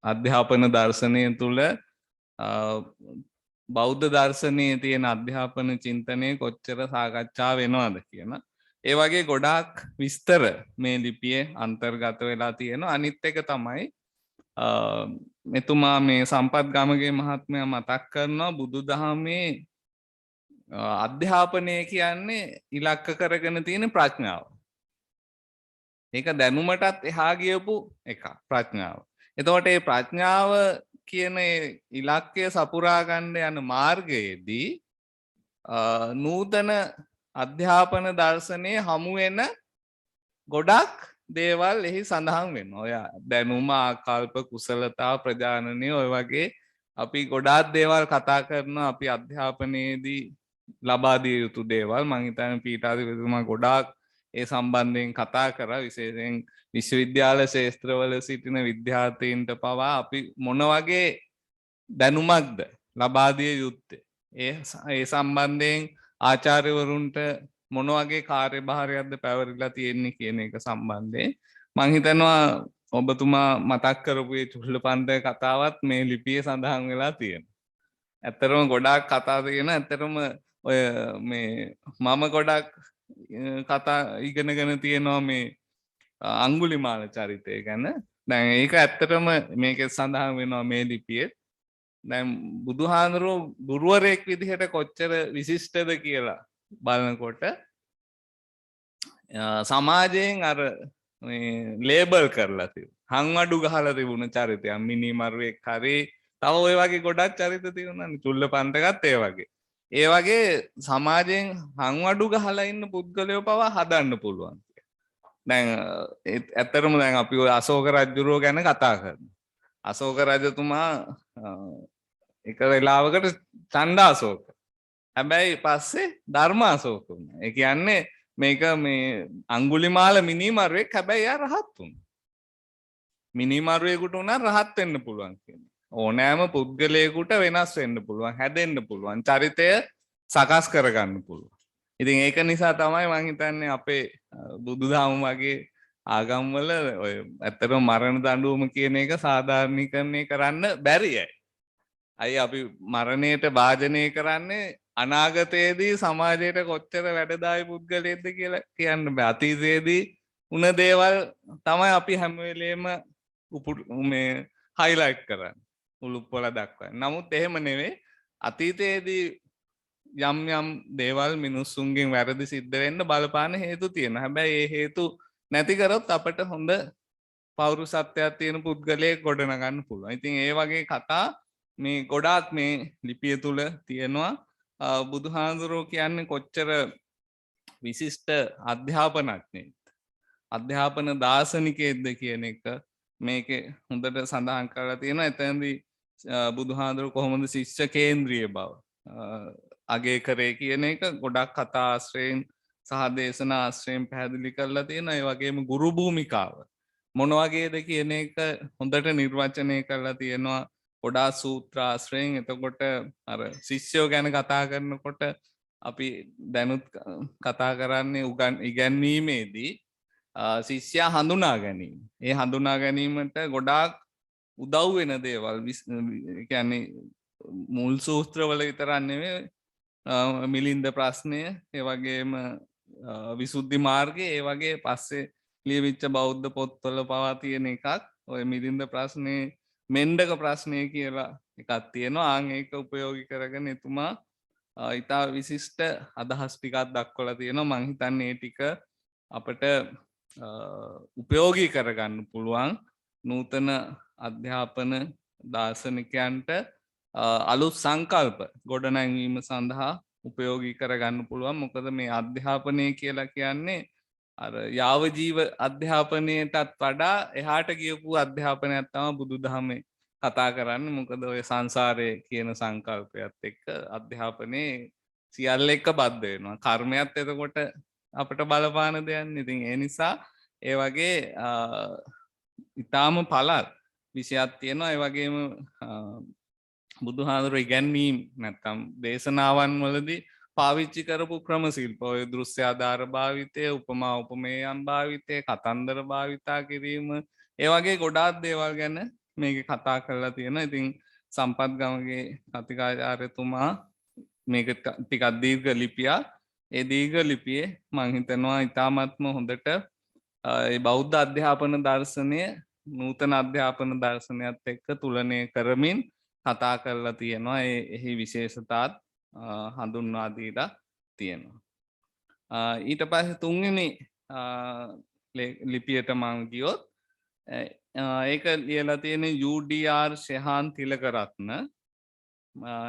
අධ්‍යාපන දර්ශනය තුළ බෞද්ධ දර්ශනයේ තියෙන අධ්‍යාපන චින්තනය කොච්චර සාකච්ඡා වෙනවද කියන. ඒ වගේ ගොඩාක් විස්තර මේ ලිපියේ අන්තර්ගත වෙලා තියෙනවා. අනිත් එක තමයි මෙතුමා මේ සම්පත් ගමගේ මහත්මයා මතක් කරනවා බුදුදහමේ අධ්‍යාපනය කියන්නේ ඉලක්ක කරගෙන තියෙන ප්‍රඥාව. ඒක දැනුමටත් එහා ගියපු එක ප්‍රඥාව. එතකොට මේ ප්‍රඥාව කියන ඉලක්කය සපුරා ගන්න යන මාර්ගයේදී නූතන අධ්‍යාපන දර්ශනයේ හමු වෙන ගොඩක් දේවල් එහි සඳහන් වෙනවා. ඔය දැනුම, ආකල්ප, කුසලතා, ප්‍රජානනය ඔය වගේ අපි ගොඩාක් දේවල් කතා කරනවා අපි අධ්‍යාපනයේදී ලබා දිය යුතු දේවල්. මම හිතන්නේ පීඨාධිපතිතුමා ගොඩාක් ඒ සම්බන්ධයෙන් කතා කරා. විශේෂයෙන් විශ්වවිද්‍යාල ශාස්ත්‍රවල සිටින විද්‍යාර්ථීන්ට පවා අපි මොන වගේ දැනුමක්ද ලබා දිය යුත්තේ, ඒ සම්බන්ධයෙන් ආචාර්යවරුන්ට මොන වගේ කාර්යභාරයක්ද පැවරිලා තියෙන්නේ කියන එක සම්බන්ධයෙන් මම හිතනවා ඔබතුමා මතක් කරපු ඒ චුල්ලපන්ත කතාවත් මේ ලිපියේ සඳහන් වෙලා තියෙනවා. ඇත්තටම ගොඩාක් කතා තියෙන. ඇත්තටම ඔය මේ මම ගොඩක් කතා ඉගෙනගෙන තියෙනවා මේ අංගුලිමාල චරිතය ගැන. දැන් ඒක ඇත්තටම මේකේ සඳහන් වෙනවා මේ ලිපියේ. දැන් බුදුහාඳුරෝ ගුරුවරයෙක් විදිහට කොච්චර විශිෂ්ටද කියලා බලනකොට සමාජයෙන් අර මේ ලේබල් කරලා තිබුණා. හංවඩු ගහලා තිබුණ චරිතයක්. මිනිමරුවෙක් හරි තව ඔය වගේ ගොඩක් චරිත තියෙනවානේ. චුල්ලපන්තකත් ඒ වගේ. ඒ වගේ සමාජයෙන් හංවඩු ගහලා ඉන්න පුද්ගලයෝ පවා හදන්න පුළුවන්. දැන් ඇත්තටම දැන් අපි ඔය අශෝක රජුරෝ ගැන කතා කරනවා. අශෝක රජතුමා එක වෙලාවකට ඡණ්ඩාශෝක. හැබැයි පස්සේ ධර්මාශෝක වුණා. ඒ කියන්නේ මේක මේ අඟුලිමාල මිනිමරුවෙක්. හැබැයි එයා රහත් වුණා. මිනිමරුවෙකුට උනා රහත් වෙන්න පුළුවන් කියන්නේ. ඕනෑම පුද්ගලයෙකුට වෙනස් වෙන්න පුළුවන්, හැදෙන්න පුළුවන්, චරිතය සකස් කරගන්න පුළුවන්. ඉතින් ඒක නිසා තමයි මම හිතන්නේ අපේ බුදුදහම වගේ ආගම්වල ඔය ඇත්තටම මරණ දඬුවම කියන එක සාධාරණීකරණය කරන්න බැරියයි. අයි අපි මරණයට භාජනය කරන්නේ අනාගතයේදී සමාජයට කොච්චර වැඩදායි පුද්ගලයෙක්ද කියලා කියන්න බෑ. අතීතයේදී උන දේවල් තමයි අපි හැම වෙලේම මේ හයිලයිට් කරන්නේ. උලුප්පල දක්වන්නේ. නමුත් එහෙම නෙවෙයි. අතීතයේදී යම් යම් දේවල් මිනිස්සුන්ගෙන් වැරදි සිද්ධ වෙන්න බලපාන හේතු තියෙනවා. හැබැයි ඒ හේතු නැති කරොත් අපිට හොඳ පෞරුෂත්වයක් තියෙන පුද්ගලයෙක් ගොඩනගන්න පුළුවන්. ඉතින් ඒ වගේ කතා මේ ගොඩාක් මේ ලිපිය තුල තියෙනවා බුදුහාඳුරෝ කියන්නේ කොච්චර විශිෂ්ට අධ්‍යාපනඥයෙක්ද අධ්‍යාපන දාර්ශනිකයෙක්ද කියන එක මේකේ හොඳට සඳහන් කරලා තියෙනවා. එතනදී බුදුහාඳුරෝ කොහොමද ශිෂ්‍ය කේන්ද්‍රීය බව අගය කරේ කියන එක ගොඩක් කතා ආශ්‍රයෙන් සහ දේශනා ආශ්‍රයෙන් පැහැදිලි කරලා තියෙනවා. ඒ වගේම ගුරු භූමිකාව මොන වගේද කියන එක හොඳට නිර්වචනය කරලා තියෙනවා ගොඩාක් සූත්‍ර ආශ්‍රයෙන්. එතකොට අර ශිෂ්‍යෝ ගැන කතා කරනකොට අපි දැනුත් කතා කරන්නේ ඉගැන්වීමේදී ශිෂ්‍යයා හඳුනා ගැනීම. ඒ හඳුනා ගැනීමට ගොඩාක් උදව් වෙන දේවල් කියන්නේ මුල් සූත්‍රවල විතරක් නෙවෙයි මිලින්ද ප්‍රශ්නය ඒ වගේම විසුද්ධි මාර්ගය ඒ වගේ පස්සේ ලියවිච්ච බෞද්ධ පොත්වල පවා තියෙන එකක් ඔය මිලින්ද ප්‍රශ්නේ මෙන්ඩක ප්‍රශ්නය කියලා එකක් තියෙනවා. ආන් ඒක උපයෝගී කරගෙන එතුමා ඉතා විශිෂ්ට අදහස් ටිකක් දක්වලා තියෙනවා. මං හිතන්නේ ඒ ටික අපට උපයෝගී කරගන්න පුළුවන් නූතන අධ්‍යාපන දාර්ශනිකයන්ට අලුත් සංකල්ප ගොඩනැංවීම සඳහා උපයෝගී කරගන්න පුළුවන්. මොකද මේ අධ්‍යාපනය කියලා කියන්නේ අර යාව ජීව අධ්‍යාපනයටත් වඩා එහාට ගියපු අධ්‍යාපනයක් තමයි බුදුදහමේ කතා කරන්නේ. මොකද ඔය සංසාරයේ කියන සංකල්පයත් එක්ක අධ්‍යාපනයේ සියල්ල එක්ක බද්ධ වෙනවා. කර්මයක් එතකොට අපිට බලපාන දෙයක්. ඉතින් ඒ නිසා ඒ වගේ ඊටාම පළල් විෂයක් තියෙනවා. ඒ වගේම බුදුහාඳුර ඉගැන්වීම් නැත්තම් දේශනාවන් වලදී පාවිච්චි කරපු ක්‍රම ශිල්ප ඔය දෘශ්‍ය ආධාර භාවිතය, උපමා උපමේයන් භාවිතය, කතන්දර භාවිතා කිරීම ඒ වගේ ගොඩාක් දේවල් ගැන මේකේ කතා කරලා තියෙනවා. ඉතින් සම්පත් ගමගේ කතිකාචාර්යතුමා මේක ටිකක් දීර්ඝ ලිපියක්. ඒ දීර්ඝ ලිපියේ මම හිතනවා ඉතාමත්ම හොඳට ඒ බෞද්ධ අධ්‍යාපන දර්ශනය නූතන අධ්‍යාපන දර්ශනයත් එක්ක තුලනය කරමින් කතා කරලා තියෙනවා. එහි විශේෂතාත් හඳුන්වා දීලා තියෙනවා. ඊට පස්සේ තුන්වෙනි ලිපියට මම ගියොත් ඒක ලියලා තියෙන UDR ශෙහාන් තිලකරත්න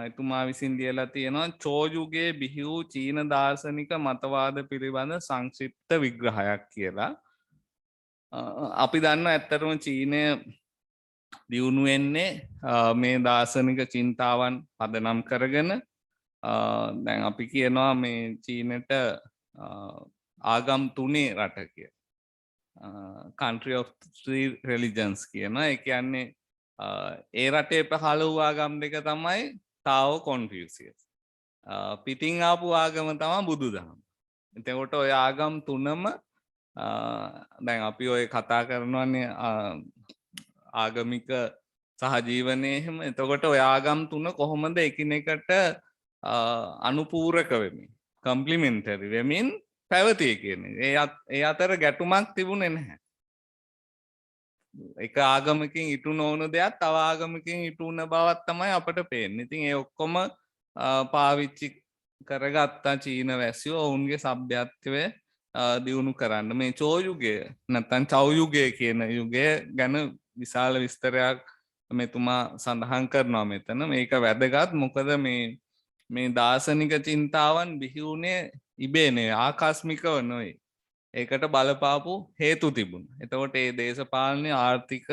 එතුමා විසින් ලියලා තියෙනවා චෝයුගේ බිහි වූ චීන දාර්ශනික මතවාද පිළිබඳ සංක්ෂිප්ත විග්‍රහයක් කියලා. අපි දන්නවා ඇත්තටම චීනය දියුණු වෙන්නේ මේ දාර්ශනික චින්තාවන් පදනම් කරගෙන. දැන් අපි කියනවා මේ චීනට ආගම් තුනේ රට කියලා. country of three religions කියනවා. ඒ කියන්නේ ඒ රටේ පහළ වූ ආගම් දෙක තමයි තාවෝ කොන්ෆියුසියස්. පිටින් ආපු ආගම තමයි බුදුදහම. එතකොට ඔය ආගම් තුනම දැන් අපි ඔය කතා කරනවානේ ආගමික සහජීවනයේ එහෙම. එතකොට ඔය ආගම් තුන කොහොමද එකිනෙකට අනුපූරක වෙමින් කම්ප්ලිමෙන්ටරි වෙමින් පැවතිය කියන්නේ. ඒ අතර ගැටුමක් තිබුණේ නැහැ. එක ආගමකින් ඉටු නොවන දෙයක් තව ආගමකින් ඉටු වුණ බවක් තමයි අපට පේන්නේ. ඉතින් ඒ ඔක්කොම පාවිච්චි කරගත්තා චීන වැසියෝ ඔවුන්ගේ සભ્યත්වය දියුණු කරන්න. මේ චෝ යුගය නැත්නම් චව් යුගය කියන යුගය ගැන විශාල විස්තරයක් මෙතුමා සඳහන් කරනවා මෙතන. මේක වැදගත්. මොකද මේ දාර්ශනික චින්තාවන් බිහි වුණේ ඉබේ නෙවෙයි ආකස්මිකව නෙවෙයි. ඒකට බලපාපු හේතු තිබුණා. එතකොට මේ දේශපාලන ආර්ථික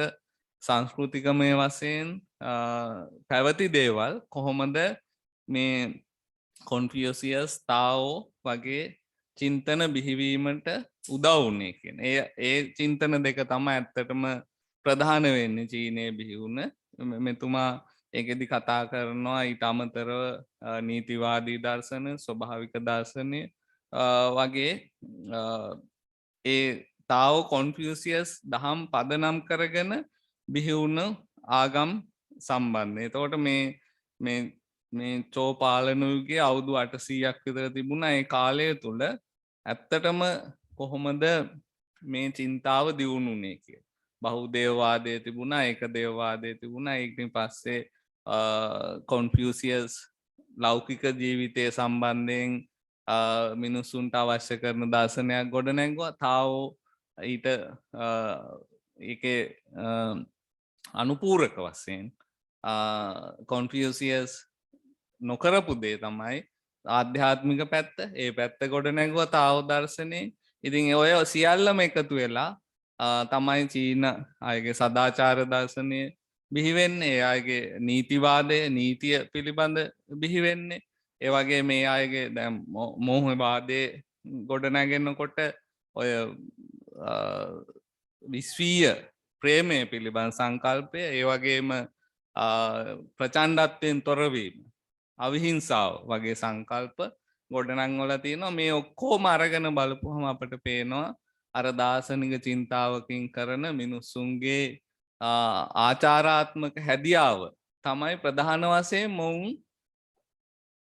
සංස්කෘතිකමය වශයෙන් පැවති දේවල් කොහොමද මේ කොන්ෆියුසියස් තාවෝ වගේ චින්තන බිහිවීමට උදව් වුණේ කියන. ඒ චින්තන දෙක තමයි ඇත්තටම ප්‍රධාන වෙන්නේ චීනයේ බිහි වුණ. මෙතුමා ඒකෙදි කතා කරනවා ඊට අමතරව නීතිවාදී දර්ශන, ස්වභාවික දර්ශනය වගේ ඒ තාවෝ කොන්ෆියුසියස් දහම් පදනම් කරගෙන බිහි වුණ ආගම් සම්බන්ධය. එතකොට මේ චෝ පාලන යුගයේ අවුරුදු 800ක් විතර තිබුණා. ඒ කාලය තුල ඇත්තටම කොහොමද මේ චින්තාව දියුණුනේ කියලා. බහුදේවවාදය තිබුණා, ඒක දේවවාදය තිබුණා. ඒකින් පස්සේ කොන්ෆියුසියස් ලෞකික ජීවිතය සම්බන්ධයෙන් මිනිසුන්ට අවශ්‍ය කරන දර්ශනයක් ගොඩනැගුවා. තාවෝ ඊට ඒකේ අනුපූරක වශයෙන් කොන්ෆියුසියස් නොකරපු දේ තමයි ආධ්‍යාත්මික පැත්ත. ඒ පැත්ත ගොඩ නැගුව තාව දර්ශනය. ඉතින් ඔය සියල්ලම එකතු වෙලා තමයි චීන අයගේ සදාචාර දර්ශනය බිහිවෙන්නේ. ඒ අයගේ නීතිවාදය නීතිය පිළිබඳ බිහිවෙන්නේ. ඒ වගේ මේ අයගේ දැන් මෝහවාදයේ ගොඩ නැගෙනකොට ඔය විශ්වීය ප්‍රේමය පිළිබඳ සංකල්පය ඒ වගේම ප්‍රචණ්ඩත්වයෙන් තොරවීම අවිහිංසාව වගේ සංකල්ප ගොඩනංවල තියෙනවා. මේ ඔක්කොම අරගෙන බලපුවම අපට පේනවා අර දාර්ශනික චින්තාවකින් කරන මිනිස්සුන්ගේ ආචාරාත්මක හැදියාව තමයි ප්‍රධාන වශයෙන් මොවුන්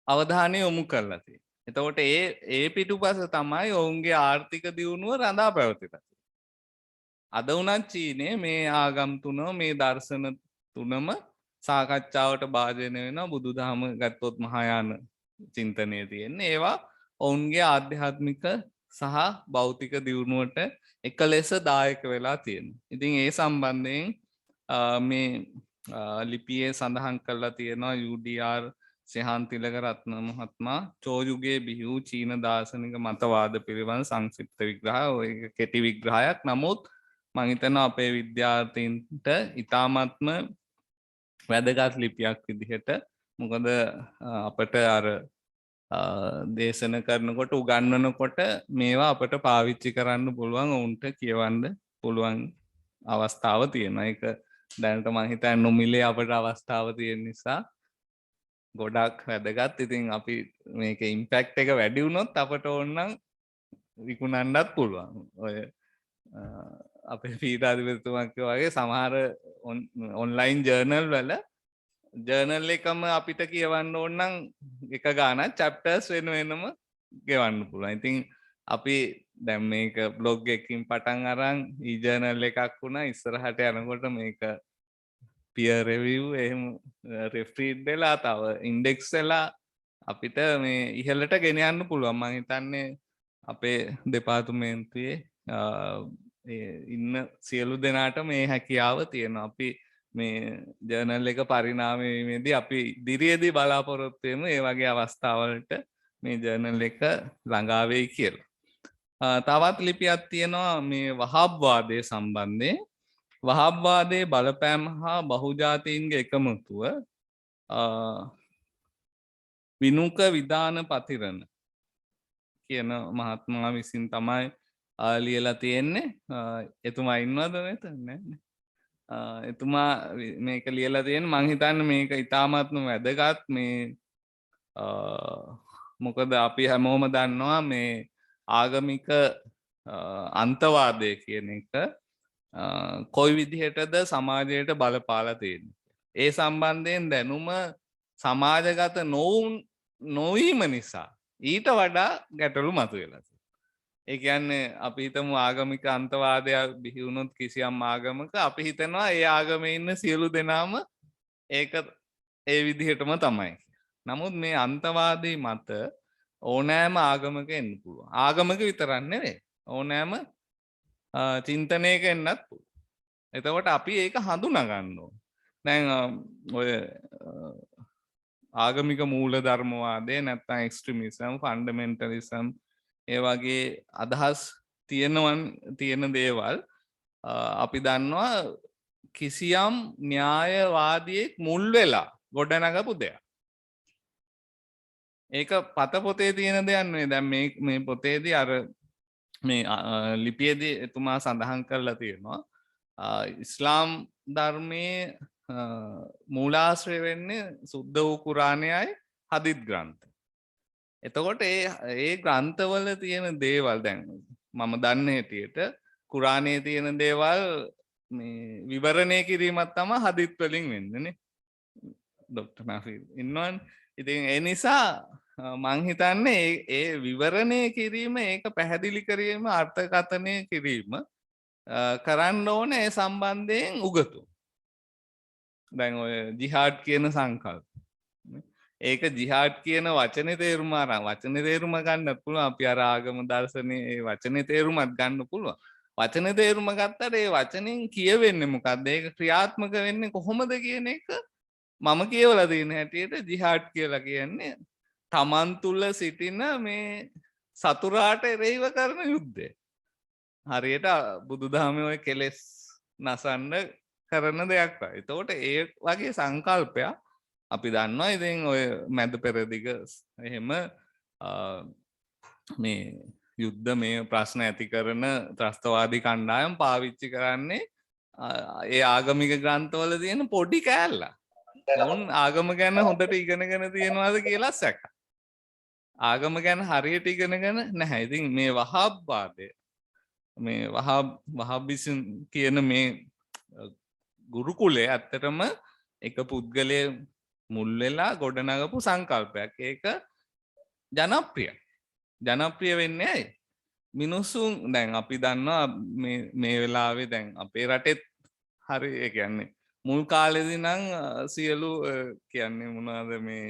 අවධානය යොමු කරලා තියෙන්නේ. එතකොට ඒ පිටුපස තමයි ඔවුන්ගේ ආර්ථික දියුණුව රඳා පැවතිලා. අද වුණත් චීනේ මේ ආගම් තුන මේ දර්ශන තුනම සාකච්ඡාවට භාජනය වෙනවා. බුදුදහම ගත්තොත් මහායාන චින්තනය තියෙන්නේ. ඒවා ඔවුන්ගේ ආධ්‍යාත්මික සහ භෞතික දියුණුවට එක ලෙස දායක වෙලා තියෙනවා. ඉතින් ඒ සම්බන්ධයෙන් මේ ලිපියේ සඳහන් කරලා තියෙනවා UDR සෙහන්තිලක රත්න මහත්මයා චෝයුගේ බිහි වූ චීන දාර්ශනික මතවාද පිළිබඳ සංක්ෂිප්ත විග්‍රහය. ඔය කෙටි විග්‍රහයක්. නමුත් මම හිතනවා අපේ විද්‍යාර්ථීන්ට ඉතාමත්ම වැදගත් ලිපියක් විදිහට. මොකද අපට අර දේශන කරනකොට උගන්වනකොට මේවා අපට පාවිච්චි කරන්න පුළුවන්, ඔවුන්ට කියවන්න පුළුවන් අවස්ථාව තියෙනවා. ඒක දැනට මම හිතන්නේ නොමිලේ අපට අවස්ථාව තියෙන නිසා ගොඩක් වැදගත්. ඉතින් අපි මේක ඉම්පැක්ට් එක වැඩි වුණොත් අපට ඕනනම් විකුණන්නත් පුළුවන්. ඔය අපේ පීඩාධිපතිතුමා වගේ සමහර ඔන්ලයින් ජර්නල් වල ජර්නල් එකම අපිට කියවන්න ඕනනම් එක ගානක් චැප්ටර්ස් වෙන වෙනම ගෙවන්න පුළුවන්. ඉතින් අපි දැන් මේක බ්ලොග් එකකින් පටන් අරන් ජර්නල් එකක් වුණා. ඉස්සරහට යනකොට මේක පියර් රිවිව් එහෙම රෙෆ්‍රීඩ් වෙලා තව ඉන්ඩෙක්ස් වෙලා අපිට මේ ඉහළට ගෙන යන්න පුළුවන්. මම හිතන්නේ අපේ දෙපාර්තමේන්තුවේ ඉන්න සියලු දෙනාට මේ හැකියාව තියෙනවා. අපි මේ ජර්නල් එක පරිණාමය වීමේදී අපි ඉදිරියේදී බලාපොරොත්තු වෙමු ඒ වගේ අවස්ථාවලට මේ ජර්නල් එක ළඟා වෙයි කියලා. තවත් ලිපියක් තියෙනවා මේ වහාබ්වාදයේ සම්බන්ධයෙන්. වහාබ්වාදයේ බලපෑම හා බහුජාතීන්ගේ එකමුතුව විනුක විධාන පතිරණ කියන මහත්මයා විසින් තමයි ලියලා තියෙන්නේ. එතුමා ඉන්නවද මෙතන? එතුමා මේක ලියලා තියෙන්නේ. මං හිතන්නේ මේක ඉතාමත්ම වැදගත්. මේ මොකද අපි හැමෝම දන්නවා මේ ආගමික අන්තවාදය කියන එක කොයි විදිහටද සමාජයට බලපාලා තියෙන්නේ. ඒ සම්බන්ධයෙන් දැනුම සමාජගත නොවීම නිසා ඊට වඩා ගැටලු මතුවෙලා. ඒ කියන්නේ අපි හිතමු ආගමික අන්තවාදයක් බිහි වුණොත් කිසියම් ආගමක අපි හිතනවා ඒ ආගමේ ඉන්න සියලු දෙනාම ඒක ඒ විදිහටම තමයි. නමුත් මේ අන්තවාදී මත ඕනෑම ආගමක එන්න පුළුවන්. ආගමක විතරක් නෙවෙයි ඕනෑම චින්තනයක එන්නත් පුළුවන්. එතකොට අපි ඒක හඳුනා ගන්න ඕන. දැන් ඔය ආගමික මූල ධර්මවාදය නැත්නම් එක්ස්ට්‍රීමිසම්, ෆන්ඩමෙන්ටලිසම් ඒ වගේ අදහස් තියෙන දේවල් අපි දන්නවා කිසියම් න්‍යායවාදියෙක් මුල් වෙලා ගොඩනගපු දෙයක්. ඒක පතපොතේ තියෙන දෙයක් නෙවෙයි. දැන් මේ පොතේදී අර මේ ලිපියේදී එතුමා සඳහන් කරලා තියෙනවා ඉස්ලාම් ධර්මයේ මූලාශ්‍රය වෙන්නේ සුද්ධ වූ කුරාණයයි හදිත් ග්‍රන්ථ. එතකොට ඒ ග්‍රන්ථවල තියෙන දේවල් දැන් මම දන්න හැටියට කුරාණයේ තියෙන දේවල් මේ විවරණය කිරීමක් තමයි හදිත් වලින් වෙන්නේ නේ. ડોක්ටර් නාෆීල් ඉන්නවනේ. ඉතින් ඒ නිසා මං හිතන්නේ ඒ විවරණය කිරීම ඒක පැහැදිලි කිරීම අර්ථකථනය කිරීම කරන්න ඕනේ ඒ සම්බන්ධයෙන් උගතු. දැන් ඔය ජිහාඩ් කියන සංකල්ප. ඒක ජිහාඩ් කියන වචනේ තේරුම අරන් වචනේ තේරුම ගන්නත් පුළුවන්. අපි අර ආගම දර්ශනයේ වචනේ තේරුමත් ගන්න පුළුවන්. වචනේ තේරුම ගත්තට ඒ වචනෙන් කියවෙන්නේ මොකක්ද? ඒක ක්‍රියාත්මක වෙන්නේ කොහොමද කියන එක මම කියවලා තියෙන හැටියට ජිහාඩ් කියලා කියන්නේ තමන් තුළ සිටින මේ සතුරාට එරෙහිව කරන යුද්ධය. හරියට බුදුදහමේ ඔය කෙලෙස් නසන්න කරන දෙයක් වගේ. එතකොට ඒ වගේ සංකල්පයක් අපි දන්නවා. ඉතින් ඔය මැද පෙරදිග එහෙම මේ යුද්ධ මේ ප්‍රශ්න ඇති කරන ත්‍රස්තවාදී කණ්ඩායම් පාවිච්චි කරන්නේ ඒ ආගමික ග්‍රන්ථවල තියෙන පොඩි කෑල්ල. ඔවුන් ආගම ගැන හොඳට ඉගෙනගෙන තියෙනවාද කියලා සැක. ආගම ගැන හරියට ඉගෙනගෙන නැහැ. ඉතින් මේ වහාබ්වාදය මේ වහාබිසම් කියන මේ ගුරුකුලේ ඇත්තටම එක පුද්ගලයේ මුල් වෙලා ගොඩනගපු සංකල්පයක්. ඒක ජනප්‍රිය වෙන්නේ ඇයි? මිනිස්සුන් දැන් අපි දන්නවා මේ වෙලාවේ දැන් අපේ රටෙත් හරි ඒ කියන්නේ මුල් කාලෙදී නම් සියලු කියන්නේ මොනවාද මේ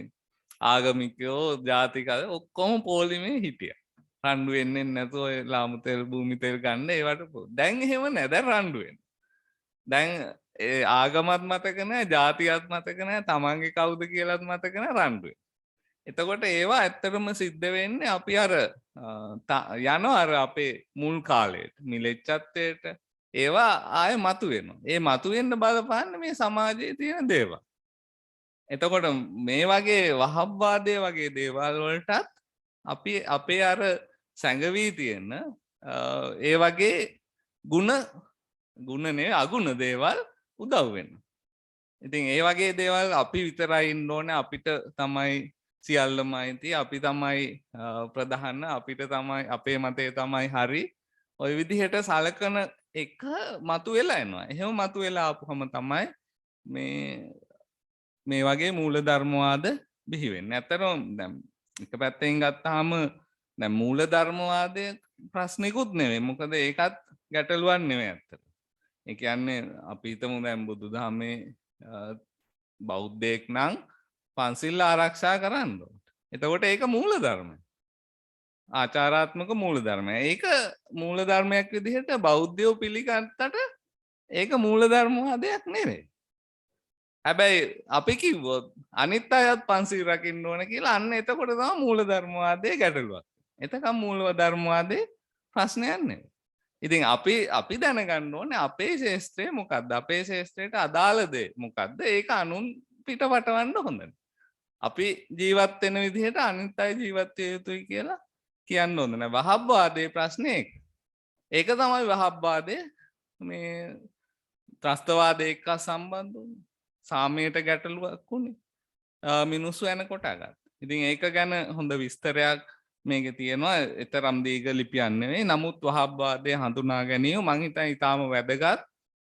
ආගමිකයෝ ජාතිකයෝ ඔක්කොම පොලිමේ හිටියා. රණ්ඩු වෙන්නේ නැතුව ඔය ලාමු තෙල් භූමි තෙල් ගන්න ඒවට. දැන් එහෙම නැහැ. දැන් රණ්ඩු වෙනවා. දැන් ඒ ආගමත් මතක නැහැ, ජාතියත් මතක නැහැ, තමන්ගේ කවුද කියලාත් මතක නැහැ, රණ්ඩු වෙනවා. එතකොට ඒවා ඇත්තටම සිද්ධ වෙන්නේ අපි අර යනවා අර අපේ මුල් කාලයට මිලෙච්චත්වයට ඒවා ආය මතුවෙනවා. ඒ මතුවෙන්න බලපාන්න මේ සමාජයේ තියෙන දේවල්. එතකොට මේ වගේ වහබ්වාදය වගේ දේවල් වලටත් අපි අපේ අර සැඟවී තියෙන ඒ වගේ ගුණ නෙවෙයි අගුණ දේවල් උදව් වෙනවා. ඉතින් ඒ වගේ දේවල් අපි විතරයි ඉන්න ඕනේ. අපිට තමයි සියල්ලම අයිති. අපි තමයි ප්‍රධාන. අපිට තමයි අපේ මතය තමයි හරි. ওই විදිහට සලකන එක මතුවෙලා එනවා. එහෙම මතුවෙලා ආපුවම තමයි මේ වගේ මූලධර්මවාද බිහි වෙන්නේ. ඇත්තටම දැන් එක පැත්තෙන් ගත්තාම දැන් මූලධර්මවාදය ප්‍රශ්නිකුත් නෙවෙයි. මොකද ඒකත් ගැටලුවක් නෙවෙයි ඇත්තට. ඒ කියන්නේ අපි හිතමු දැන් බුදුදහමේ බෞද්ධයෙක් නම් පන්සිල් ආරක්ෂා කරන්න ඕනේ. එතකොට ඒක මූලධර්මයි. ආචාරාත්මක මූලධර්මය. ඒක මූලධර්මයක් විදිහට බෞද්ධයෝ පිළිගත්තට ඒක මූලධර්මවාදයක් නෙවෙයි. හැබැයි අපි කිව්වොත් අනිත් අයත් පන්සිල් රකින්න ඕන කියලා අන්න එතකොට තමයි මූලධර්මවාදයේ ගැටලුවක්. එතකම් මූලධර්මවාදයේ ප්‍රශ්නයක් නෙවෙයි. ඉතින් අපි දැනගන්න ඕනේ අපේ ශාස්ත්‍රය මොකක්ද? අපේ ශාස්ත්‍රයට අදාළ දේ මොකක්ද? ඒක අනුන් පිට වටවන්න හොඳ නැහැ. අපි ජීවත් වෙන විදිහට අනිත් අය ජීවත් විය යුතුයි කියලා කියන්න හොඳ නැහැ. වහබ්වාදයේ ප්‍රශ්නේ ඒක. ඒක තමයි වහබ්වාදයේ මේ ත්‍රස්තවාදයේ එක්ක සම්බන්ධ වුනේ. සාමයට ගැටලුවක් උනේ. මිනිස්සු යන කොටා ගත්තා. ඉතින් ඒක ගැන හොඳ විස්තරයක් මේකේ තියෙනවා. ඊතරම් දීඝ ලිපියක් නෙවෙයි. නමුත් වහබ්වාදයේ හඳුනා ගැනීම මං හිතන්නේ ඊටාම වැදගත්.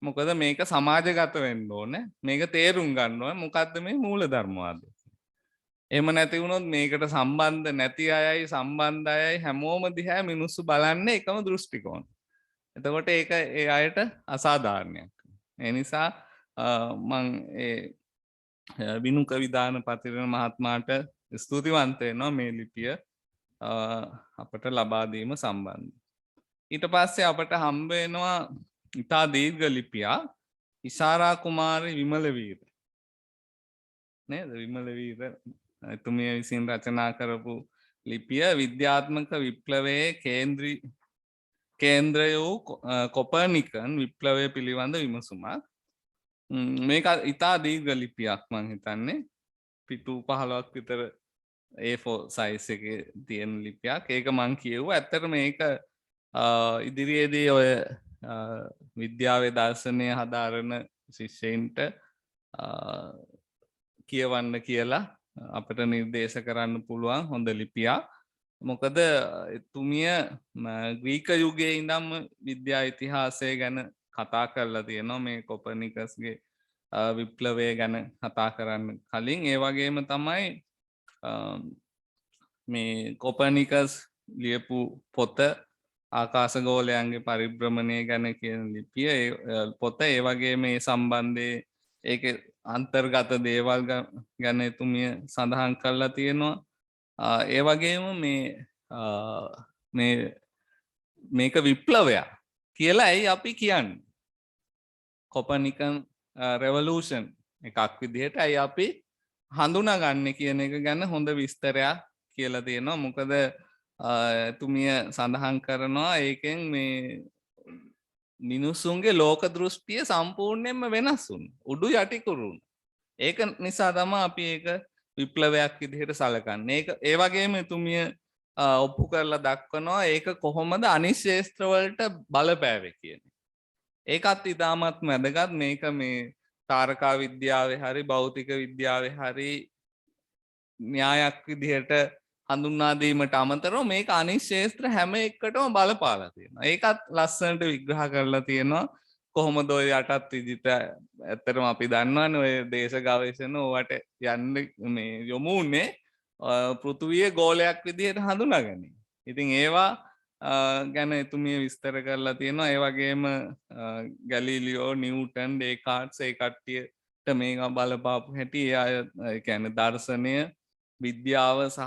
මොකද මේක සමාජගත වෙන්න ඕනේ. මේක තේරුම් ගන්න ඕනේ. මොකද්ද මේ මූලධර්මවාදය? එහෙම නැති වුණොත් මේකට සම්බන්ධ නැති අයයි සම්බන්ධ අයයි හැමෝම දිහා මිනිස්සු බලන්නේ එකම දෘෂ්ටි කෝණ. එතකොට ඒක ඒ අයට අසාධාරණයක්. ඒ නිසා මං විනුක විදාන පතිරණ මහත්මයාට ස්තුතිවන්ත වෙනවා මේ ලිපිය අපට ලබා දීම සම්බන්ධ. ඊට පස්සේ අපට හම්බ වෙනවා ඉතා දීර්ඝ ලිපියක් ඉසාරා කුමාරි විමලවීර. නේද? විමලවීර එතුමිය විසින් රචනා කරපු ලිපිය විද්‍යාත්මක විප්ලවයේ කේන්ද්‍රය වූ කොපර්නිකන් විප්ලවය පිළිබඳ විමසුමක්. මේක ඉතා දීර්ඝ ලිපියක් මං හිතන්නේ. පිටු 15ක් විතර A4 size එකේ තියෙන ලිපියක්. ඒක මං කියුවා. ඇත්තටම මේක ඉදිරියේදී ඔය විද්‍යාවේ දර්ශනය හදාරන ශිෂ්‍යයින්ට කියවන්න කියලා අපිට නිර්දේශ කරන්න පුළුවන් හොඳ ලිපියක්. මොකද එතුමිය ග්‍රීක යුගයේ ඉඳන්ම විද්‍යා ඉතිහාසය ගැන කතා කරලා තියෙනවා. මේ කොපර්නිකස්ගේ විප්ලවය ගැන කතා කරන්න කලින් ඒ වගේම තමයි මේ කොපර්නිකස් ලියපු පොත ආකාශගෝලයන්ගේ පරිභ්‍රමණය ගැන කියන ලිපිය පොත ඒ වගේ මේ සම්බන්ධයේ ඒකේ අන්තර්ගත දේවල් ගැන එතුමිය සඳහන් කරලා තියෙනවා. ඒ වගේම මේක විප්ලවයක් කියලා ඇයි අපි කියන්නේ? කොපර්නිකන් revolution එකක් විදිහට අයි අපි හඳුනාගන්නේ කියන එක ගැන හොඳ විස්තරයක් කියලා තියෙනවා. මොකද තුමිය සඳහන් කරනවා ඒකෙන් මේ මිනිසුන්ගේ ලෝක දෘෂ්ටිය සම්පූර්ණයෙන්ම වෙනස් වුණා. උඩු යටි කුරුණු. ඒක නිසා තමයි අපි ඒක විප්ලවයක් විදිහට සැලකන්නේ. ඒක ඒ වගේම තුමිය ඔප්පු කරලා දක්වනවා ඒක කොහොමද අනිත් ශාස්ත්‍ර වලට බලපෑවේ කියන්නේ. ඒකත් ඉතාමත් වැදගත්. මේක මේ තාරකා විද්‍යාවේ හරි භෞතික විද්‍යාවේ හරි න්‍යායක් විදිහට හඳුන්වා දීමට අමතරව මේක අනිත් ශාස්ත්‍ර හැම එකකටම බලපාලා තියෙනවා. ඒකත් ලස්සනට විග්‍රහ කරලා තියෙනවා. කොහොමද ඔය යටත් විදිහට ඇත්තටම අපි දන්නවනේ ඔය දේශ ගවේෂණ ඕවට යන්න මේ යොමු උනේ පෘථුවිය ගෝලයක් විදිහට හඳුනාගන්න. ඉතින් ඒවා ගැන එතුමිය විස්තර කරලා තියෙනවා. ඒ වගේම ගැලීලියෝ නිව්ටන් ඩේකාර්ට්ස් ඒ කට්ටියට මේක බලපාපු හැටි ඒ කියන්නේ දර්ශනය විද්‍යාව සහ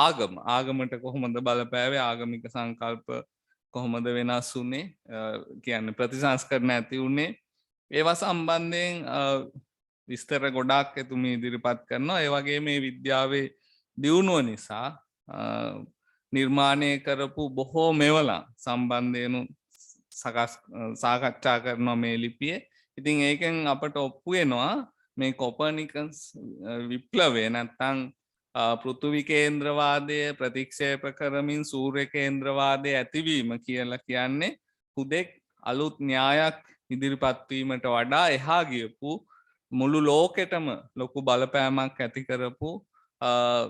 ආගමට කොහොමද බලපෑවේ ආගමික සංකල්ප කොහොමද වෙනස් වුනේ කියන්නේ ප්‍රතිසංස්කරණ ඇති වුනේ ඒවා සම්බන්ධයෙන් විස්තර ගොඩාක් එතුමිය ඉදිරිපත් කරනවා. ඒ වගේ මේ විද්‍යාවේ දියුණුව නිසා නිර්මාණය කරපු බොහෝ මෙවලා සම්බන්ධයෙන් සාකච්ඡා කරනවා මේ ලිපියේ. ඉතින් ඒකෙන් අපට ඔප්පු වෙනවා මේ කොපර්නිකස් විප්ලවය නැත්තම් පෘථිවි කේන්ද්‍රවාදය ප්‍රතික්ෂේප කරමින් සූර්ය කේන්ද්‍රවාදය ඇතිවීම කියලා කියන්නේ හුදෙක් අලුත් න්‍යායක් ඉදිරිපත් වීමට වඩා එහා ගියපු මුළු ලෝකෙටම ලොකු බලපෑමක් ඇති කරපු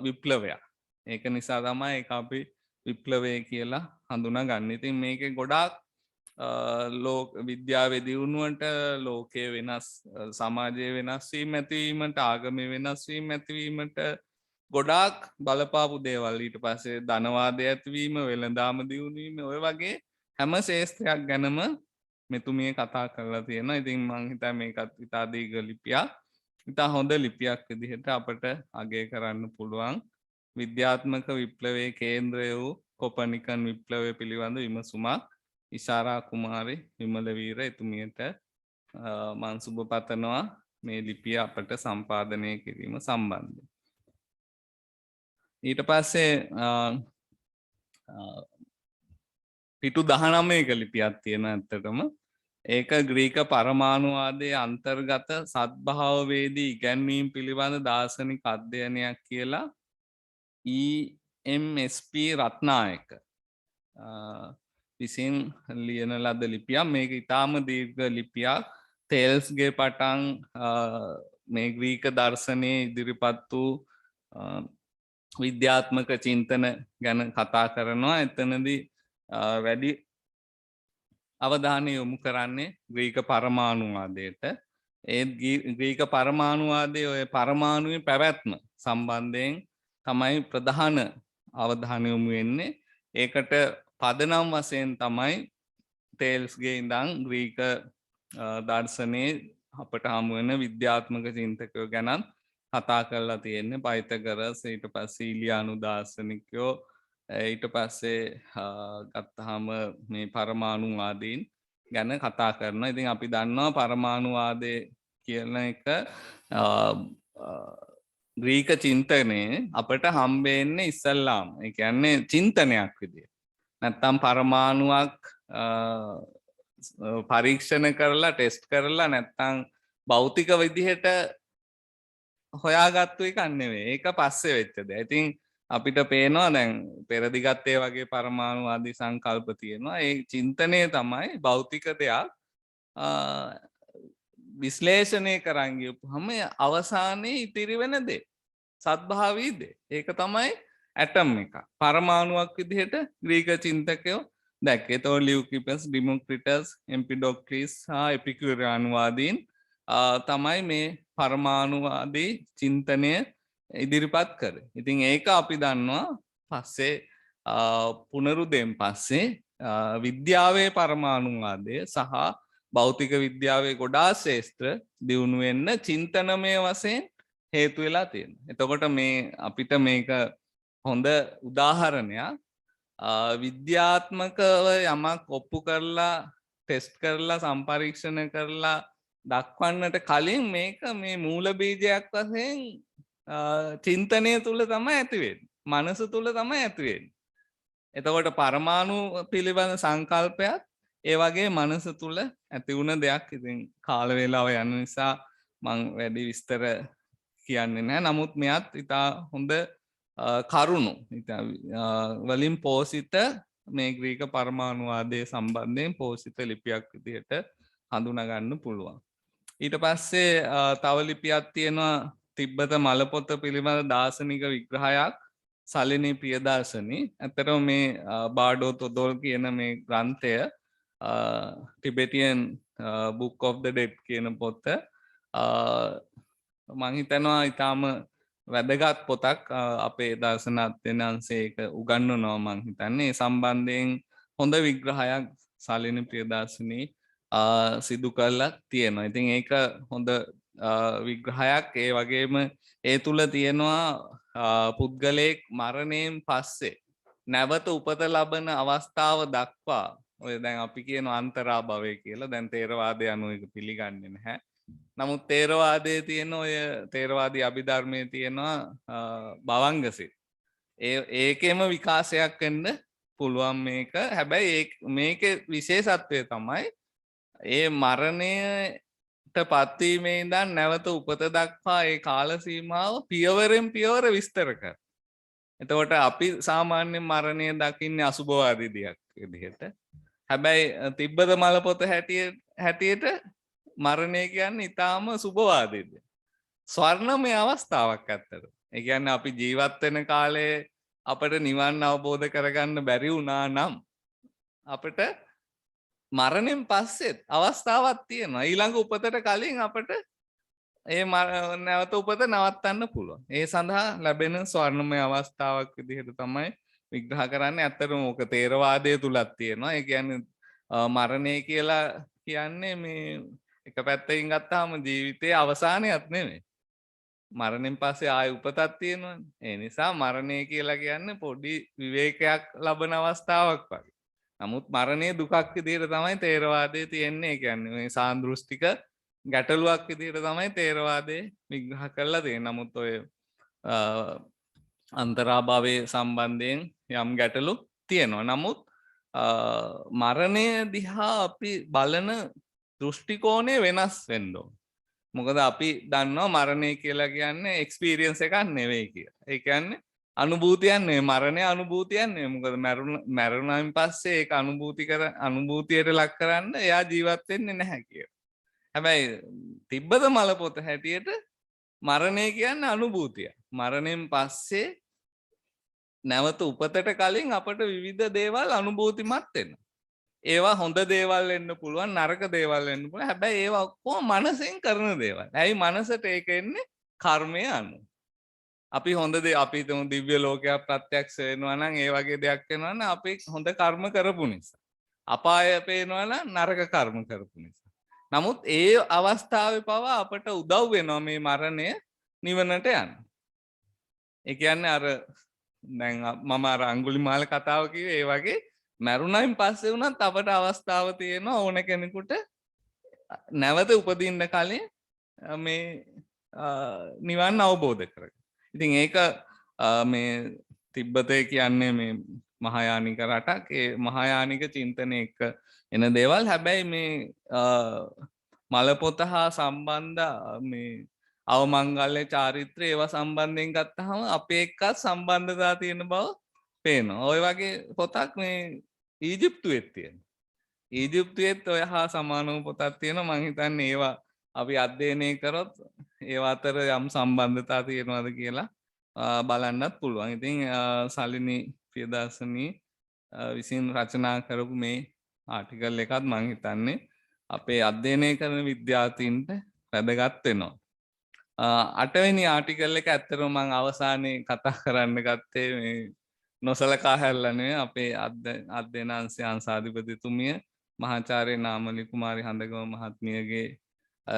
විප්ලවයක්. ඒක නිසා තමයි ඒක අපි විප්ලවය කියලා හඳුනාගන්නේ. ඉතින් මේකේ ගොඩාක් ලෝක විද්‍යාවේ දියුණුවට ලෝකයේ වෙනස් සමාජයේ වෙනස් වීම ඇතිවීමට ආගමේ වෙනස් වීම ඇතිවීමට ගොඩාක් බලපාපු දේවල්. ඊට පස්සේ ධනවාදය ඇතිවීම වෙළඳාම දියුණුවීම ඔය වගේ හැම ශාස්ත්‍රයක් ගැනම මෙතුමිය කතා කරලා තියෙනවා. ඉතින් මම හිතා මේකත් ඉතා දීර්ඝ ලිපියක්. ඉතා හොඳ ලිපියක් විදිහට අපට අගය කරන්න පුළුවන්. විද්‍යාත්මක විප්ලවයේ කේන්ද්‍රය වූ කොපර්නිකන් විප්ලවය පිළිබඳ විමසුමක් ඉෂාරා කුමාරි විමලවීර එතුමියට මම සුබ පතනවා මේ ලිපිය අපට සම්පාදනය කිරීම සම්බන්ධයෙන්. ඊට පස්සේ පිටු 19ක ලිපියක් තියෙනවා ඇත්තටම. ඒක ග්‍රීක පරමාණුවාදයේ අන්තර්ගත සත්භාවවේදී ඉගැන්වීම් පිළිබඳ දාර්ශනික අධ්‍යයනයක් කියලා EMSP රත්නායක විසින් ලියන ලද ලිපියක්. මේක ඉතාම දීර්ඝ ලිපියක්. තේල්ස්ගේ පටන් මේ ග්‍රීක දර්ශනයේ ඉදිරිපත් වූ විද්‍යාත්මක චින්තන ගැන කතා කරනවා. එතනදී වැඩි අවධානය යොමු කරන්නේ ග්‍රීක පරමාණුවාදයට. ඒ ග්‍රීක පරමාණුවාදයේ ඔය පරමාණුවේ පැවැත්ම සම්බන්ධයෙන් තමයි ප්‍රධාන අවධානය යොමු වෙන්නේ. ඒකට පදනම් වශයෙන් තමයි තේල්ස්ගේ ඉඳන් ග්‍රීක දර්ශනයේ අපට හමු වෙන විද්‍යාත්මක චින්තකයෝ ගැන කතා කරලා තියෙන්නේ. පයිතගරස් ඊට පස්සේ ඉලියානු දාර්ශනිකයෝ ඊට පස්සේ ගත්තාම මේ පරමාණුවාදීන් ගැන කතා කරනවා. ඉතින් අපි දන්නවා පරමාණුවාදය කියන එක ග්‍රීක චින්තනයේ අපට හම්බෙන්නේ ඉස්සල්ලාම. ඒ කියන්නේ චින්තනයක් විදියට. නැත්තම් පරමාණුවක් පරීක්ෂණ කරලා ටෙස්ට් කරලා නැත්තම් භෞතික විදිහට හොයාගත්තු එකක් නෙවෙයි. ඒක පස්සේ වෙච්ච දෙයක්. ඉතින් අපිට පේනවා දැන් පෙරදිගත් ඒ වගේ පරමාණුවාදී සංකල්ප තියෙනවා. ඒ චින්තනය තමයි භෞතික දෙයක් විශ්ලේෂණය කරන් ගියපුවම අවසානයේ ඉතිරි වෙන දේ සත්භාවී දේ. ඒක තමයි ඇටම් එක. පරමාණුවක් විදිහට ග්‍රීක චින්තකයෝ දැක්කේ. ඒතකොට ලියුකිපස්, ඩිමොක්‍රිටස්, එම්පිඩොක්ලිස් හා එපිකියුරියානුවාදීන් තමයි මේ පරමාණුවාදී චින්තනය ඉදිරිපත් කරේ. ඉතින් ඒක අපි දන්නවා පස්සේ පුනරුදෙන් පස්සේ විද්‍යාවේ පරමාණුවාදය සහ භෞතික විද්‍යාවේ ගොඩාක් ශාස්ත්‍ර දියුණු වෙන්න චින්තනමය වශයෙන් හේතු වෙලා තියෙනවා. එතකොට මේ අපිට මේක හොඳ උදාහරණයක්. විද්‍යාත්මකව යමක් ඔප්පු කරලා ටෙස්ට් කරලා සම්පරීක්ෂණ කරලා දක්වන්නට කලින් මේක මේ මූල බීජයක් වශයෙන් චින්තනය තුල තමයි ඇති වෙන්නේ. මනස තුල තමයි ඇති වෙන්නේ. එතකොට පරමාණු පිළිබඳ සංකල්පයක් ඒ වගේ මනස තුල ඇති වුණ දෙයක්. ඉතින් කාල වේලාව යන නිසා මම වැඩි විස්තර කියන්නේ නැහැ. නමුත් මෙයත් ඉතා හොඳ කරුණු වලින් පෝෂිත මේ ග්‍රීක පරමාණුවාදයේ සම්බන්ධයෙන් පෝෂිත ලිපියක් විදිහට හඳුනා ගන්න පුළුවන්. ඊට පස්සේ තව ලිපියක් තියෙනවා තිබ්බත මලපොත පිළිබඳ දාර්ශනික විග්‍රහයක් සලිනී ප්‍රියදර්ශනී. ඇත්තටම මේ බාඩෝ තොදොල් කියන මේ ග්‍රන්ථය ටිබෙටියන් බුක් ඔෆ් ද ඩෙඩ් කියන පොත මම හිතනවා ඊටාම වැදගත් පොතක්. අපේ දර්ශන අධ්‍යයනාංශයේ ඒක උගන්වනවා මම හිතන්නේ. සම්බන්ධයෙන් හොඳ විග්‍රහයක් සලිනී ප්‍රියදර්ශනී සිදු කරලා තියෙනවා. ඉතින් ඒක හොඳ විග්‍රහයක්. ඒ වගේම ඒ තුල තියෙනවා පුද්ගලයෙක් මරණයෙන් පස්සේ නැවත උපත ලබන අවස්ථාව දක්වා ඔය දැන් අපි කියන අන්තරාභවය කියලා. දැන් තේරවාදය අනුව ඒක පිළිගන්නේ නැහැ. නමුත් තේරවාදයේ තියෙන ඔය තේරවාදී අභිධර්මයේ තියෙනවා භවංගසිත. ඒකෙම විකාශයක් වෙන්න පුළුවන් මේක. හැබැයි මේකේ විශේෂත්වය තමයි ඒ මරණයට පත්වීමේ ඉඳන් නැවත උපත දක්වා ඒ කාල සීමාව පියවරෙන් පියවර විස්තර කර. එතකොට අපි සාමාන්‍ය මරණය දකින්නේ අසුභවාදී දෙයක් විදිහට. හැබැයි තිබ්බත මලපොත හැටියට මරණය කියන්නේ ඊටාම සුභවාදී දෙයක්. ස්වර්ණමය අවස්ථාවක් ඇත්තට. ඒ කියන්නේ අපි ජීවත් වෙන කාලේ අපිට නිවන් අවබෝධ කරගන්න බැරි වුණා නම් අපිට මරණයෙන් පස්සෙත් අවස්ථාවක් තියෙනවා. ඊළඟ උපතට කලින් අපිට ඒ නැවත උපත නවත්තන්න පුළුවන්. ඒ සඳහා ලැබෙන ස්වර්ණමය අවස්ථාවක් විදිහට තමයි විග්‍රහ කරන්නේ. ඇත්තටම ඕක තේරවාදයේ තුලක් තියෙනවා. ඒ කියන්නේ මරණය කියලා කියන්නේ මේ එක පැත්තකින් ගත්තාම ජීවිතයේ අවසානයක් නෙමෙයි. මරණයෙන් පස්සේ ආය උපතක් තියෙනවනේ. ඒ නිසා මරණය කියලා කියන්නේ පොඩි විවේකයක් ලබන අවස්ථාවක් වගේ. නමුත් මරණය දුකක් විදිහට තමයි තේරවාදයේ තියෙන්නේ. ඒ කියන්නේ මේ සාන්දෘෂ්ටික ගැටලුවක් විදිහට තමයි තේරවාදයේ විග්‍රහ කරලා තියෙන්නේ. නමුත් ඔය අන්තරාභවයේ සම්බන්ධයෙන් යම් ගැටලු තියෙනවා. නමුත් මරණය දිහා අපි බලන දෘෂ්ටි කෝණය වෙනස් වෙන්න ඕන. මොකද අපි දන්නවා මරණය කියලා කියන්නේ එක්ස්පීරියන්ස් එකක් නෙවෙයි කියලා. ඒ කියන්නේ අනුභූතියක් නෙවෙයි. මරණය අනුභූතියක් නෙවෙයි. මොකද මරුණායින් පස්සේ ඒක අනුභූතියට ලක් කරන්න එයා ජීවත් වෙන්නේ නැහැ කියලා. හැබැයි තිබ්බත මලපොත හැටියට මරණය කියන්නේ අනුභූතිය. මරණයෙන් පස්සේ නැවත උපතට කලින් අපට විවිධ දේවල් අනුභූතිමත් වෙනවා. ඒවා හොඳ දේවල් වෙන්න පුළුවන්, නරක දේවල් වෙන්න පුළුවන්. හැබැයි ඒවා ඔක්කොම මනසෙන් කරන දේවල්. ඇයි මනසට ඒක එන්නේ? කර්මය අනුව. අපි හොඳ දේ අපි හිතමු දිව්‍ය ලෝකයක් ප්‍රත්‍යක්ෂ වෙනවා නම් ඒ වගේ දෙයක් වෙනවා නම් අපි හොඳ කර්ම කරපු නිසා. අපාය පේනවා නම් නරක කර්ම කරපු නිසා. නමුත් ඒ අවස්ථාවේ පවා අපට උදව් වෙනවා මේ මරණය නිවනට යන්න. ඒ කියන්නේ අර දැන් මම අර අඟුලිමාල කතාව කිව්වේ ඒ වගේ මරුණයින් පස්සේ වුණත් අපට අවස්ථාව තියෙනවා ඕන කෙනෙකුට නැවත උපදින්න කලින් මේ නිවන් අවබෝධ කරගන්න. ඉතින් ඒක මේ තිබ්බතේ කියන්නේ මේ මහායානික රටක්. ඒ මහායානික චින්තනයේ එක එන දේවල්. හැබැයි මේ මලපොත හා සම්බන්ධ මේ අවමංගල්‍ය චාරිත්‍රය ඒවා සම්බන්ධයෙන් ගත්තහම අපේ එක්කත් සම්බන්ධතා තියෙන බව පේනවා. ওই වගේ පොතක් මේ ඊජිප්තුවෙත් තියෙනවා. ඊජිප්තුවෙත් ඔය හා සමාන පොතක් තියෙනවා. මම හිතන්නේ ඒවා අපි අධ්‍යයනය කරොත් ඒවා අතර යම් සම්බන්ධතා තියෙනවද කියලා බලන්නත් පුළුවන්. ඉතින් සලිනී ප්‍රියදර්ශනී විසින් රචනා කරපු මේ ආටිකල් එකත් මම හිතන්නේ අපේ අධ්‍යයනය කරන විද්‍යාර්ථීන්ට වැදගත් වෙනවා. 8 වෙනි ආටිකල් එක ඇත්තටම මම අවසානයේ කතා කරන්න ගත්තේ මේ නොසලකා හැරලා නෙවෙයි අපේ අධ්‍යයනාංශ අංශාධිපතිතුමිය මහාචාර්ය නාමලි කුමාරි හඳගම මහත්මියගේ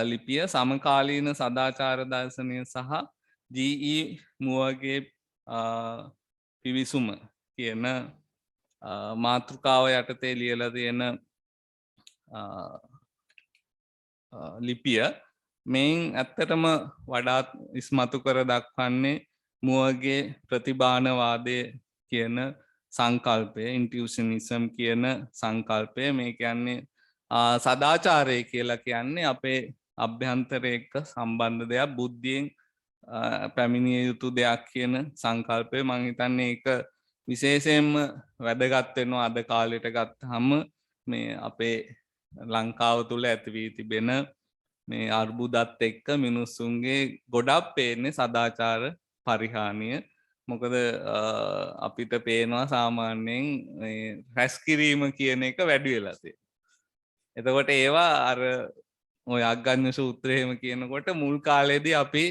ලිපිය සමකාලීන සදාචාර දර්ශනය සහ ජී.ඊ. මුවගේ පිවිසුම කියන මාතෘකාව යටතේ ලියලා තියෙන ලිපිය මෙයින් ඇත්තටම වඩාත් ඉස්මතු කර දක්වන්නේ මුවගේ ප්‍රතිභානවාදය කියන සංකල්පය ඉන්ටියුෂනිසම් කියන සංකල්පය මේ කියන්නේ සදාචාරය කියලා කියන්නේ අපේ අභ්‍යන්තරය එක්ක සම්බන්ධ දෙයක් බුද්ධියෙන් පැමිණිය යුතු දෙයක් කියන සංකල්පය මං හිතන්නේ ඒක විශේෂයෙන්ම වැදගත් වෙනවා අද කාලෙට ගත්තාම මේ අපේ ලංකාව තුල ඇති වී තිබෙන මේ අර්බුදත් එක්ක මිනිස්සුන්ගේ ගොඩක් පේන්නේ සදාචාර පරිහානිය මොකද අපිට පේනවා සාමාන්‍යයෙන් මේ රැස්කිරීම කියන එක වැඩි වෙලා තියෙනවා. එතකොට ඒවා අර ඔය අග්ගඤ්ඤ සූත්‍රයේම කියනකොට මුල් කාලේදී අපි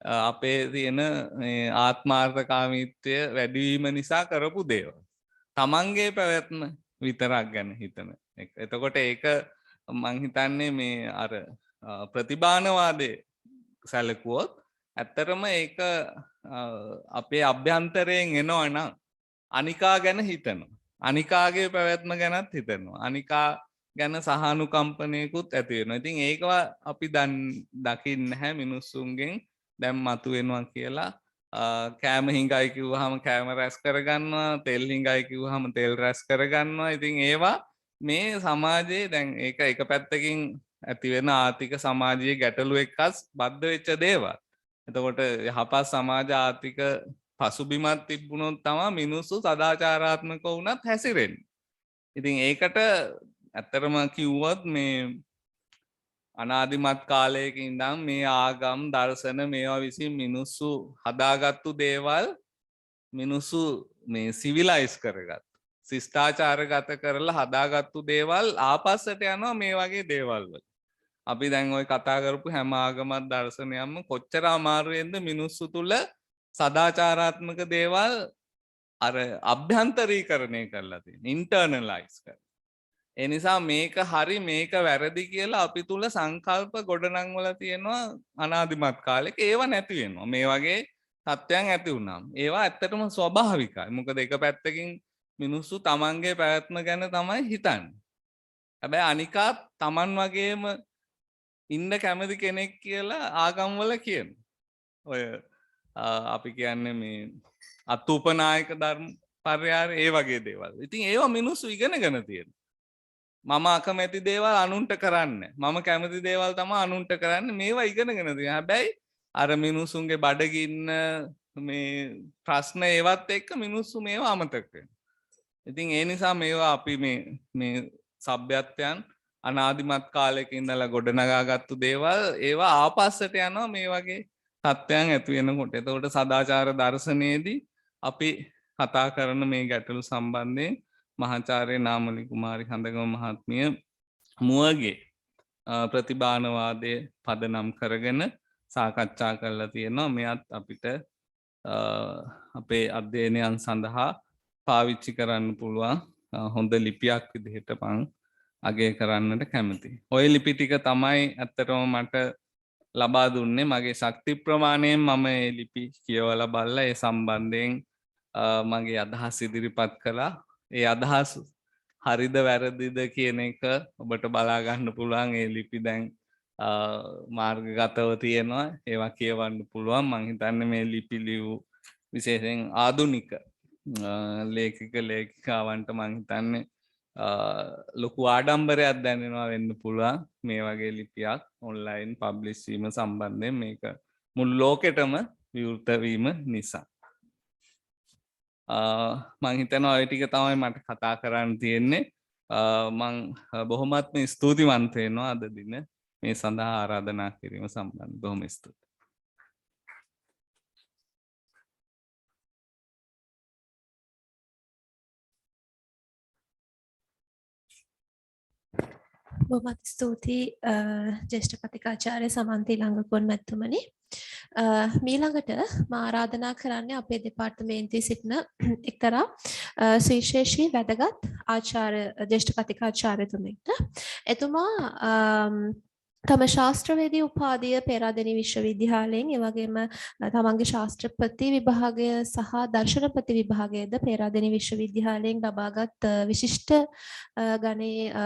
අපේ තියෙන ආත්මාර්ථකාමීත්වය වැඩිවීම නිසා කරපු දේවල්. තමන්ගේ පැවැත්ම විතරක් ගැන හිතන එක. එතකොට ඒක මං හිතන්නේ මේ අර ප්‍රතිභානවාදයේ සැලකුවොත් ඇත්තටම ඒක අපේ අභ්‍යන්තරයෙන් එනවා නම් අනිකා ගැන හිතනවා. අනිකාගේ පැවැත්ම ගැනත් හිතනවා. අනිකා ගැන සහනුකම්පනයකුත් ඇති වෙනවා. ඉතින් ඒක අපි දකින්නේ නැහැ මිනිස්සුන්ගෙන් දැන් මතුවෙනවා කියලා. කෑම හිඟයි කිව්වහම කෑම රැස් කරගන්නවා. තෙල් හිඟයි කිව්වහම තෙල් රැස් කරගන්නවා. ඉතින් ඒවා මේ සමාජයේ දැන් ඒක එක පැත්තකින් ඇති වෙන ආර්ථික සමාජීය ගැටලු එක්ක බද්ධ වෙච්ච දේවල්. එතකොට යහපත් සමාජ ආර්ථික පසුබිමක් තිබුණොත් තමයි මිනිස්සු සදාචාරාත්මක වුණත් හැසිරෙන්නේ. ඉතින් ඒකට ඇත්තටම කිව්වොත් මේ අනාදිමත් කාලයක ඉඳන් මේ ආගම් දර්ශන මේවා විසින් මිනිස්සු හදාගත්තු දේවල් මිනිස්සු මේ සිවිලයිස් කරගත්තු ශිෂ්ටාචාරගත කරලා හදාගත්තු දේවල් ආපස්සට යනවා මේ වගේ දේවල් වල. අපි දැන් ওই කතා කරපු හැම ආගමක් දර්ශනයක්ම කොච්චර අමාරුවෙන්ද මිනිස්සු තුල සදාචාරාත්මක දේවල් අර අභ්‍යන්තරීකරණය කරලා තියෙන ඉන්ටර්නලයිස් කරලා. ඒ නිසා මේක හරි මේක වැරදි කියලා අපි තුල සංකල්ප ගොඩනංවලා තියෙනවා අනාදිමත් කාලෙක ඒව නැති වෙනවා. මේ වගේ තත්ත්වයන් ඇති වුණාම ඒවා ඇත්තටම ස්වභාවිකයි. මොකද එක පැත්තකින් මිනිස්සු තමන්ගේ පැවැත්ම ගැන තමයි හිතන්නේ. හැබැයි අනිකා තමන් වගේම ඉන්න කැමති කෙනෙක් කියලා ආගම්වල කියනවා. ඔය අපි කියන්නේ මේ අතුපනායක ධර්ම පරිහාර ඒ වගේ දේවල්. ඉතින් ඒවා මිනිස්සු ඉගෙනගෙන තියෙනවා. මම අකමැති දේවල් අනුන්ට කරන්න. මම කැමති දේවල් තමයි අනුන්ට කරන්න. මේවා ඉගෙනගෙන තියෙනවා. හැබැයි අර මිනිසුන්ගේ බඩගින්න මේ ප්‍රශ්න ඒවත් එක්ක මිනිස්සු මේවා අමතක වෙනවා. ඉතින් ඒ නිසා මේවා අපි මේ සભ્યත්වයන් අනාදිමත් කාලයක ඉඳලා ගොඩනගාගත්තු දේවල් ඒවා ආපස්සට යනවා මේ වගේ තත්ත්වයන් ඇති වෙනකොට. එතකොට සදාචාර දර්ශනයේදී අපි කතා කරන මේ ගැටලු සම්බන්ධයෙන් මහාචාර්ය නාමලි කුමාරි හඳගම මහත්මිය මුවගේ ප්‍රතිභානවාදයේ පදනම් කරගෙන සාකච්ඡා කරලා තියෙනවා. මෙයත් අපිට අපේ අධ්‍යයනයන් සඳහා පාවිච්චි කරන්න පුළුවන් හොඳ ලිපියක් විදිහට මම අගය කරන්නට කැමතියි. ওই ලිපි ටික තමයි ඇත්තටම මට ලබා දුන්නේ මගේ ශක්ති ප්‍රමාණයෙන් මම මේ ලිපි කියවලා බලලා ඒ සම්බන්ධයෙන් මගේ අදහස් ඉදිරිපත් කළා. ඒ අදහස් හරිද වැරදිද කියන එක ඔබට බලා ගන්න පුළුවන්. ඒ ලිපි දැන් මාර්ගගතව තියෙනවා. ඒවා කියවන්න පුළුවන්. මම හිතන්නේ මේ ලිපි ලියු විශේෂයෙන් ආධුනික ලේඛක ලේඛිකාවන්ට මම හිතන්නේ ලොකු ආඩම්බරයක් දැනෙනවා වෙන්න පුළුවන්. මේ වගේ ලිපියක් ඔන්ලයින් පබ්ලිෂ් වීම සම්බන්ධයෙන් මේක මුළු ලෝකෙටම විවෘත වීම නිසා. මං හිතනවා ඔය ටික තමයි මට කතා කරන්න තියෙන්නේ. මං බොහොමත්ම ස්තුතිවන්ත වෙනවා අද දින මේ සඳහා ආරාධනා කිරීම සම්බන්ධව. බොහොම ස්තුතියි. බොහොමත් ස්තුතියි ජ්‍යෙෂ්ඨ කතිකාචාර්ය සමන්ති ලංගකෝන් මැතිතුමනි. මීළඟට මා ආරාධනා කරන්නේ අපේ දෙපාර්තමේන්තුවේ සිටින එක්තරා සුවිශේෂී වැදගත් ආචාර්ය ජ්‍යෙෂ්ඨ කතිකාචාර්යතුමෙක්ට. එතුමා තම ශාස්ත්‍රවේදී උපාධිය පෙරාදෙණි විශ්වවිද්‍යාලයෙන් ඒ වගේම තමන්ගේ ශාස්ත්‍රපති විභාගය සහ දර්ශනපති විභාගයද පෙරාදෙණි විශ්වවිද්‍යාලයෙන් ලබාගත් විශිෂ්ට ගණයේ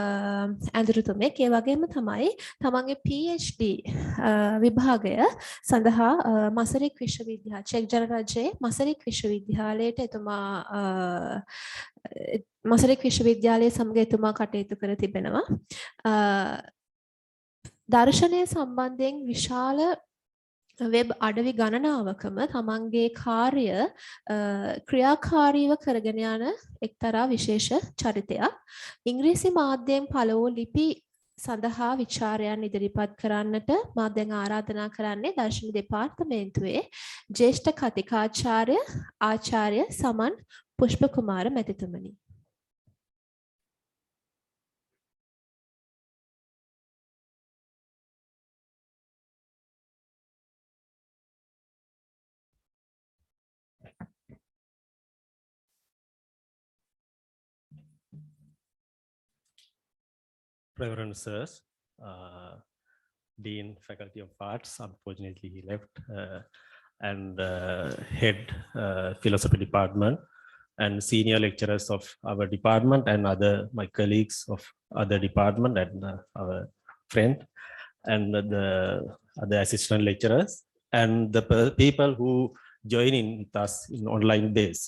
ඇඳුරුතුමෙක්. ඒ වගේම තමයි තමන්ගේ PhD විභාගය සඳහා මසරික් විශ්වවිද්‍යාල චෙක් ජනරජයේ මසරික් විශ්වවිද්‍යාලයට එතුමා මසරික් විශ්වවිද්‍යාලයේ සමග එතුමා කටයුතු කර තිබෙනවා. දර්ශනය සම්බන්ධයෙන් විශාල වෙබ් අඩවි ගණනාවකම තමන්ගේ කාර්ය ක්‍රියාකාරීව කරගෙන යන එක්තරා විශේෂ චරිතයක්. ඉංග්‍රීසි මාධ්‍යයෙන් පළ වූ ලිපි සඳහා විචාරයන් ඉදිරිපත් කරන්නට මා දැන් ආරාධනා කරන්නේ දර්ශන දෙපාර්තමේන්තුවේ ජ්‍යෙෂ්ඨ කතිකාචාර්ය ආචාර්ය සමන් Pushpakumara මැතිතුමනි. Reverend Sirs, Dean, Faculty of Arts, unfortunately he left, and Head Philosophy Department, and senior lecturers of our department and my colleagues of other department and our friend, and the other assistant lecturers, and the people who join in with us in online days.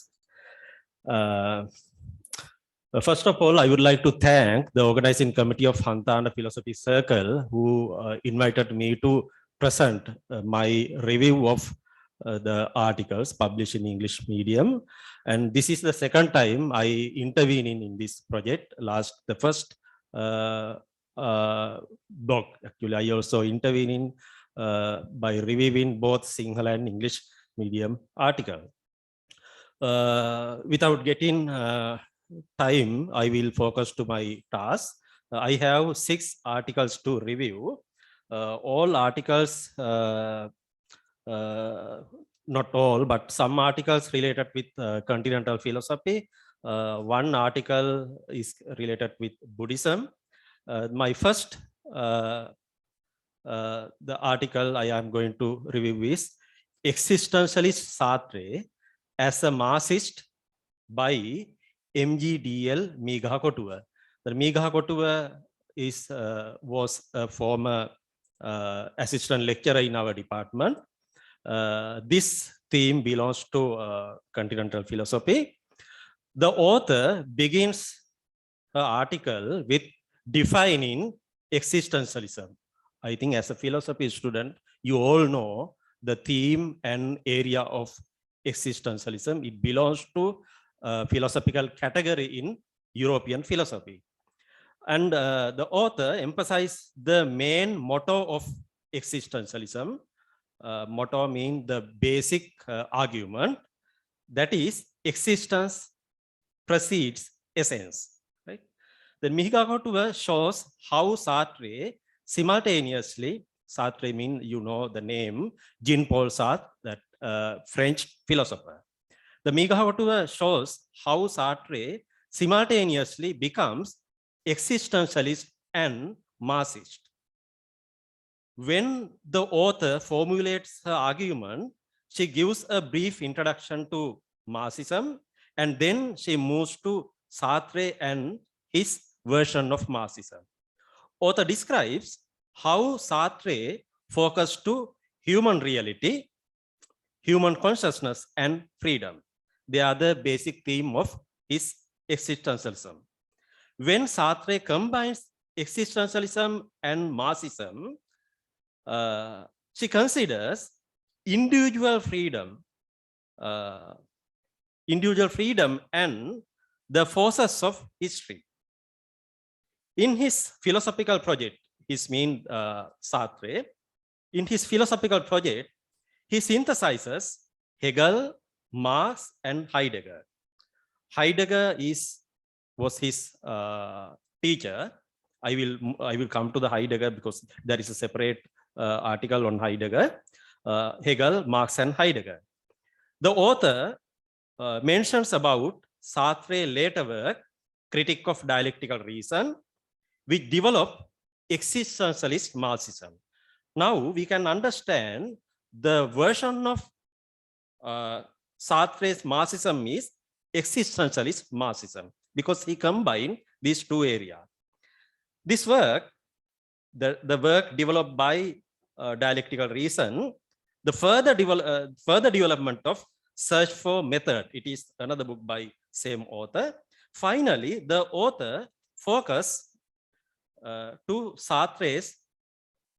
First of all, I would like to thank the organizing committee of Hanthana Philosophy Circle who invited me to present my review of the articles published in English medium. And this is the second time I intervene in this project. The first blog, actually, I also intervene by reviewing both Sinhala and English medium article. Without getting time, I will focus to my task. I have 6 articles to review. All articles, not all, but some articles related with continental philosophy. One article is related with Buddhism. My first the article I am going to review is Existentialist Sartre as a Marxist by MGDL Meghakottuwa. The Meghakottuwa was a former assistant lecturer in our department. This theme belongs to continental philosophy. The author begins her article with defining existentialism. I think as a philosophy student, you all know the theme and area of existentialism. It belongs to philosophical category in European philosophy. And the author emphasized the main motto of existentialism. Motto means the basic argument, that is existence precedes essence. Right? The Meghakottuwa shows how Sartre simultaneously, Sartre means, you know the name, Jean-Paul Sartre, that French philosopher. The Meghakottuwa shows how Sartre simultaneously becomes existentialist and Marxist. When the author formulates her argument, she gives a brief introduction to Marxism, and then she moves to Sartre and his version of Marxism. Author describes how Sartre focused to human reality, human consciousness, and freedom. They are the basic theme of his existentialism. When Sartre combines existentialism and Marxism, she considers individual freedom and the forces of history. In his philosophical project, Sartre, in his philosophical project, he synthesizes Hegel, Marx, and Heidegger. Heidegger was his teacher. I will come to the Heidegger because there is a separate article on Heidegger. Hegel, Marx, and Heidegger. The author mentions about Sartre's later work, Critique of Dialectical Reason, which developed existentialist Marxism. Now we can understand the version of Sartre's Marxism is existentialist Marxism because he combined these two areas. This work, the work developed by dialectical reason, the further development of search for method. It is another book by same author. Finally, the author focused to Sartre's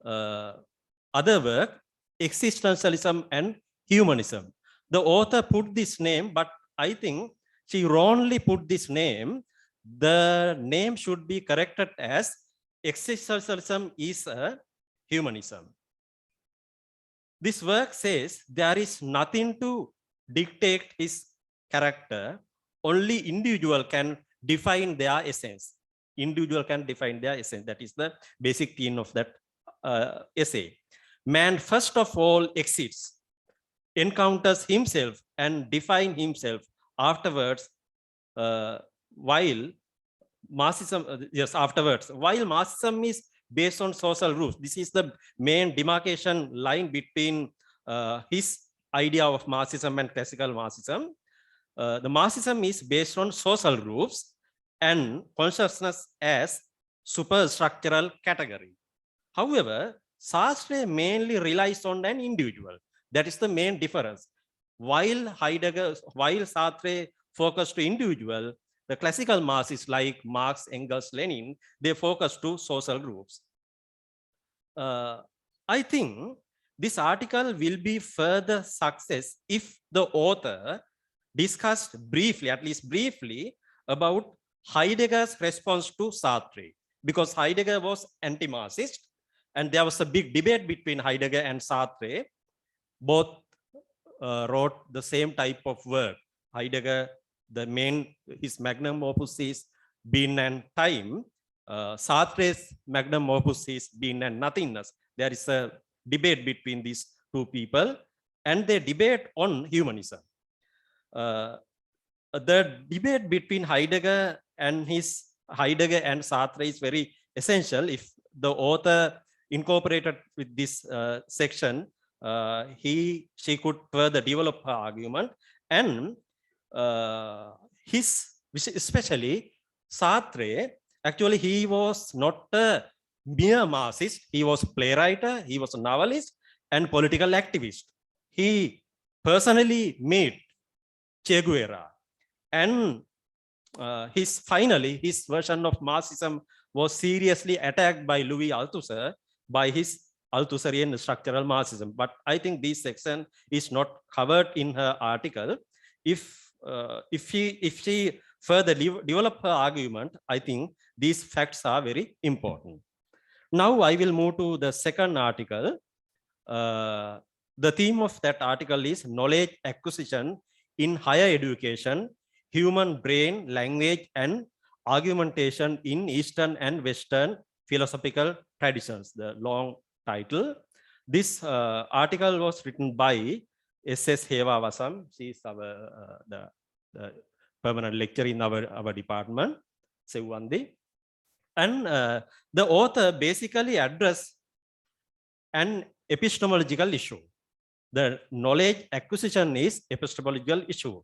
other work, existentialism and humanism. The author put this name, but I think she wrongly put this name. The name should be corrected as existentialism is a humanism. This work says there is nothing to dictate his character. Only individual can define their essence. Individual can define their essence. That is the basic theme of that essay. Man first of all exists, encounters himself and defines himself afterwards, while Marxism is based on social rules. This is the main demarcation line between his idea of Marxism and classical Marxism. The Marxism is based on social rules and consciousness as superstructural category. However, Sartre mainly relies on an individual. That is the main difference. While Sartre focused to individual, the classical Marxists like Marx, Engels, Lenin, they focus to social groups. I think this article will be further success if the author discussed briefly, at least briefly, about Heidegger's response to Sartre, because Heidegger was anti-Marxist and there was a big debate between Heidegger and Sartre. Both wrote the same type of work. Heidegger, his magnum opus is Being and Time. Sartre's magnum opus is Being and Nothingness. There is a debate between these two people and they debate on humanism. The debate between Heidegger and Sartre is very essential. If the author incorporated with this section, she could further develop her argument. And especially Sartre, actually he was not a mere Marxist. He was a playwright, he was a novelist and political activist. He personally met Che Guevara, and his version of Marxism was seriously attacked by Louis Althusser by his Althusserian structural Marxism. But I think this section is not covered in her article. If she further develop her argument, I think these facts are very important. Now I will move to the second article. The theme of that article is knowledge acquisition in higher education, human brain, language, and argumentation in Eastern and Western philosophical traditions. The long title. This article was written by S.S. Heva Vasam. She is the permanent lecturer in our department, Sevandi. And the author basically addressed an epistemological issue. The knowledge acquisition is epistemological issue.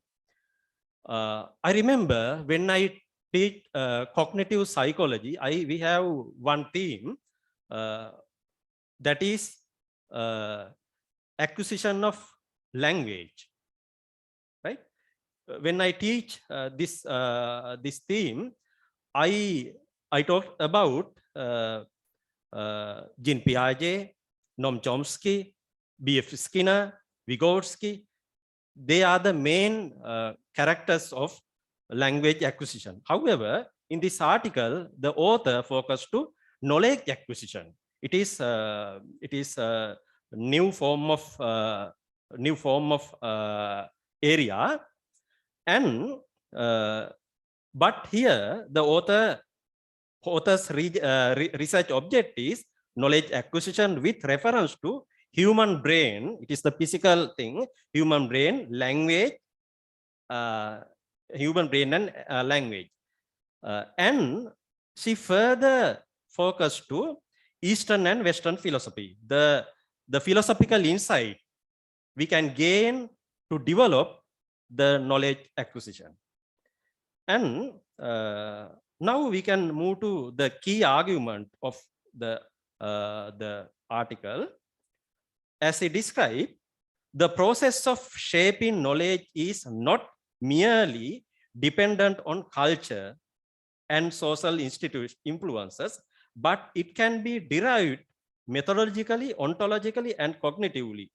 I remember when I teach cognitive psychology, we have one theme that is acquisition of language, right? When I teach this theme, I talked about Jean Piaget, Noam Chomsky, B.F. Skinner, Vygotsky. They are the main characters of language acquisition. However, in this article, the author focused to knowledge acquisition. It is a new form of area, and but here the author's research object is knowledge acquisition with reference to human brain. It is the physical thing, human brain, language, human brain and language. And she further focused to Eastern and Western philosophy. The philosophical insight we can gain to develop the knowledge acquisition. And now we can move to the key argument of the article. As he described, the process of shaping knowledge is not merely dependent on culture and social influences, but it can be derived methodologically, ontologically, and cognitively.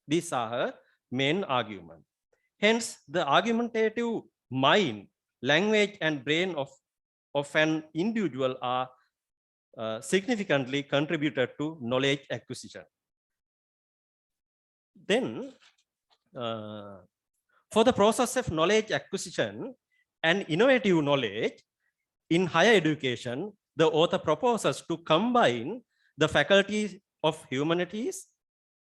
These are her main argument. Hence, the argumentative mind, language, and brain of an individual are significantly contributed to knowledge acquisition. Then, for the process of knowledge acquisition and innovative knowledge in higher education, the author proposes to combine the faculties of humanities,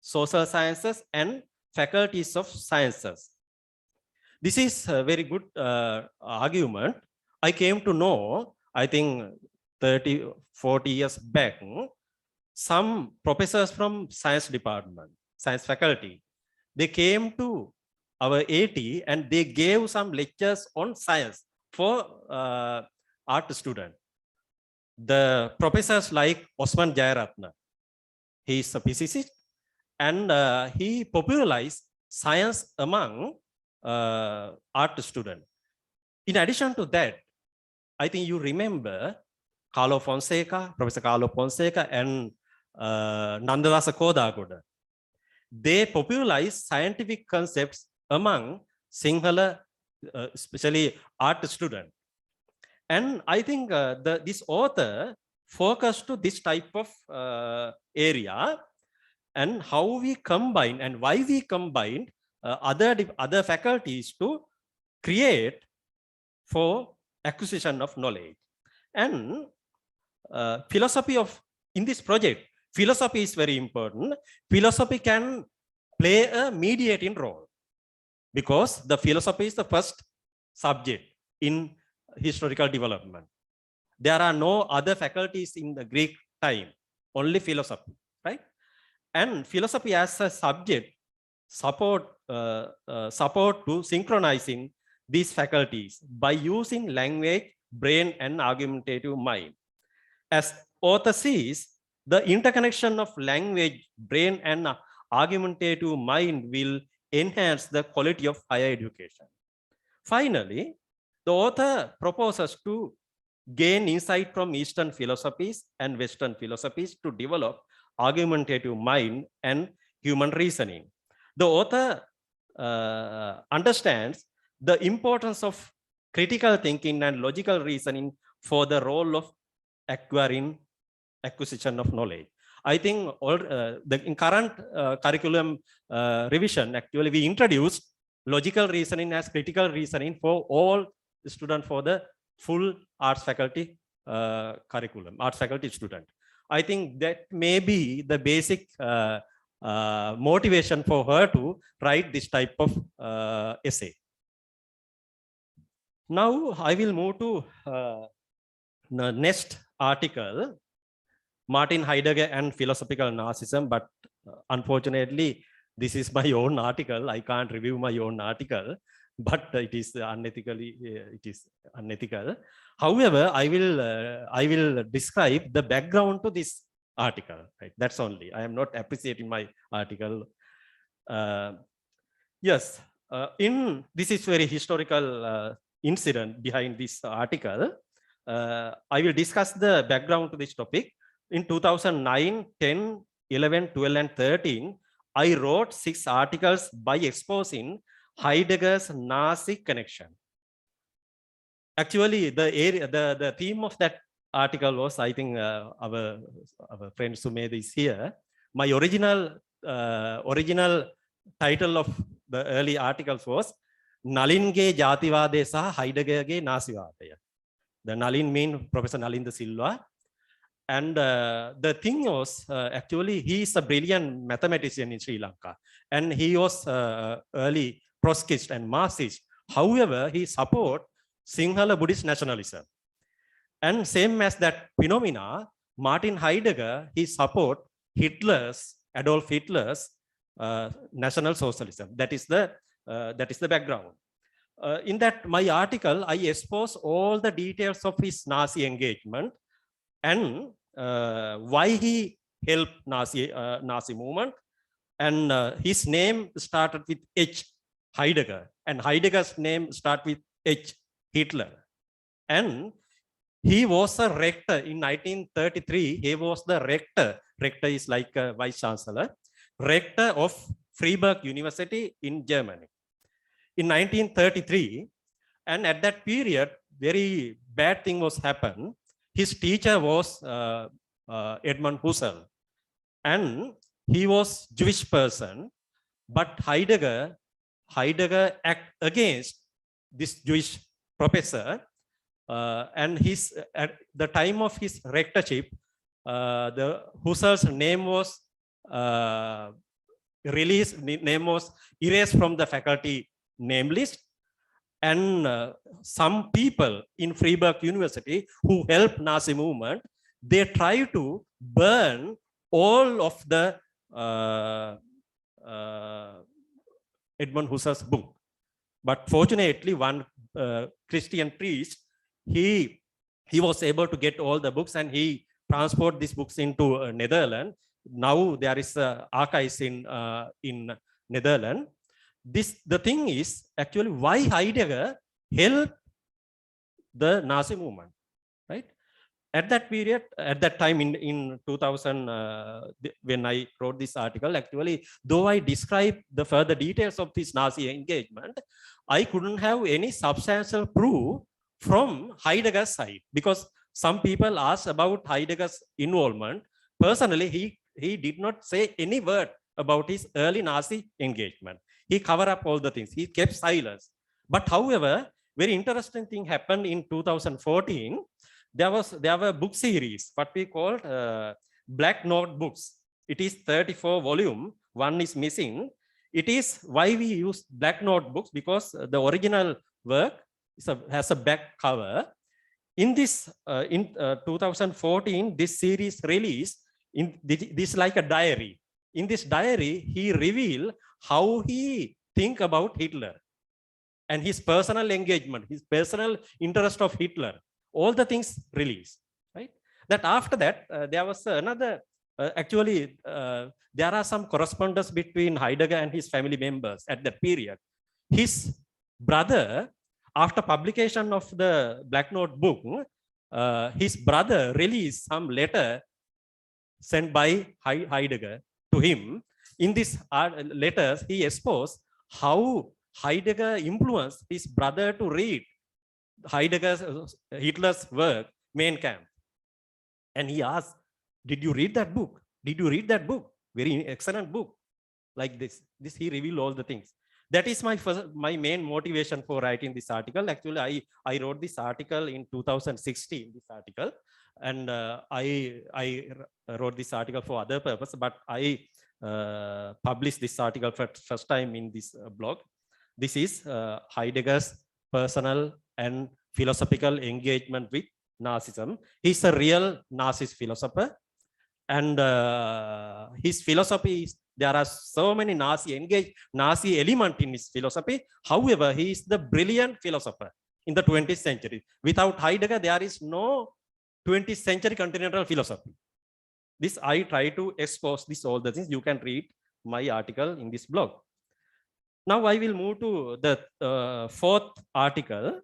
social sciences, and faculties of sciences. This is a very good argument. I came to know, I think 30, 40 years back, some professors from science department, science faculty, they came to our AT and they gave some lectures on science for art students. The professors like Osman Jayaratna, he is a physicist, and he popularized science among art students. In addition to that, I think you remember Professor Carlo Fonseca and Nandadasa Kodagoda. They popularized scientific concepts among Sinhala, especially art students. And I think this author focused to this type of area and how we combine and why we combine other faculties to create for acquisition of knowledge. And philosophy in this project, philosophy is very important. Philosophy can play a mediating role because the philosophy is the first subject in historical development. There are no other faculties in the Greek time, only philosophy, right? And philosophy as a subject support to synchronizing these faculties by using language, brain, and argumentative mind. As author sees, the interconnection of language, brain, and argumentative mind will enhance the quality of higher education. Finally, the author proposes to gain insight from Eastern philosophies and Western philosophies to develop argumentative mind and human reasoning. The author understands the importance of critical thinking and logical reasoning for the role of acquisition of knowledge. I think in current curriculum revision, actually we introduced logical reasoning as critical reasoning for all students for the full arts faculty curriculum, arts faculty student. I think that may be the basic motivation for her to write this type of essay. Now I will move to the next article, Martin Heidegger and Philosophical Narcissism, but unfortunately, this is my own article. I can't review my own article, but it is unethical. However, I will describe the background to this article. Right? That's only. I am not appreciating my article. Yes, this is very historical incident behind this article. I will discuss the background to this topic. In 2009, 10, 11, 12, and 13, I wrote 6 articles by exposing Heidegger's Nazi connection. Actually, the theme of that article was, I think our friend Sumedh is here. My original title of the early articles was Nalinge Jativade Saha Heideggerge Nasivadaya. The Nalin means Professor Nalin de Silva. And the thing was, actually, he is a brilliant mathematician in Sri Lanka. And he was early Trotskyist and Marxist. However, he supported Sinhala Buddhist nationalism. And same as that phenomena, Martin Heidegger, he support Adolf Hitler's National Socialism. That is the background. In that my article, I expose all the details of his Nazi engagement and why he helped Nazi movement. And his name started with H, Heidegger, and Heidegger's name started with H, Hitler. And he was a rector in 1933. He was the rector. Rector is like a vice chancellor. Rector of Freiburg University in Germany in 1933. And at that period, very bad thing was happened. His teacher was Edmund Husserl, and he was Jewish person, but Heidegger act against this Jewish professor, and at the time of his rectorship, the Husserl's name was erased from the faculty name list, and some people in Freiburg University who helped Nazi movement, they try to burn all of the Edmund Husserl's book. But fortunately, one Christian priest, he was able to get all the books, and he transport these books into Netherlands. Now there is archives in Netherlands. The thing is actually why Heidegger helped the Nazi movement, right? At that period, at that time in 2000, when I wrote this article, actually, though I described the further details of this Nazi engagement, I couldn't have any substantial proof from Heidegger's side, because some people asked about Heidegger's involvement. Personally, he did not say any word about his early Nazi engagement. He covered up all the things. He kept silence. But however, very interesting thing happened in 2014. There were book series, what we called Black Notebooks. It is 34 volume. One is missing. It is why we use Black Notebooks, because the original work has a back cover. In this, in 2014, this series released. This like a diary. In this diary, he revealed how he think about Hitler and his personal engagement, his personal interest of Hitler. All the things released, right? That after that, there was another, actually, there are some correspondence between Heidegger and his family members at that period. His brother, after publication of the Black Notebook, his brother released some letter sent by Heidegger to him. In these letters, he exposed how Heidegger influenced his brother to read Hitler's work, Mein Kampf. And he asked, did you read that book? Did you read that book? Very excellent book. Like this he revealed all the things. That is my main motivation for writing this article. Actually, I wrote this article in 2016, this article. And I wrote this article for other purpose, but I published this article for first time in this blog. This is Heidegger's personal and philosophical engagement with Narcissism. He's a real Narcissist philosopher, and his philosophy is, there are so many Nazi element in his philosophy. However, he is the brilliant philosopher in the 20th century. Without Heidegger, there is no 20th century continental philosophy. This I try to expose all the things. You can read my article in this blog. Now I will move to the fourth article.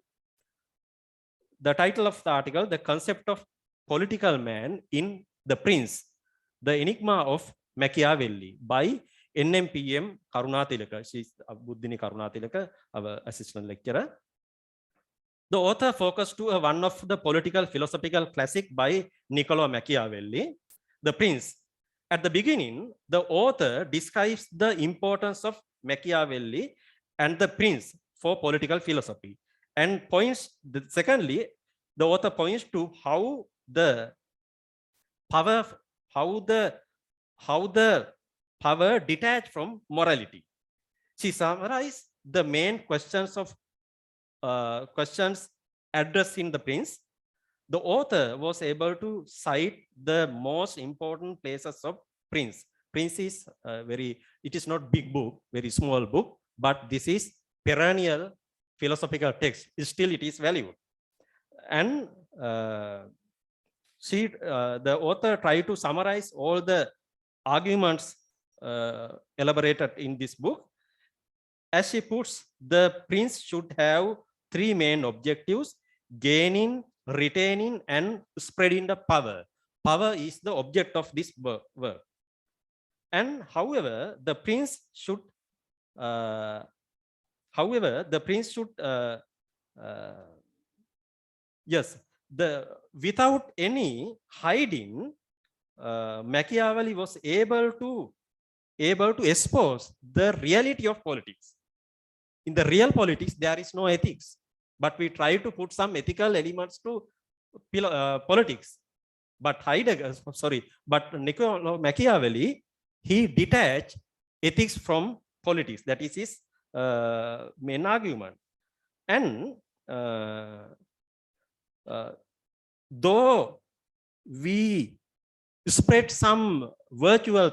The title of the article, The Concept of Political Man in the Prince, The Enigma of Machiavelli, by NMPM Karunatilaka. She is Buddhini Karunatilaka, our assistant lecturer. The author focused to one of the political philosophical classic by Niccolo Machiavelli, The Prince. At the beginning, the author describes the importance of Machiavelli and the Prince for political philosophy, and secondly, the author points to how the power detached from morality. She summarized the main questions addressed in the Prince. the author was able to cite the most important places of Prince. Prince is it is not big book, very small book, but this is perennial philosophical text. Still, it is valued. And the author tried to summarize all the arguments elaborated in this book. As she puts, the prince should have three main objectives: gaining, retaining, and spreading the power. Power is the object of this work. And however, the prince should without any hiding, Machiavelli was able to expose the reality of politics. In the real politics, there is no ethics, but we try to put some ethical elements to politics. But Machiavelli, he detached ethics from politics. That is his main argument. And though we spread some virtuous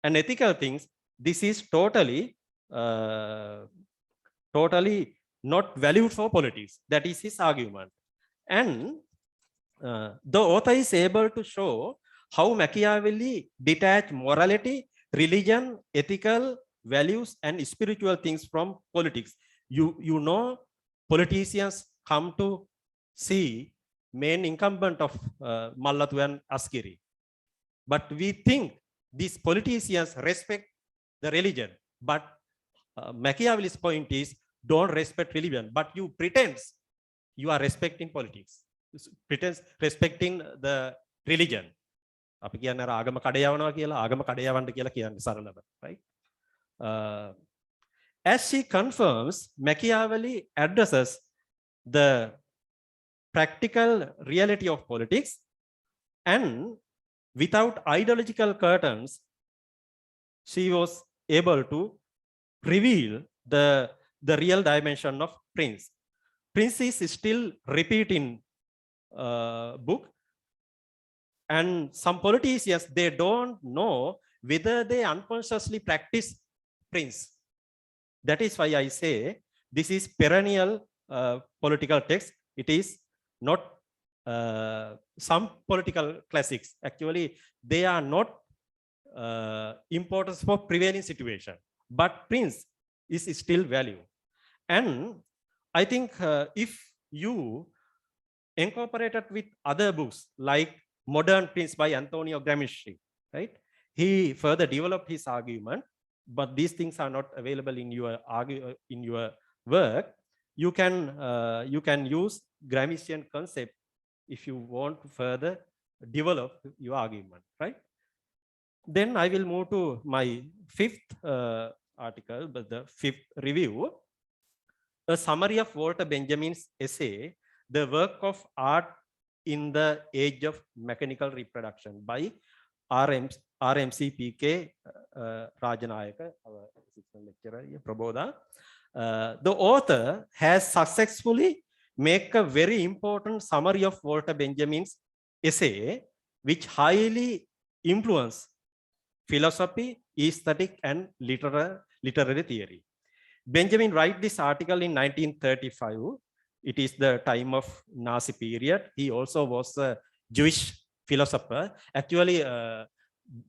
and ethical things, this is totally not valued for politics. That is his argument. And the author is able to show how Machiavelli detached morality, religion, ethical values, and spiritual things from politics. You know, politicians come to see main incumbent of Mallatu and Askiri. But we think these politicians respect the religion. But Machiavelli's point is, don't respect religion, but you pretend you are respecting politics. Pretends respecting the religion. Right? As she confirms, Machiavelli addresses the practical reality of politics, and without ideological curtains, she was able to reveal the real dimension of Prince. Prince is still repeating book, and some politicians, they don't know whether they unconsciously practice Prince. That is why I say this is perennial political text. It is not some political classics. Actually, they are not important for prevailing situation, but Prince is still value. And I think if you incorporate it with other books like Modern Prince by Antonio Gramsci, right? He further developed his argument, but these things are not available in your work. You can use Gramscian concept if you want to further develop your argument, right? Then I will move to my fifth article, but the fifth review, a summary of Walter Benjamin's essay, The Work of Art in the Age of Mechanical Reproduction by RMCPK Rajanayaka, our assistant lecturer, Prabodha. The author has successfully made a very important summary of Walter Benjamin's essay, which highly influenced philosophy, aesthetic, and literary theory. Benjamin wrote this article in 1935. It is the time of Nazi period. He also was a Jewish philosopher. Actually,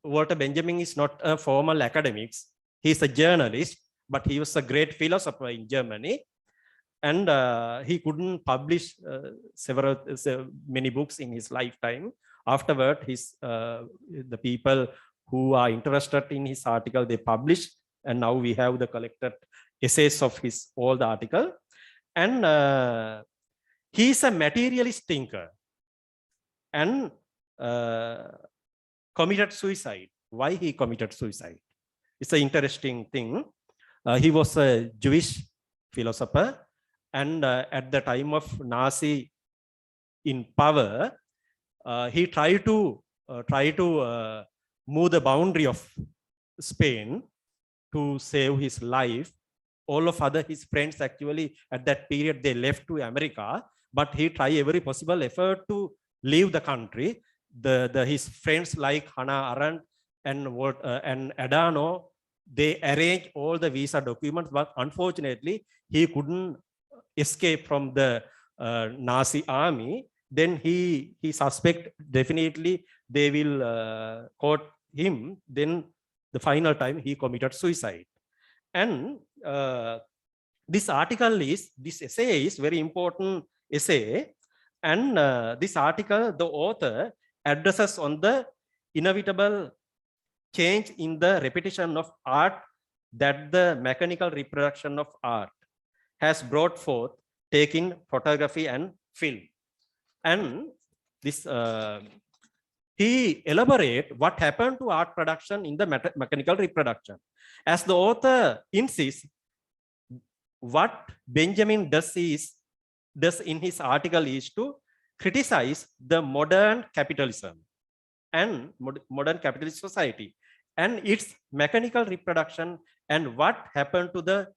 Walter Benjamin is not a formal academics. He's a journalist, but he was a great philosopher in Germany. And he couldn't publish many books in his lifetime. Afterward, the people who are interested in his article, they published, and now we have the collected essays of his all the article. And he is a materialist thinker and committed suicide. Why he committed suicide? It's an interesting thing. He was a Jewish philosopher, and at the time of Nazi in power, he tried to move the boundary of Spain to save his life. All of his friends actually at that period, they left to America, but he tried every possible effort to leave the country. His friends like Hannah Arendt and Adano, they arranged all the visa documents, but unfortunately, he couldn't escape from the Nazi army. Then he suspect definitely they will caught him. Then the final time he committed suicide. And this essay is very important essay. And this article, the author addresses on the inevitable change in the repetition of art that the mechanical reproduction of art has brought forth, taking photography and film. And this he elaborate what happened to art production in the mechanical reproduction. As the author insists, what Benjamin does in his article is to criticize the modern capitalism and modern capitalist society and its mechanical reproduction and what happened to the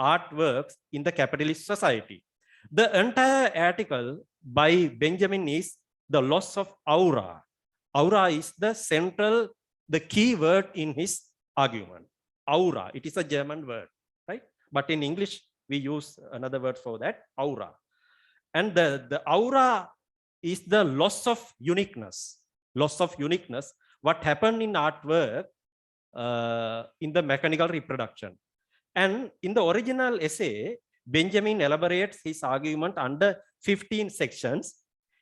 artworks in the capitalist society. The entire article by Benjamin is the loss of aura. Aura is the key word in his argument. Aura, it is a German word, right? But in English, we use another word for that, aura. And the aura is the loss of uniqueness. Loss of uniqueness, what happened in artwork in the mechanical reproduction. And in the original essay, Benjamin elaborates his argument under 15 sections.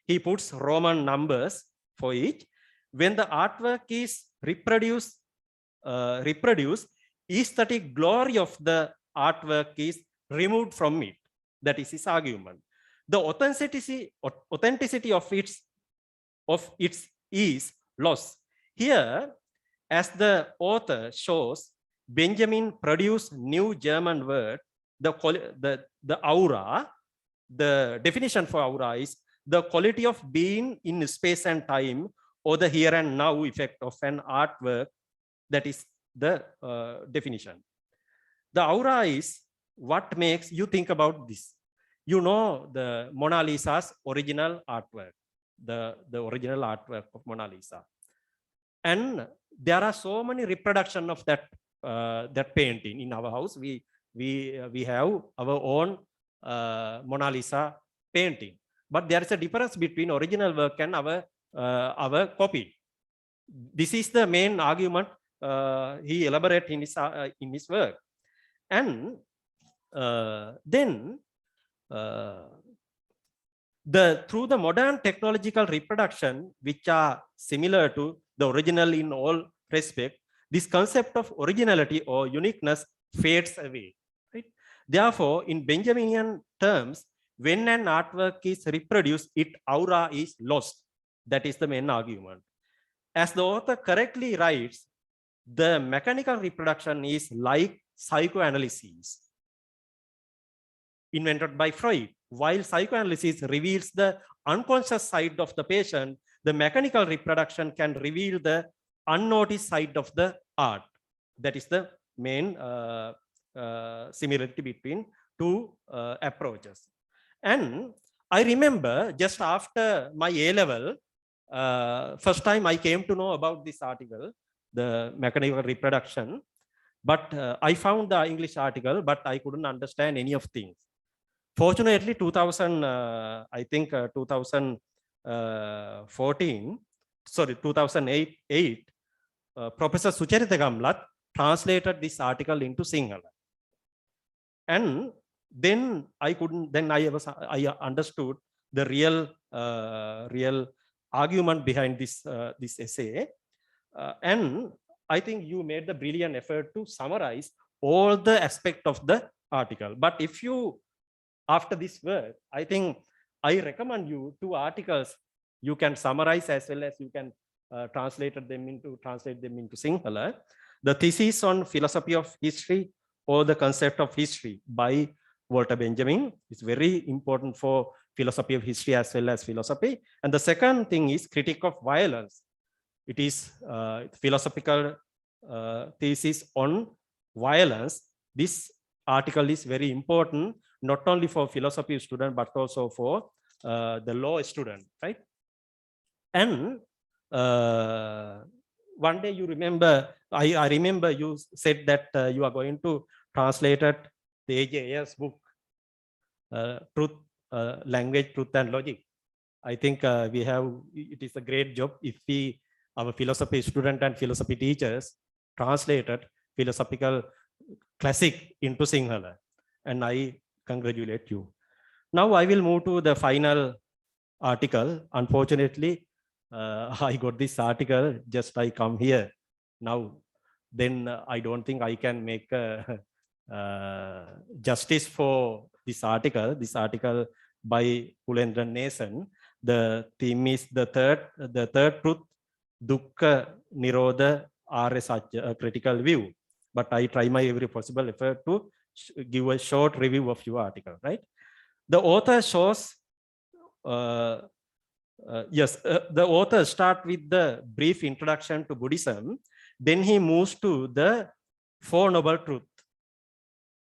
He puts Roman numbers for each. When the artwork is reproduced, aesthetic glory of the artwork is removed from it. That is his argument. The authenticity of its is lost. Here, as the author shows, Benjamin produced new German word, the aura. The definition for aura is the quality of being in space and time, or the here and now effect of an artwork. That is the definition. The aura is what makes you think about this. You know the Mona Lisa's original artwork, the original artwork of Mona Lisa. And there are so many reproductions of that painting in our house. We have our own Mona Lisa painting, but there is a difference between original work and our copy. This is the main argument he elaborates in his work. And then through the modern technological reproduction, which are similar to the original in all respect, this concept of originality or uniqueness fades away. Right? Therefore, in Benjaminian terms, when an artwork is reproduced, its aura is lost. That is the main argument. As the author correctly writes, the mechanical reproduction is like psychoanalysis invented by Freud. While psychoanalysis reveals the unconscious side of the patient, the mechanical reproduction can reveal the unnoticed side of the art. That is the main similarity between two approaches. And I remember just after my A-level, first time I came to know about this article, the mechanical reproduction, but I found the English article, but I couldn't understand any of things. Fortunately, 2008, Professor Sucharita Gamlat translated this article into Sinhala. And then I understood the real argument behind this essay. And I think you made the brilliant effort to summarize all the aspects of the article. But if you, after this work, I think I recommend you 2 articles. You can summarize as well as you can translate them into Sinhala. The thesis on philosophy of history or the concept of history by Walter Benjamin is very important for philosophy of history as well as philosophy. And the second thing is critique of violence. It is philosophical thesis on violence. This article is very important, not only for philosophy students, but also for the law student, right? And one day you remember, I remember you said that you are going to translate the AJ's book, Truth, Language, Truth and Logic. I think it is a great job if our philosophy student and philosophy teachers translated philosophical classic into Sinhala. And I congratulate you. Now I will move to the final article. Unfortunately, I got this article just I come here now. Then I don't think I can make justice for this article. This article by Pulendra Nason. The theme is the third truth, Dukkha Nirodha Arya Satya, a critical view. But I try my every possible effort to give a short review of your article, right? The author shows, the author starts with the brief introduction to Buddhism. Then he moves to the Four Noble Truths: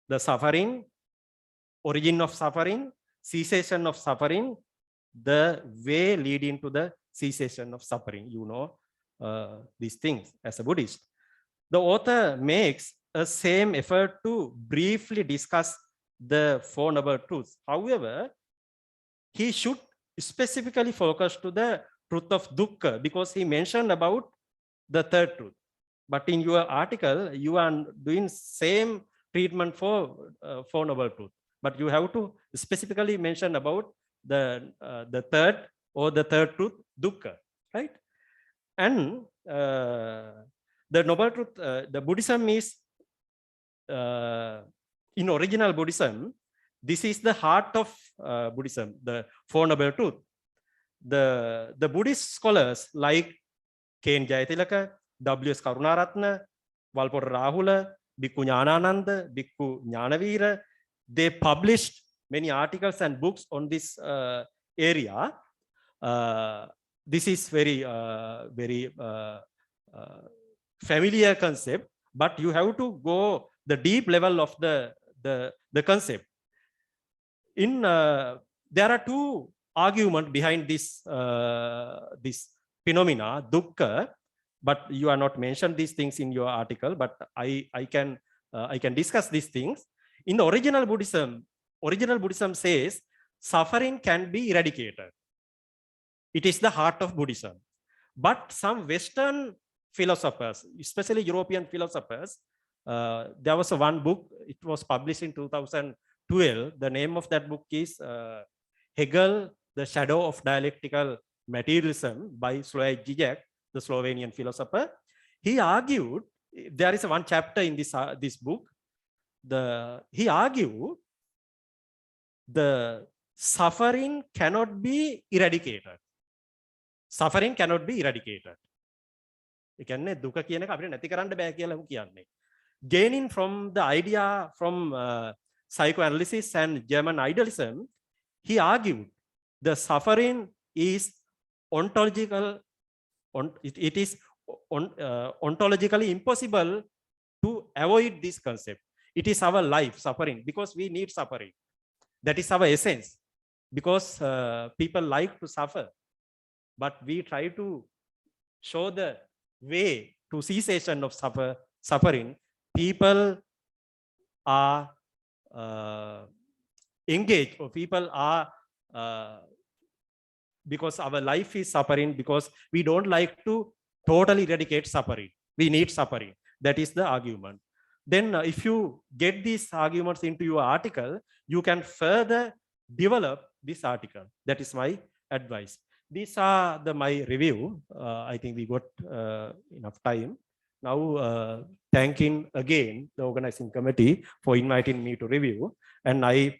the suffering, origin of suffering, cessation of suffering, the way leading to the cessation of suffering. You know these things as a Buddhist. The author makes a same effort to briefly discuss the Four Noble Truths. However, he should specifically focus to the truth of dukkha because he mentioned about the third truth. But in your article, you are doing same treatment for Four Noble Truths. But you have to specifically mention about the third or the third truth, dukkha, right? And the Noble Truth, the Buddhism is, in original Buddhism, this is the heart of Buddhism, the Four Noble Truths. The Buddhist scholars like K.N. Jayatilaka, W.S. Karunaratna, Walpora Rahula, Bhikkhu Jnanananda, Bhikkhu Jnanavira, they published many articles and books on this area. This is very familiar concept, but you have to go the deep level of the concept. There are two arguments behind this phenomena, dukkha, but you are not mentioned these things in your article, but I can discuss these things. In the original Buddhism says suffering can be eradicated. It is the heart of Buddhism. But some Western philosophers, especially European philosophers, there was one book, it was published in 2012. The name of that book is Hegel, The Shadow of Dialectical Materialism by Slavoj Žižek, the Slovenian philosopher. He argued, there is one chapter in this book, he argued the suffering cannot be eradicated. Suffering cannot be eradicated. Gaining from the idea from psychoanalysis and German idealism, he argued the suffering is ontologically impossible to avoid this concept. It is our life, suffering, because we need suffering. That is our essence. Because people like to suffer, but we try to show the way to cessation of suffering. People are engaged, or people are because our life is suffering, because we don't like to totally eradicate suffering. We need suffering. That is the argument. Then if you get these arguments into your article, you can further develop this article. That is my advice. These are my review. I think we got enough time. Now, thanking again the organizing committee for inviting me to review. And I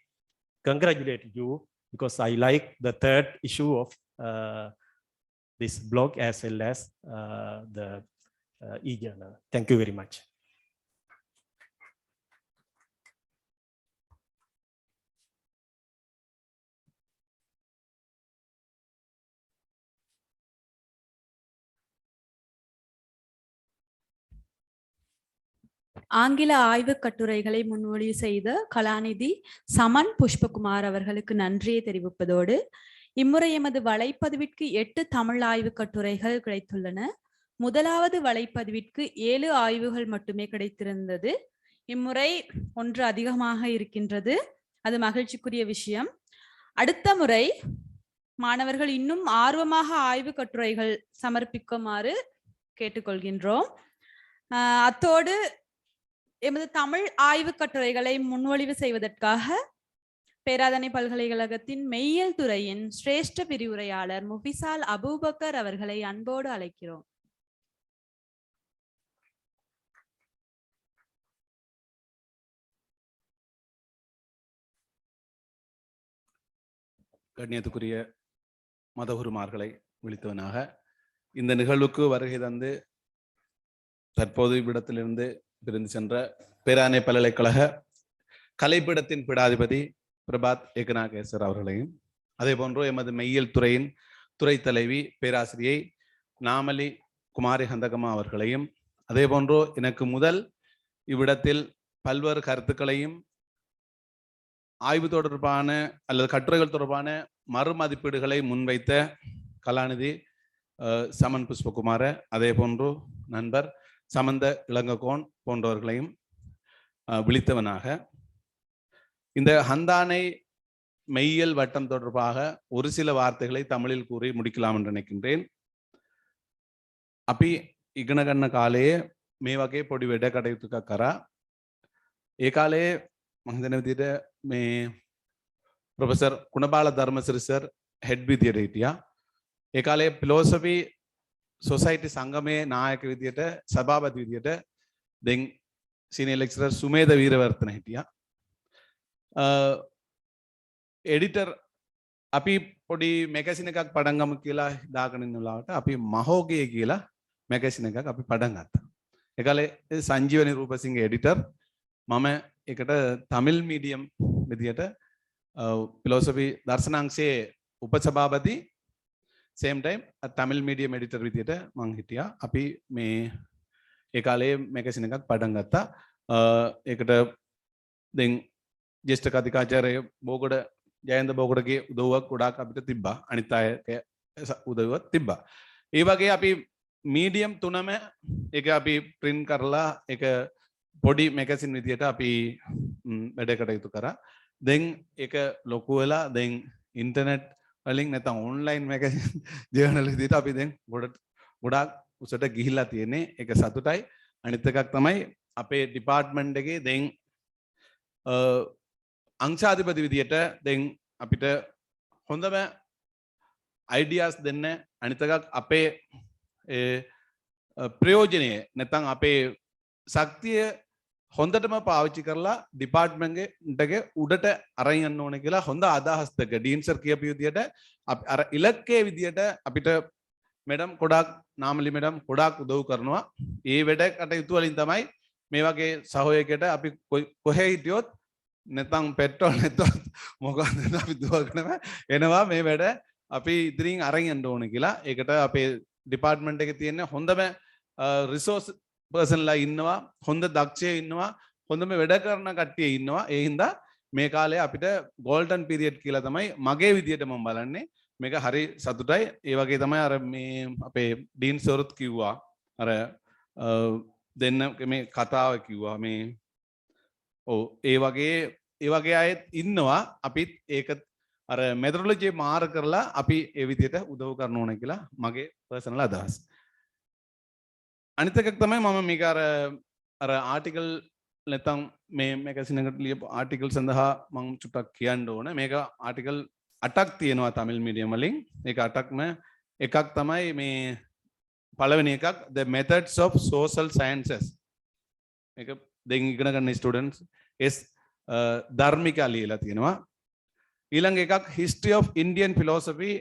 congratulate you because I like the third issue of this blog as well as the e-journal. Thank you very much. ஆங்கில ஆய்வுக் கட்டுரைகளை முன்மொழிவு செய்த கலாநிதி சமன் புஷ்பகுமார் அவர்களுக்கு நன்றியை தெரிவிப்பதோடு இம்முறை எமது வலைப்பதிவிற்கு 8 தமிழ் ஆய்வு கட்டுரைகள் கிடைத்துள்ளன. முதலாவது வலைப்பதிவிற்கு 7 ஆய்வுகள் மட்டுமே கிடைத்திருந்தது. இம்முறை 1 அதிகமாக இருக்கின்றது. அது மகிழ்ச்சிக்குரிய விஷயம். அடுத்த முறை மாணவர்கள் இன்னும் ஆர்வமாக ஆய்வு கட்டுரைகள் சமர்ப்பிக்குமாறு கேட்டுக்கொள்கின்றோம். அத்தோடு எமது தமிழ் ஆய்வு கட்டுரைகளை முன்மொழிவு செய்வதற்காக பேராதனை பல்கலைக்கழகத்தின் மெய்யியல் துறையின் சிரேஷ்ட விரிவுரையாளர் முஃபிசால் அபூபக்கர் அவர்களை அன்போடு அழைக்கிறோம். கண்ணியத்துக்குரிய மதகுருமார்களை விழித்தவனாக இந்த நிகழ்வுக்கு வருகை தந்து தற்போது இவ்விடத்திலிருந்து பிரிந்து சென்ற பேராதனை பல்கலைக்கழக கலைப்பீடத்தின் பீடாதிபதி பிரபாத் ஏகநாகேசர் அவர்களையும், அதே போன்று எமது மெய்யியல் துறையின் துறை தலைவி பேராசிரியை நாமலி குமாரி ஹந்தகமா அவர்களையும், அதே போன்று எனக்கு முதல் இவ்விடத்தில் பல்வேறு கருத்துக்களையும் ஆய்வு தொடர்பான அல்லது கட்டுரைகள் தொடர்பான மறுமதிப்பீடுகளை முன்வைத்த கலாநிதி சமன் புஷ்பகுமார, அதே போன்று நண்பர் சமந்த இளங்ககோன் போன்றவர்களையும் விழித்தவனாக இந்த ஹந்தானை மெய்யியல் வட்டம் தொடர்பாக ஒரு சில வார்த்தைகளை தமிழில் கூறி முடிக்கலாம் என்று நினைக்கின்றேன். අපි ඉගෙන ගන්න කාලයේ මේ වගේ පොඩි වැඩ කටයුතු එකක් කරා. ඒ කාලේ මම හිතන විදිහට මේ ප්‍රොෆෙසර් කුණබාල ධර්මසිරි සර් හෙඩ් විදියට හිටියා. ඒ කාලේ ෆිලොසොෆි සොසයිටි සංගමයේ නායක විදියට සභාපති විදියට දැන් සීනියර් ලෙක්චරර් සුමේද වීරවර්ධන හිටියා. එඩිටර් අපි පොඩි මැගසින් එකක් පටන් ගමු කියලා දාගෙන ඉන්න වෙලාවට අපි මහෝගේ කියලා මැගසින් එකක් අපි පටන් ගත්තා. ඒ කාලේ සංජීවනි රූපසිංහ එඩිටර්, මම ඒකට තමිල් මීඩියම් විදියට ෆිලොසොෆි දර්ශනාංශයේ උපසභාපති, same time Tamil medium editor විදියට මං හිටියා. අපි මේ ඒ කාලේ මැගසින් එකක් පටන් ගත්තා. ඒකට දැන් ජ්‍යෙෂ්ඨ කතිකාචාර්ය බෝගොඩ ජයන්ත බෝගොඩගේ උදව්වක් ගොඩාක් අපිට තිබ්බා. අනිත් අයගේ උදව්වක් තිබ්බා. ඒ වගේ අපි මීඩියම් තුනම ඒක අපි print කරලා ඒක පොඩි මැගසින් විදියට අපි වැඩ කටයුතු කරා. දැන් ඒක ලොකු වෙලා දැන් ඉන්ටර්නෙට් වලින් නැත්නම් ඔන්ලයින් මැගසින් ජර්නල් විදියට අපි දැන් ගොඩාක් උසට ගිහිල්ලා තියෙන්නේ. ඒක සතුටයි. අනිත් එකක් තමයි අපේ ඩිපාර්ට්මන්ට් එකේ දැන් අංශාධිපති විදියට දැන් අපිට හොඳම අයිඩියාස් දෙන්න, අනිත් එකක් අපේ ප්‍රයෝජනය නැත්නම් අපේ ශක්තිය හොඳටම පාවිච්චි කරලා ඩිපාර්ට්මන්ට් එකේ උඩට අරන් යන්න ඕනේ කියලා හොඳ අදහස් දෙක ඩීන් සර් කියපු විදියට අර ඉලක්කයේ විදියට අපිට මැඩම් ගොඩාක් නාමලි මැඩම් ගොඩාක් උදව් කරනවා. ඒ වැඩ කටයුතු වලින් තමයි මේ වගේ සහෝයකයට අපි කොහේ හිටියොත් නැත්නම් පෙට්‍රෝල් නැත්නම් මොකක්ද අපි දුවගෙන එනවා මේ වැඩ අපි ඉදිරියෙන් අරන් යන්න ඕනේ කියලා. ඒකට අපේ ඩිපාර්ට්මන්ට් එකේ තියෙන හොඳම රිසෝස් පර්සන්ලා ඉන්නවා, හොඳ දක්ෂයෝ ඉන්නවා, හොඳම වැඩ කරන කට්ටිය ඉන්නවා. ඒ හින්දා මේ කාලේ අපිට ගෝල්ඩන් පීරියඩ් කියලා තමයි මගේ විදියට මම බලන්නේ. මේක හරි සතුටයි. ඒ වගේ තමයි අර මේ අපේ ඩීන් සර්ත් කිව්වා, අර දෙන්න මේ කතාව කිව්වා මේ ඔව් ඒ වගේ අයත් ඉන්නවා. අපිත් ඒක අර මෙතඩොලොජි මාර කරලා අපි ඒ විදියට උදව් කරන්න ඕන කියලා මගේ පර්සනල් අදහස්. අනිත් එකක් තමයි මම මේක අර ආටිකල් නැත්නම් මේ මැගසින් එකට ලියපු ආටිකල් සඳහා මම චුට්ටක් කියන්න ඕන. මේක ආටිකල් 8ක් තියෙනවා තමිල් මීඩියම් වලින්. ඒක 8ක්ම එකක් තමයි මේ පළවෙනි එකක් the methods of social sciences. මේක දැන් ඉගෙන ගන්න ස්ටුඩන්ට්ස් ධර්මිකා ලියලා තියෙනවා. ඊළඟ එකක් history of Indian philosophy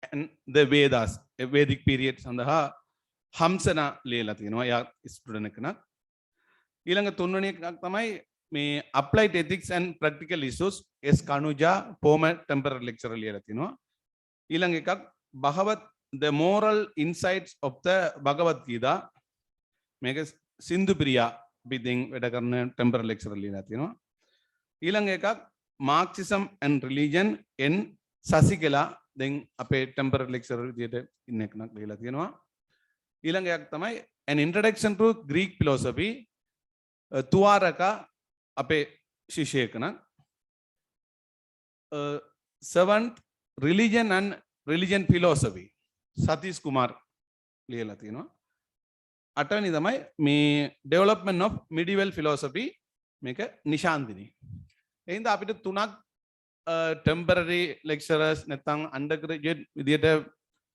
and the Vedas, Vedic period සඳහා හම්සනා ලියලා තියෙනවා. යා ස්ටුඩන්ට් කෙනෙක්. ඊළඟ තුන්වෙනි එකක් තමයි මේ applied ethics and practical issues කනුජා former temporary lecturer ලියලා තිනවා. ඊළඟ එකක් භගවත් the moral insights of the Bhagavad Gita, මේක සින්දු ප්‍රියා බිදින් වැඩ කරන temporary lecturer ලියලා තිනවා. ඊළඟ එකක් Marxism and religion in සසිකලා දැන් අපේ ටෙම්පරරි ලෙක්චරර් විදියට ඉන්න එකක් ලියලා තියෙනවා. ඊළඟ එකක් තමයි an introduction to Greek philosophy තුවාරක අපේ ශිෂ්‍යයෙක් නම් seventh religion and religion philosophy සතීෂ් Kumar ලියලා තියෙනවා. 8 වෙනි තමයි මේ development of medieval philosophy මේක නිශාන්තිනි. එහෙනම් අපිට තුනක් temporary lecturers නැත්නම් undergraduate විදියට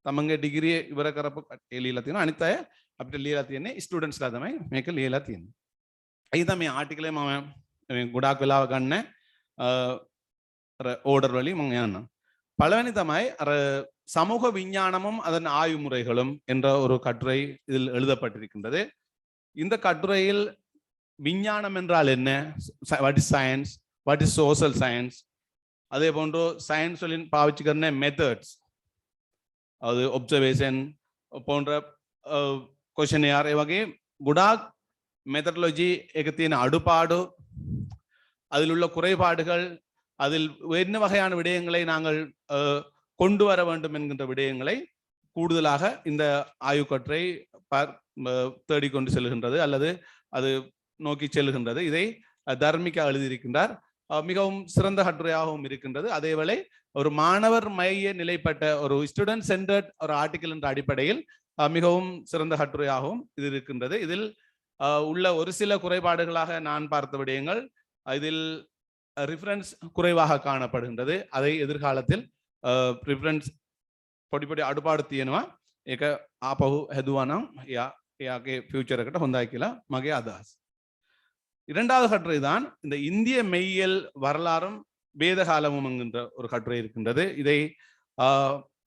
තමන්ගේ ඩිග්‍රිය ඉවර කරපු ලියලා තියෙනවා. අනිත් අය අපිට ලියලා තියෙන්නේ ස්ටුඩන්ට්ස්ලා තමයි මේක ලියලා තියෙන්නේ. එහෙනම් මේ ආටිකල් එක මම ගොඩාක් වෙලාව ගන්න අර ඕඩර් වලින් මම යන්නම්. பலவனி தமாய் சமூக விஞ்ஞானமும் அதன் ஆய்வுமுறைகளும் என்ற ஒரு கட்டுரை இதில் எழுதப்பட்டிருக்கின்றது. இந்த கட்டுரையில் விஞ்ஞானம் என்றால் என்ன, what is science, what is social science, அதே போன்று சயின்ஸின் பாவிச்சுக்கிற மெத்தட்ஸ், அது ஒப்சர்வேஷன் போன்ற கொஷனியார் வகை குடாக் மெத்தடாலஜி எகத்தின் அடுபாடு, அதில் உள்ள குறைபாடுகள், அதில் என்ன வகையான விடயங்களை நாங்கள் கொண்டு வர வேண்டும் என்கின்ற விடயங்களை கூடுதலாக இந்த ஆய்வுக்கட்டுரை தேடிக்கொண்டு செல்கின்றது அல்லது அது நோக்கி செல்கின்றது. இதை தர்மிகா எழுதியிருக்கின்றார். மிகவும் சிறந்த கட்டுரையாகவும் இருக்கின்றது. அதேவேளை ஒரு மாணவர் மைய நிலைப்பட்ட ஒரு ஸ்டூடெண்ட் சென்டர்ட் ஒரு ஆர்டிக்கல் என்ற அடிப்படையில் மிகவும் சிறந்த கட்டுரையாகவும் இது இருக்கின்றது. இதில் உள்ள ஒரு சில குறைபாடுகளாக நான் பார்த்த விடயங்கள், இதில் ரிஃபரன்ஸ் குறைவாக காணப்படுகின்றது. அதை எதிர்காலத்தில் රිෆරන්ස් පොඩි පොඩි අඩුපාඩු තියෙනවා. ඒක ආපහු හැදුවා නම් එයාගේ ஃபியூச்சர் එකට හොඳයි කියලා මගේ අදහස්. இரண்டாவது கட்டுரை தான் இந்த இந்திய மெய்யியல் வரலாறும் வேத காலமும் என்கின்ற ஒரு கட்டுரை இருக்கின்றது. இதை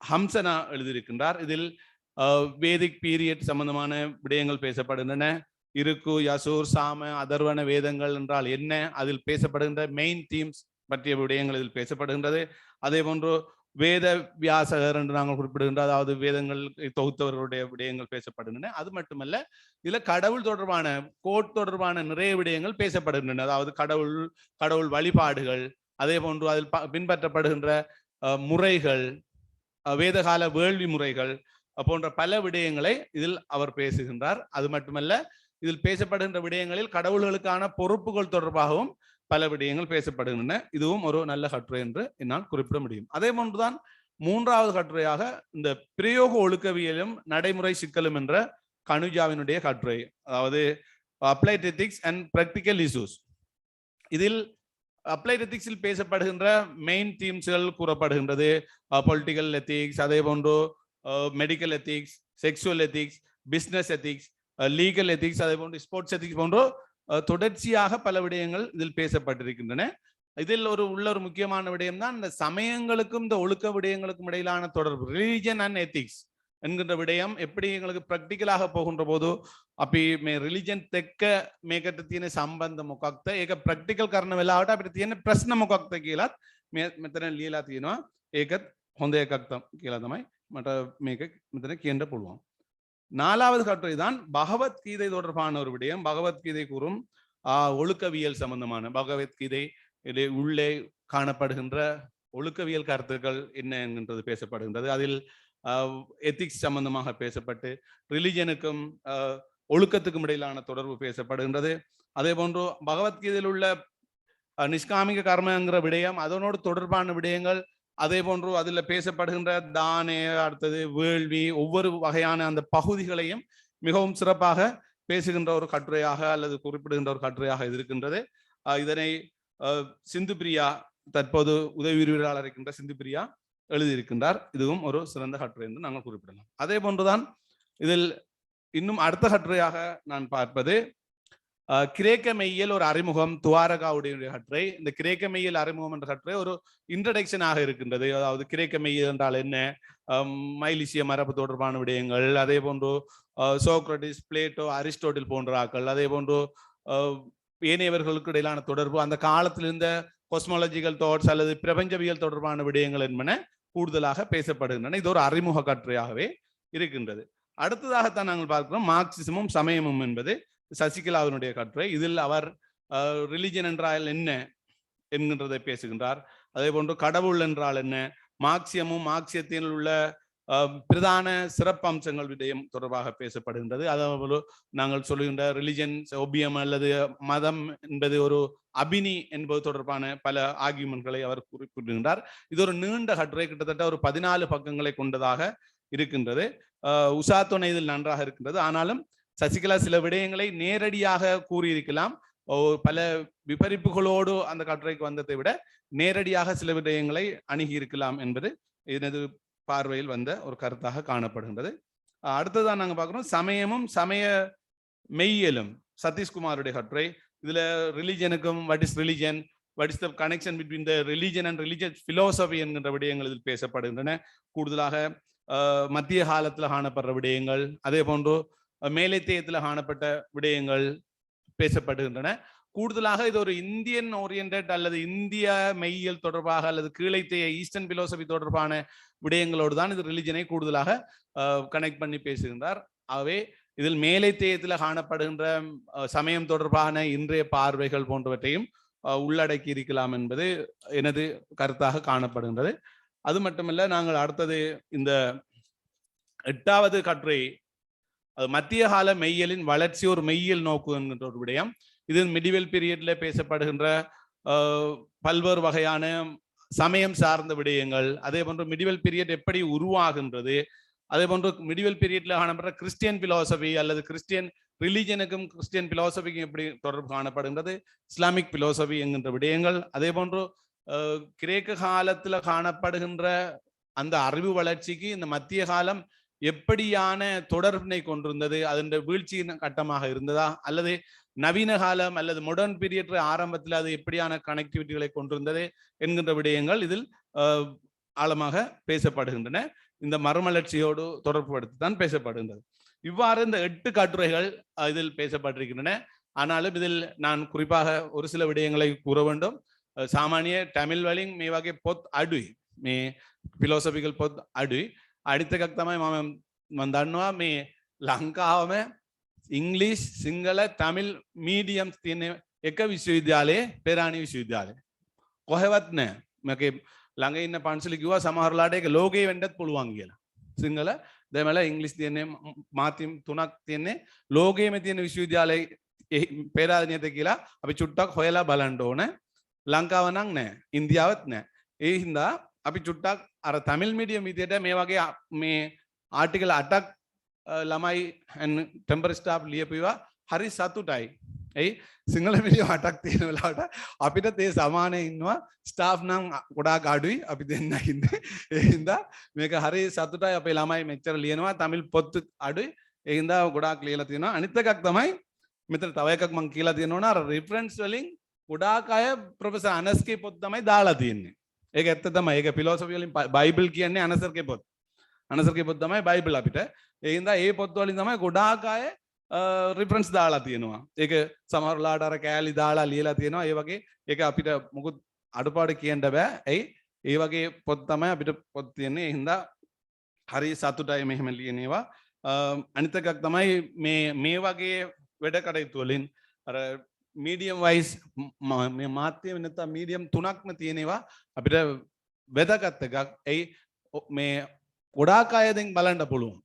ஹம்சனா எழுதியிருக்கின்றார். இதில் வேதிக் பீரியட் சம்பந்தமான விடயங்கள் பேசப்படுகின்றன. இருக்கு, யசூர், சாம, அதர்வன வேதங்கள் என்றால் என்ன, அதில் பேசப்படுகின்ற மெயின் தீம்ஸ் பற்றிய விடயங்கள் இதில் பேசப்படுகின்றது. அதே போன்று வேத வியாசகர் என்று நாங்கள் குறிப்பிடுகின்ற, அதாவது வேதங்கள் தொகுத்தவர்களுடைய விடயங்கள் பேசப்படுகின்றன. அது மட்டுமல்ல, இதுல கடவுள் தொடர்பான கோட் தொடர்பான நிறைய விடயங்கள் பேசப்படுகின்றன. அதாவது கடவுள் வழிபாடுகள், அதே போன்று அதில் பின்பற்றப்படுகின்ற முறைகள், வேதகால வேள்வி முறைகள் போன்ற பல விடயங்களை இதில் அவர் பேசுகின்றார். அது மட்டுமல்ல, இதில் பேசப்படுகின்ற விடயங்களில் கடவுள்களுக்கான பொறுப்புகள் தொடர்பாகவும் பல விடயங்கள் பேசப்படுகின்றன. இதுவும் ஒரு நல்ல கட்டுரை என்று என்னால் குறிப்பிட முடியும். அதே போன்றுதான் மூன்றாவது கட்டுரையாக இந்த பிரயோக ஒழுக்கவியலும் நடைமுறை சிக்கலும் என்ற கனுஜாவினுடைய கட்டுரை, அதாவது applied ethics and practical issues. இதில் அப்ளைட் எத்திக்ஸில் பேசப்படுகின்ற மெயின் தீம்ஸ்கள் கூறப்படுகின்றது. பொலிட்டிக்கல் எத்திக்ஸ், அதே போன்று medical ethics, sexual ethics, business ethics, legal ethics, அதே போன்று ஸ்போர்ட்ஸ் எத்திக்ஸ் போன்றோ தொடர்ச்சியாக பல விடயங்கள் இதில் பேசப்பட்டிருக்கின்றன. இதில் உள்ள ஒரு முக்கியமான விடயம் தான் இந்த சமயங்களுக்கும் இந்த ஒழுக்க விடயங்களுக்கும் இடையிலான தொடர்பு, ரிலிஜன் அண்ட் எத்திக்ஸ் என்கின்ற விடயம் எப்படி எங்களுக்கு பிராக்டிக்கலாக போகின்ற போது අපි මේ රිලිජන් එක්ක මේකට තියෙන සම්බන්ධ මොකක්ද, ඒක ප්‍රැක්ටිකල් කරන වෙලාවට අපිට තියෙන ප්‍රශ්න මොකක්ද කියලාත් මෙතන ලියලා තියෙනවා. ඒකත් හොඳ එකක් කියලා තමයි මට මේක මෙතන කියන්න පුළුවන්. நாலாவது கட்டுரை தான் பகவத்கீதை தொடர்பான ஒரு விடயம். பகவத்கீதை கூறும் ஒழுக்கவியல் சம்பந்தமான, பகவத்கீதை உள்ளே காணப்படுகின்ற ஒழுக்கவியல் கருத்துக்கள் என்ன என்கின்றது பேசப்படுகின்றது. அதில் எத்திக்ஸ் சம்பந்தமாக பேசப்பட்டு ரிலிஜனுக்கும் ஒழுக்கத்துக்கும் இடையிலான தொடர்பு பேசப்படுகின்றது. அதே போன்று பகவத்கீதையில் உள்ள நிஷ்காமிக கர்மங்கிற விடயம், அதனோடு தொடர்பான விடயங்கள், அதே போன்று அதில் பேசப்படுகின்ற தானே, அடுத்தது வேள்வி, ஒவ்வொரு வகையான அந்த பகுதிகளையும் மிகவும் சிறப்பாக பேசுகின்ற ஒரு கட்டுரையாக அல்லது குறிப்பிடுகின்ற ஒரு கட்டுரையாக இருக்கின்றது. இதனை சிந்து பிரியா, தற்போது உதவி விரிவுரையாளர் இருக்கின்ற சிந்து பிரியா எழுதியிருக்கின்றார். இதுவும் ஒரு சிறந்த கட்டுரை என்று நாங்கள் குறிப்பிடலாம். அதே போன்றுதான் இதில் இன்னும் அடுத்த கட்டுரையாக நான் பார்ப்பது கிரேக்க மெய்யியல் ஒரு அறிமுகம், துவாரகாவுடைய கட்டுரை. இந்த கிரேக்க மெய்யியல் அறிமுகம் என்ற கட்டுரை ஒரு இன்ட்ரடக்ஷனாக இருக்கின்றது. அதாவது கிரேக்க மெய்யியல் என்றால் என்ன, மைலிசிய மரபு தொடர்பான விடயங்கள், அதே போன்று சோக்ரட்டிஸ், பிளேட்டோ, அரிஸ்டோட்டில் போன்ற ஆக்கள், அதே போன்று ஏனையவர்களுக்கு இடையிலான தொடர்பு, அந்த காலத்தில் இருந்த கொஸ்மாலஜிக்கல் தாட்ஸ் அல்லது பிரபஞ்சவியல் தொடர்பான விடயங்கள் என்பன கூடுதலாக பேசப்படுகின்றன. இது ஒரு அறிமுக கட்டுரையாகவே இருக்கின்றது. அடுத்ததாகத்தான் நாங்கள் பார்க்கிறோம் மார்க்சிசமும் சமயமும் என்பது சசிகலாவினுடைய கட்டுரை. இதில் அவர் ரிலிஜன் என்றால் என்ன என்கின்றதை பேசுகின்றார். அதே போன்று கடவுள் என்றால் என்ன, மார்க்சியமும் மார்க்சியத்தில் உள்ள பிரதான சிறப்பம்சங்கள் விடயம் தொடர்பாக பேசப்படுகின்றது. அதாவது நாங்கள் சொல்லுகின்ற ரிலிஜன் ஒபியம் அல்லது மதம் என்பது ஒரு அபினி என்பது தொடர்பான பல ஆர்கியூமெண்ட்களை அவர் குறிப்பிடுகின்றார். இது ஒரு நீண்ட கட்டுரை, கிட்டத்தட்ட ஒரு 14 பக்கங்களை கொண்டதாக இருக்கின்றது. உசாத்துணை இதில் நன்றாக இருக்கின்றது. ஆனாலும் சசிகலா சில விடயங்களை நேரடியாக கூறியிருக்கலாம். பல விபரிப்புகளோடு அந்த கட்டுரைக்கு வந்ததை விட நேரடியாக சில விடயங்களை அணுகி இருக்கலாம் என்பது எனது பார்வையில் வந்த ஒரு கருத்தாக காணப்படுகின்றது. அடுத்ததான் நாங்கள் பார்க்குறோம் சமயமும் சமய மெய்யலும், சதீஷ்குமாருடைய கட்டுரை. இதுல ரிலிஜனுக்கும் what is religion, what is the connection between the religion and religious philosophy என்கின்ற விடயங்கள் இதில் பேசப்படுகின்றன. கூடுதலாக மத்திய காலத்தில் காணப்படுற விடயங்கள், அதே போன்று மேலைத்தேயத்தில் காணப்பட்ட விடயங்கள் பேசப்படுகின்றன. கூடுதலாக இது ஒரு இந்தியன் ஓரியன்ட் அல்லது இந்திய மெய்யியல் தொடர்பாக அல்லது கீழைத்தேய ஈஸ்டர்ன் பிலோசபி தொடர்பான விடயங்களோடு தான் இது ரிலிஜனை கூடுதலாக கனெக்ட் பண்ணி பேசுகின்றார். ஆகவே இதில் மேலைத்தேயத்தில் காணப்படுகின்ற சமயம் தொடர்பான இன்றைய பார்வைகள் போன்றவற்றையும் உள்ளடக்கி இருக்கலாம் என்பது எனது கருத்தாக காணப்படுகின்றது. அது மட்டுமல்ல, நாங்கள் அடுத்தது இந்த 8வது கட்டுரை மத்திய கால மெய்யியலின் வளர்ச்சி ஒரு மெய்யியல் நோக்கு என்கின்ற ஒரு விடயம். இது மிடிவல் பீரியட்ல பேசப்படுகின்ற பல்வேறு வகையான சமயம் சார்ந்த விடயங்கள், அதே போன்று மிடிவல் பீரியட் எப்படி உருவாகின்றது, அதே போன்று மிடிவல் பீரியட்ல காணப்படுற கிறிஸ்டியன் பிலோசபி அல்லது கிறிஸ்டியன் ரிலிஜனுக்கும் கிறிஸ்டியன் பிலோசபிக்கும் எப்படி தொடர்பு காணப்படுகின்றது, இஸ்லாமிக் பிலோசபி என்கின்ற விடயங்கள், அதே போன்று கிரேக்க காலத்துல காணப்படுகின்ற அந்த அறிவு வளர்ச்சிக்கு இந்த மத்திய காலம் எப்படியான தொடர்பினை கொண்டிருந்தது, அதன் வீழ்ச்சியின் கட்டமாக இருந்ததா, அல்லது நவீன காலம் அல்லது மாடர்ன் பீரியட் ஆரம்பத்தில் அது எப்படியான கனெக்டிவிட்டிகளை கொண்டிருந்தது என்கின்ற விடயங்கள் இதில் ஆழமாக பேசப்படுகின்றன. இந்த மறுமலர்ச்சியோடு தொடர்பு படுத்தி தான் பேசப்படுகின்றது. இவ்வாறு இந்த 8 கட்டுரைகள் இதில் பேசப்பட்டிருக்கின்றன. ஆனாலும் இதில் நான் குறிப்பாக ஒரு சில விடயங்களை கூற வேண்டும். சாமானிய தமிழ் வலிங் මේ වගේ පොත් අඩුයි. මේ ෆිලොසොෆිකල් පොත් අඩුයි. අනිත් එකක් තමයි මම දන්නවා මේ ලංකාවම ඉංග්‍රීසි සිංහල තමිල් මීඩියම්ස් තියෙන එක විශ්වවිද්‍යාලයේ පෙරාණි විශ්වවිද්‍යාලය. කොහෙවත් නැහැ. මගේ ළඟ ඉන්න පන්සල කිව්වා සමහරලාට ඒක ලෝකේ වෙන්නත් පුළුවන් කියලා. සිංහල දෙමළ ඉංග්‍රීසි තියෙන්නේ මාධ්‍යම 3ක් තියෙන්නේ ලෝකයේම තියෙන විශ්වවිද්‍යාලයේ පෙරාණියද කියලා අපි චුට්ටක් හොයලා බලන්න ඕන. ලංකාව නම් නැහැ. ඉන්දියාවත් නැහැ. ඒ හින්දා අපි චුට්ටක් අර තමිල් මීඩියම් විදියට මේ වගේ මේ ආටිකල් 8ක් ළමයි ටෙම්පරරි ස්ටාෆ් ලියපුවා හරි සතුටයි. එයි සිංහල මීඩියම් 8ක් තියෙන වෙලාවට අපිට තේ සමානයේ ඉන්නවා ස්ටාෆ් නම් ගොඩාක් අඩුයි අපි දෙන්න ඉන්නේ. ඒ හින්දා මේක හරි සතුටයි අපේ ළමයි මෙච්චර ලියනවා තමිල් පොත් අඩුයි. ඒ හින්දා ගොඩාක් ලියලා තියෙනවා. අනිත් එකක් තමයි මෙතන තව එකක් මම කියලා තියෙනවා අර රෙෆරන්ස් වලින් ගොඩාක් අය ප්‍රොෆෙසර් අනස්ගේ පොත් තමයි දාලා තියෙන්නේ. ඒක ඇත්ත තමයි. ඒක ෆිලොසොෆි වලින් බයිබල් කියන්නේ අනසර්ගේ පොත්. අනසර්ගේ පොත් තමයි බයිබල් අපිට. ඒ හින්දා ඒ පොත් වලින් තමයි ගොඩාක් අය රිෆරන්ස් දාලා තියෙනවා. ඒක සමහරලාට අර කෑලි දාලා ලියලා තියෙනවා. ඒ වගේ ඒක අපිට මොකුත් අඩුපාඩු කියන්න බෑ. ඇයි? ඒ වගේ පොත් තමයි අපිට පොත් තියෙන්නේ. ඒ හින්දා හරි සතුටයි මෙහෙම ලියනේවා. අනිත් එකක් තමයි මේ වගේ වැඩ කටයුතු වලින් අර medium wise මේ මාධ්‍ය නැත්නම් medium 3ක්ම තියෙනවා අපිට වැදගත් එකක්. ඒ මේ ගොඩාක් අය දැන් බලන්න පුළුවන්.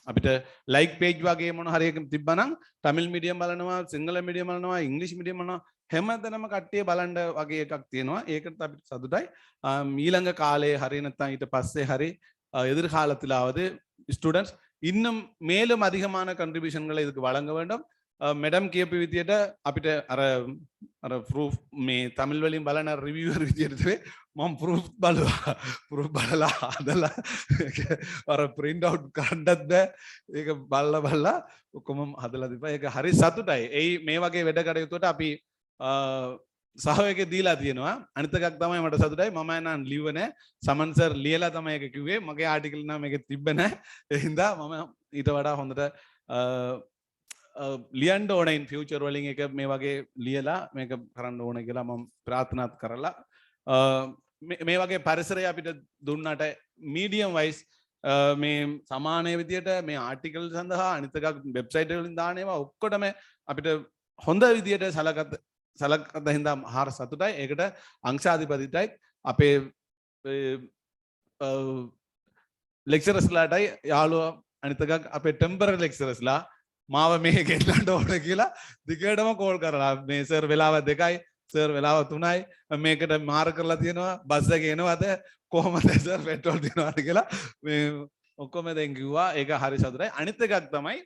අපිට like page වගේ මොන හරි එකක් තිබ්බනම් tamil medium බලනවා, සිංහල medium බලනවා, english medium බලනවා, හැමදැනම කට්ටිය බලන්න වගේ එකක් තියෙනවා. ඒකට අපිට සතුටයි. ඊළඟ කාලේ හරි නැත්නම් ඊට පස්සේ හරි எதிர்காலத்திலாவது ஸ்டூடெண்ட்ஸ் இன்னும் மேலும் அதிகமான கண்ட்ரிபியூஷன்களை இதுக்கு வழங்க வேண்டும். மேடம் කියපු විදියට අපිට අර ප්‍රූෆ් මේ තමිල් වලින් බලන රිවියුවර් විදියට මම ප්‍රූෆ් බලලා හදලා අර print out කරන්නත් බෑ. ඒක බලලා ඔක්කොම හදලා දීපා. ඒක හරි සතුටයි. එයි මේ වගේ වැඩ කටයුතුවට අපි සහයෝගය දීලා තියෙනවා. අනිත් එකක් තමයි මට සතුටයි මම නම් ලිව්වේ නෑ. සමන් සර් ලියලා තමයි ඒක කිව්වේ. මගේ ආටිකල් නම් මේක තිබ්බ නෑ. ඒ හින්දා මම ඊට වඩා හොඳට ලියන්න ඕන ඉන් ෆියුචර් වලින් එක මේ වගේ ලියලා මේක කරන්න ඕන කියලා මම ප්‍රාර්ථනාත් කරලා මේ වගේ පරිසරය අපිට දුන්නාට මීඩියම් වයිස් මේ සමානය විදියට මේ ආටිකල් සඳහා අනිත් එකක් වෙබ්සයිට් වලින් දාන ඒවා ඔක්කොටම අපිට හොඳ විදියට සලකත හින්දා හාර සතුටයි. ඒකට අංශාධිපතිටයි අපේ ලෙක්චරස්ලාටයි යාළුවා අනිත් එකක් අපේ ටෙම්පරරි ලෙක්චරස්ලා මාව මේ ගෙන්නන්න ඕන කියලා දිගටම කෝල් කරලා මේ සර් වෙලාව 2යි සර් වෙලාව 3යි මේකට මාර කරලා තියෙනවා බස් එක එනවාද කොහොමද සර් පෙට්‍රෝල් තියනවාද කියලා මේ ඔක්කොම දැන් කිව්වා ඒක හරි සතුටයි අනිත් එකක් තමයි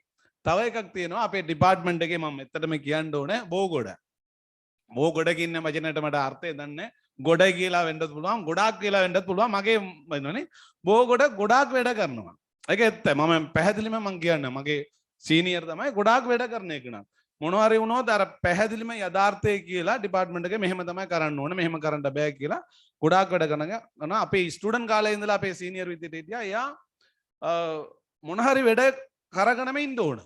තව එකක් තියෙනවා අපේ ඩිපාර්ට්මන්ට් එකේ මම එත්තටම කියන්න ඕනේ බෝගොඩ කියන වචනයට මට අර්ථය දන්නේ ගොඩ කියලා වෙන්නත් පුළුවන් ගොඩාක් කියලා වෙන්නත් පුළුවන් මගේ වෙනවනේ බෝගොඩ ගොඩාක් වැඩ කරනවා ඒක ඇත්ත මම පැහැදිලිම මම කියන්නේ මගේ සීනියර් තමයි ගොඩාක් වැඩ කරන එක නම් මොනවා හරි වුණොත් අර පැහැදිලිම යථාර්ථය කියලා ඩිපාර්ට්මන්ට් එකේ මෙහෙම තමයි කරන්න ඕනේ මෙහෙම කරන්න බෑ කියලා ගොඩාක් වැඩ කරනවා අපේ ස්ටුඩන්ට් කාලේ ඉඳලා අපේ සීනියර් විදිහට හිටියා එයා මොන හරි වැඩ කරගෙනම ඉන්න ඕන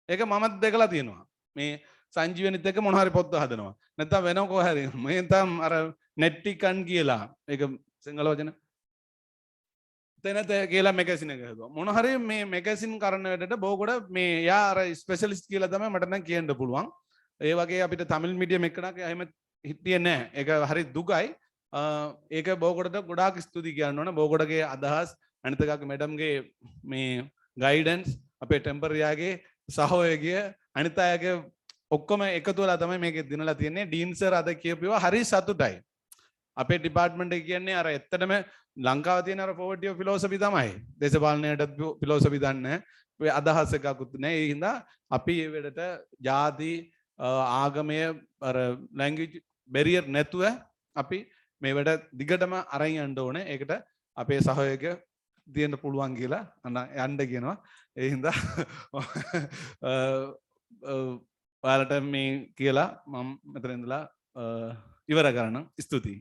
ඒක මමත් දැකලා තියෙනවා මේ සංජීවනිත් එක්ක මොන හරි පොත් හදනවා නැත්නම් වෙනම කොහේ හරි මේ තම අර නෙට්ටිකන් කියලා ඒක සිංහල වචන තැනත කියලා මැගසින් එක හදුවා මොන හරි මේ මැගසින් කරන වැඩට බෝගොඩ මේ යා අර ස්පෙෂලිස්ට් කියලා තමයි මට නම් කියන්න පුළුවන් ඒ වගේ අපිට තමිල් මීඩියම් එකනක් එහෙම හිටියේ නැහැ ඒක හරි දුකයි ඒක බෝගොඩට ගොඩාක් ස්තුති කියන්න ඕන බෝගොඩගේ අදහස් අනිත් එකක් මැඩම්ගේ මේ ගයිඩන්ස් අපේ ටෙම්පරරියාගේ සහෝයගය අනිත් අයගේ ඔක්කොම එකතු වෙලා තමයි මේක දිනලා තියෙන්නේ ඩීන් සර් අද කියපුවා හරි සතුටයි අපේ ඩිපාර්ට්මන්ට් එක කියන්නේ අර ඇත්තටම ලංකාවේ තියෙන අර පොවර්ටි ඔෆ් ෆිලොසොෆි තමයි දේශපාලනයටත් ෆිලොසොෆි දන්නේ ඔය අදහස් එකකුත් නැහැ ඒ හින්දා අපි මේ වෙලට ಜಾති ආගමය අර ලැන්ග්වේජ් බැරියර් නැතුව අපි මේ වැඩ දිගටම අරන් යන්න ඕනේ ඒකට අපේ සහයෝගය දෙන්න පුළුවන් කියලා යන්න කියනවා ඒ හින්දා ඔයාලට මේ කියලා මම මෙතන ඉඳලා ඉවර කරනවා ස්තුතියි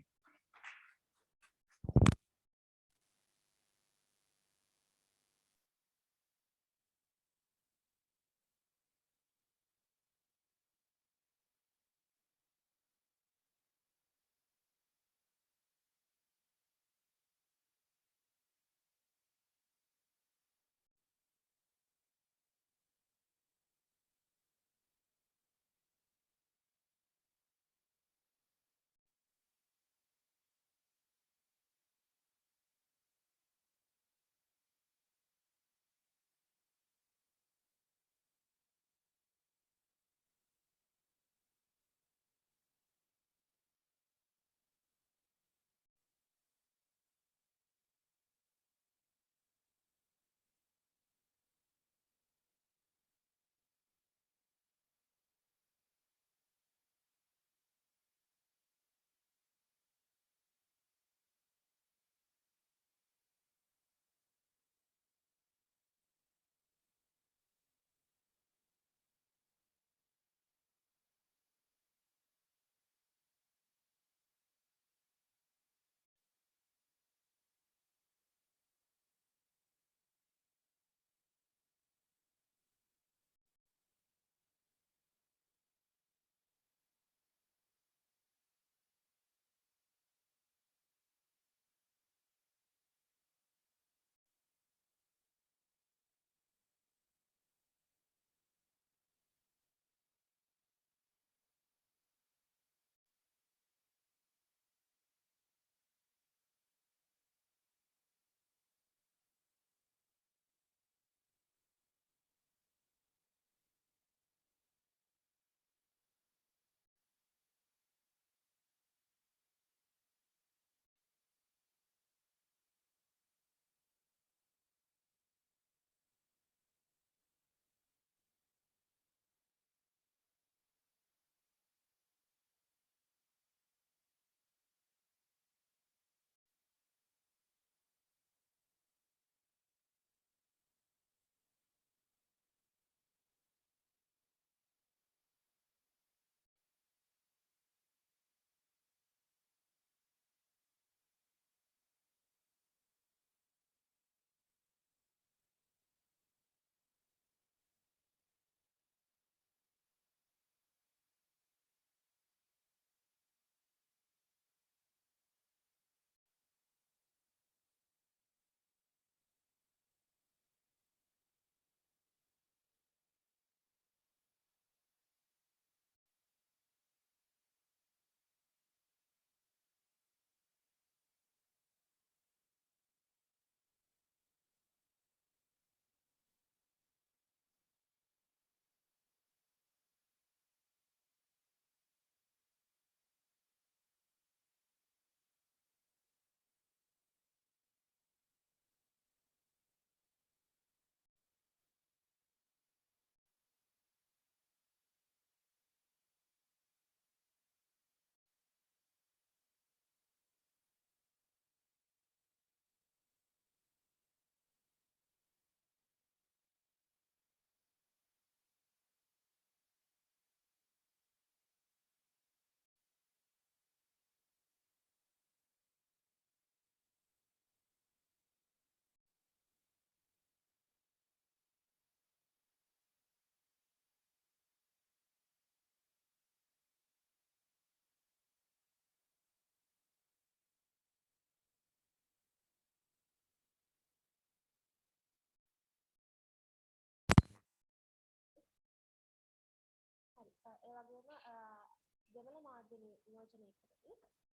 දෙවන මාධ්‍ය නියෝජනය කරති.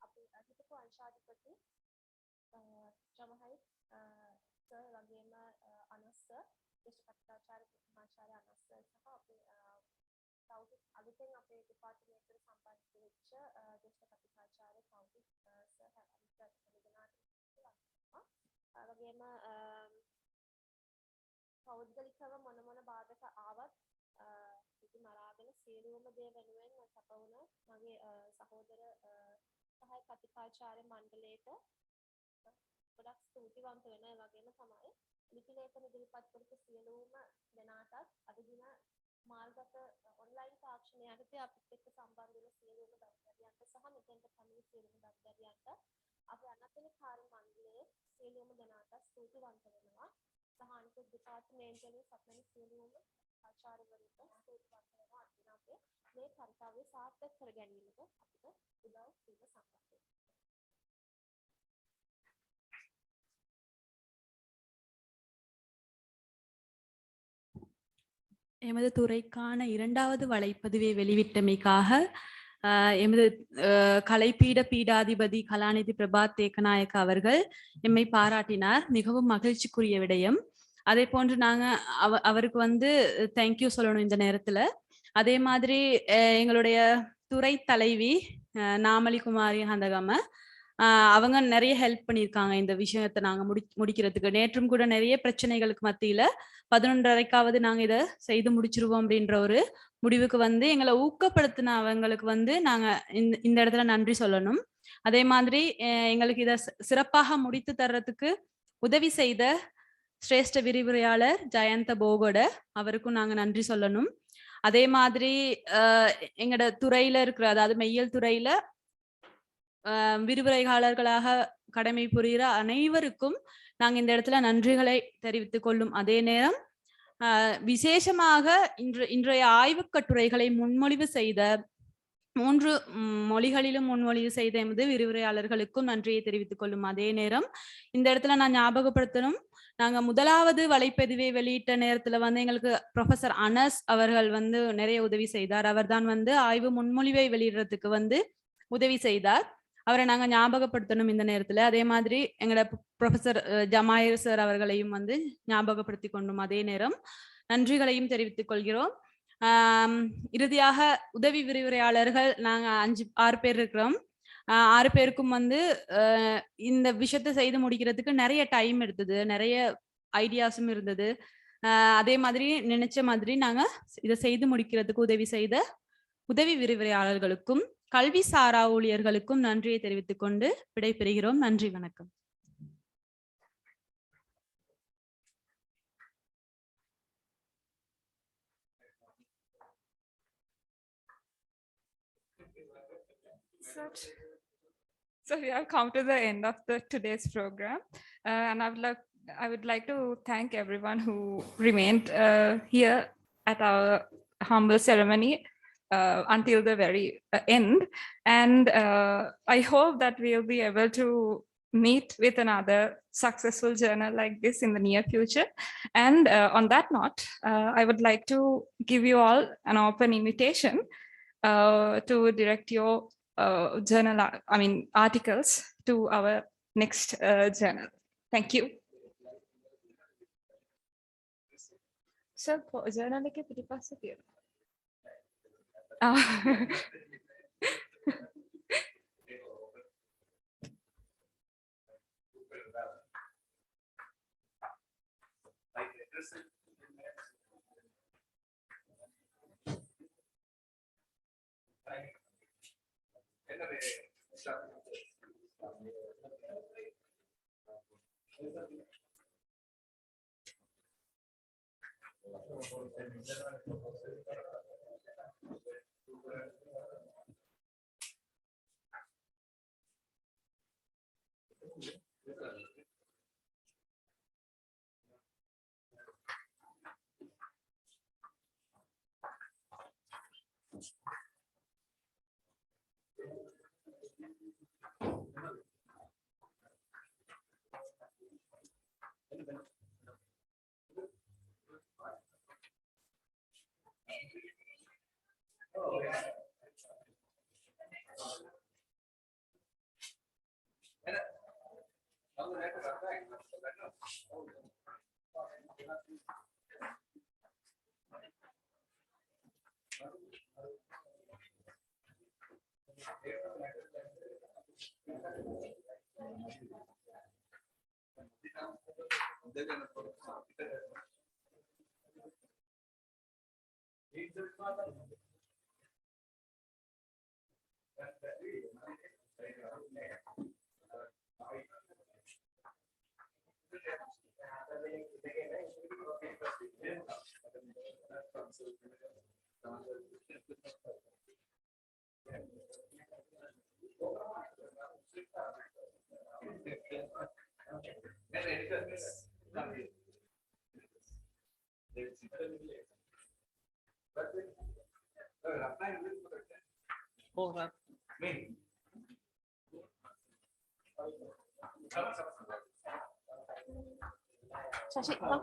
අපි හිතපු අංශාධිපති චමහයි සර් වගේම අනස් සර් දේශකථාචාර්ය මහාචාර්ය අනස් සර් සහ අපේ කෞතුක් අලුතෙන් අපේ දෙපාර්තමේන්තුවට සම්බන්ධ වෙච්ච දේශකථාචාර්ය කෞතුක් සර් වගේම පෞද්ගලිකව මොන බාධක ආවත් ඉති මරාගෙන සියලුම දේ වෙනුවෙන් සපවුන මගේ සහෝදර සහය කතිකාචාර්ය මණ්ඩලයට ගොඩක් ස්තුතිවන්ත වෙනවා. ඒ වගේම තමයි ලිපි ලේඛන ඉදිරිපත් කරපු සියලුම දෙනාටත් අද දින මාර්ගගත ඔන්ලයින් තාක්ෂණය යටතේ අපිත් එක්ක සම්බන්ධ වෙන සියලුම දක්ෂයන්ට සහ මෙතෙන්ට පැමිණි සියලුම දක්ෂයන්ට අපි අනතුරු කාර්ය මණ්ඩලයේ සියලුම දෙනාට ස්තුතිවන්ත වෙනවා. සහ අනිත් දෙපාර්තමේන්තුවේ සම්බන්ධ සියලුම ආචාර්යවරුන්ට ස්තුතිවන්ත වෙනවා. අද දින අපේ මේ කාර්යය සාර්ථක කර ගැනීමට අපිට උදව් වීම සම්බන්ධයි. எமது துறைக்கான 2வது வலைப்பதிவை வெளியிட்டமைக்காக எமது கலைப்பீட பீடாதிபதி கலாநிதி பிரபாத் தேக்கநாயக்க அவர்கள் எம்மை பாராட்டினார். மிகவும் மகிழ்ச்சிக்குரிய விடயம். அதே போன்று நாங்க அவருக்கு வந்து தேங்க்யூ சொல்லணும் இந்த நேரத்துல. அதே மாதிரி எங்களுடைய துறை தலைவி நாமலி குமாரி ஹந்தகம அவங்க நிறைய ஹெல்ப் பண்ணியிருக்காங்க இந்த விஷயத்தை நாங்க முடிக்கிறதுக்கு. நேற்றும் கூட நிறைய பிரச்சனைகளுக்கு மத்தியில 11:30க்காவது நாங்க இதை செய்து முடிச்சிருவோம் அப்படின்ற ஒரு முடிவுக்கு வந்து எங்களை ஊக்கப்படுத்தின அவங்களுக்கு வந்து நாங்க இந்த இடத்துல நன்றி சொல்லணும். அதே மாதிரி எங்களுக்கு இதை சிறப்பாக முடித்து தர்றதுக்கு உதவி செய்த சிரேஷ்ட விரிவுரையாளர் ஜெயந்த போகோட அவருக்கும் நாங்க நன்றி சொல்லணும். அதே மாதிரி எங்களோட துறையில இருக்கிற, அதாவது மெய்யியல் துறையில விரிவுரையாளர்களாக கடமை புரிகிற அனைவருக்கும் நாங்க இந்த இடத்துல நன்றிகளை தெரிவித்துக் கொள்ளும் அதே நேரம் விசேஷமாக இன்றைய ஆய்வு கட்டுரைகளை முன்மொழிவு செய்த 3 மொழிகளிலும் முன்மொழிவு செய்த எமது விரிவுரையாளர்களுக்கும் நன்றியை தெரிவித்துக் கொள்ளும் அதே நேரம் இந்த இடத்துல நான் ஞாபகப்படுத்தணும், நாங்க முதலாவது வலைப்பதிவை வெளியிட்ட நேரத்துல வந்து எங்களுக்கு ப்ரொஃபசர் அனஸ் அவர்கள் வந்து நிறைய உதவி செய்தார். அவர் தான் வந்து ஆய்வு முன்மொழிவை வெளியிடுறதுக்கு வந்து உதவி செய்தார். அவரை நாங்க ஞாபகப்படுத்தணும் இந்த நேரத்துல. அதே மாதிரி எங்களோட ப்ரொஃபசர் ஜமாயர் சார் அவர்களையும் வந்து ஞாபகப்படுத்தி கொண்டும் அதே நேரம் நன்றிகளையும் தெரிவித்துக் கொள்கிறோம். இறுதியாக உதவி விரிவுரையாளர்கள் நாங்க 6 பேர் இருக்கிறோம். 6 பேருக்கும் வந்து இந்த விஷயத்தை செய்து முடிக்கிறதுக்கு நிறைய டைம் எடுத்தது, நிறைய ஐடியாஸும் இருந்தது. அதே மாதிரி நினைச்ச மாதிரி நாங்க இதை செய்து முடிக்கிறதுக்கு உதவி செய்த உதவி விரிவுரையாளர்களுக்கும் கல்வி சாரா ஊழியர்களுக்கும் நன்றியை தெரிவித்துக் கொண்டு விடைபெறுகிறோம். நன்றி, வணக்கம். So we have come to the end of today's program, and I would like to thank everyone who remained here at our humble ceremony until the very end, and I hope that we'll be able to meet with another successful journal like this in the near future. And on that note, I would like to give you all an open invitation to direct your articles to our next journal. Thank you. So journal ke පිටිපස්සේ තියෙනවා. Shashi, come.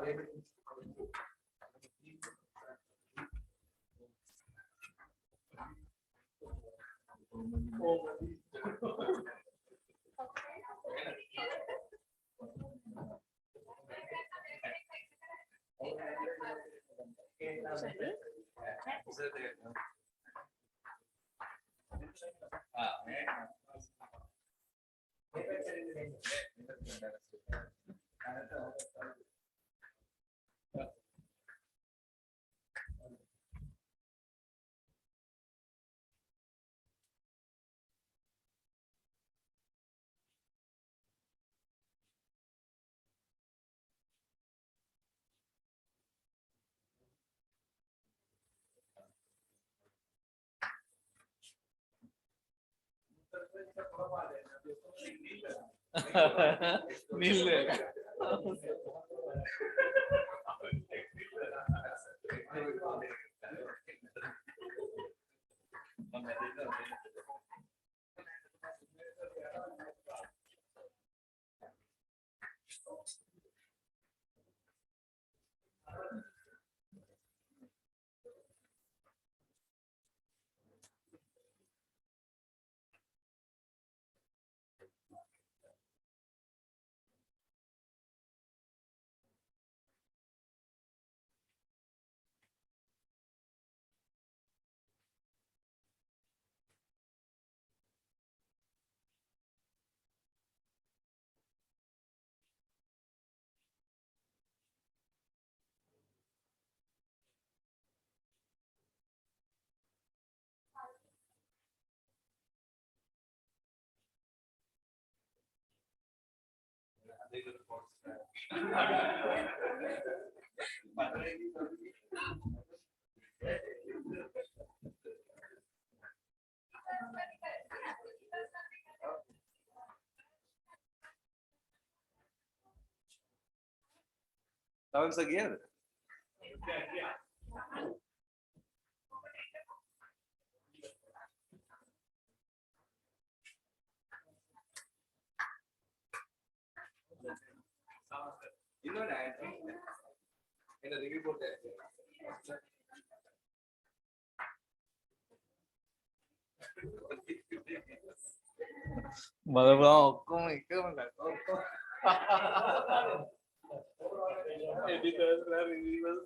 Once again. You know that in the review board there. Malabar, como é que eu editors, reviewers.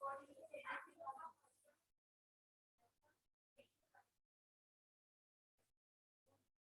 recording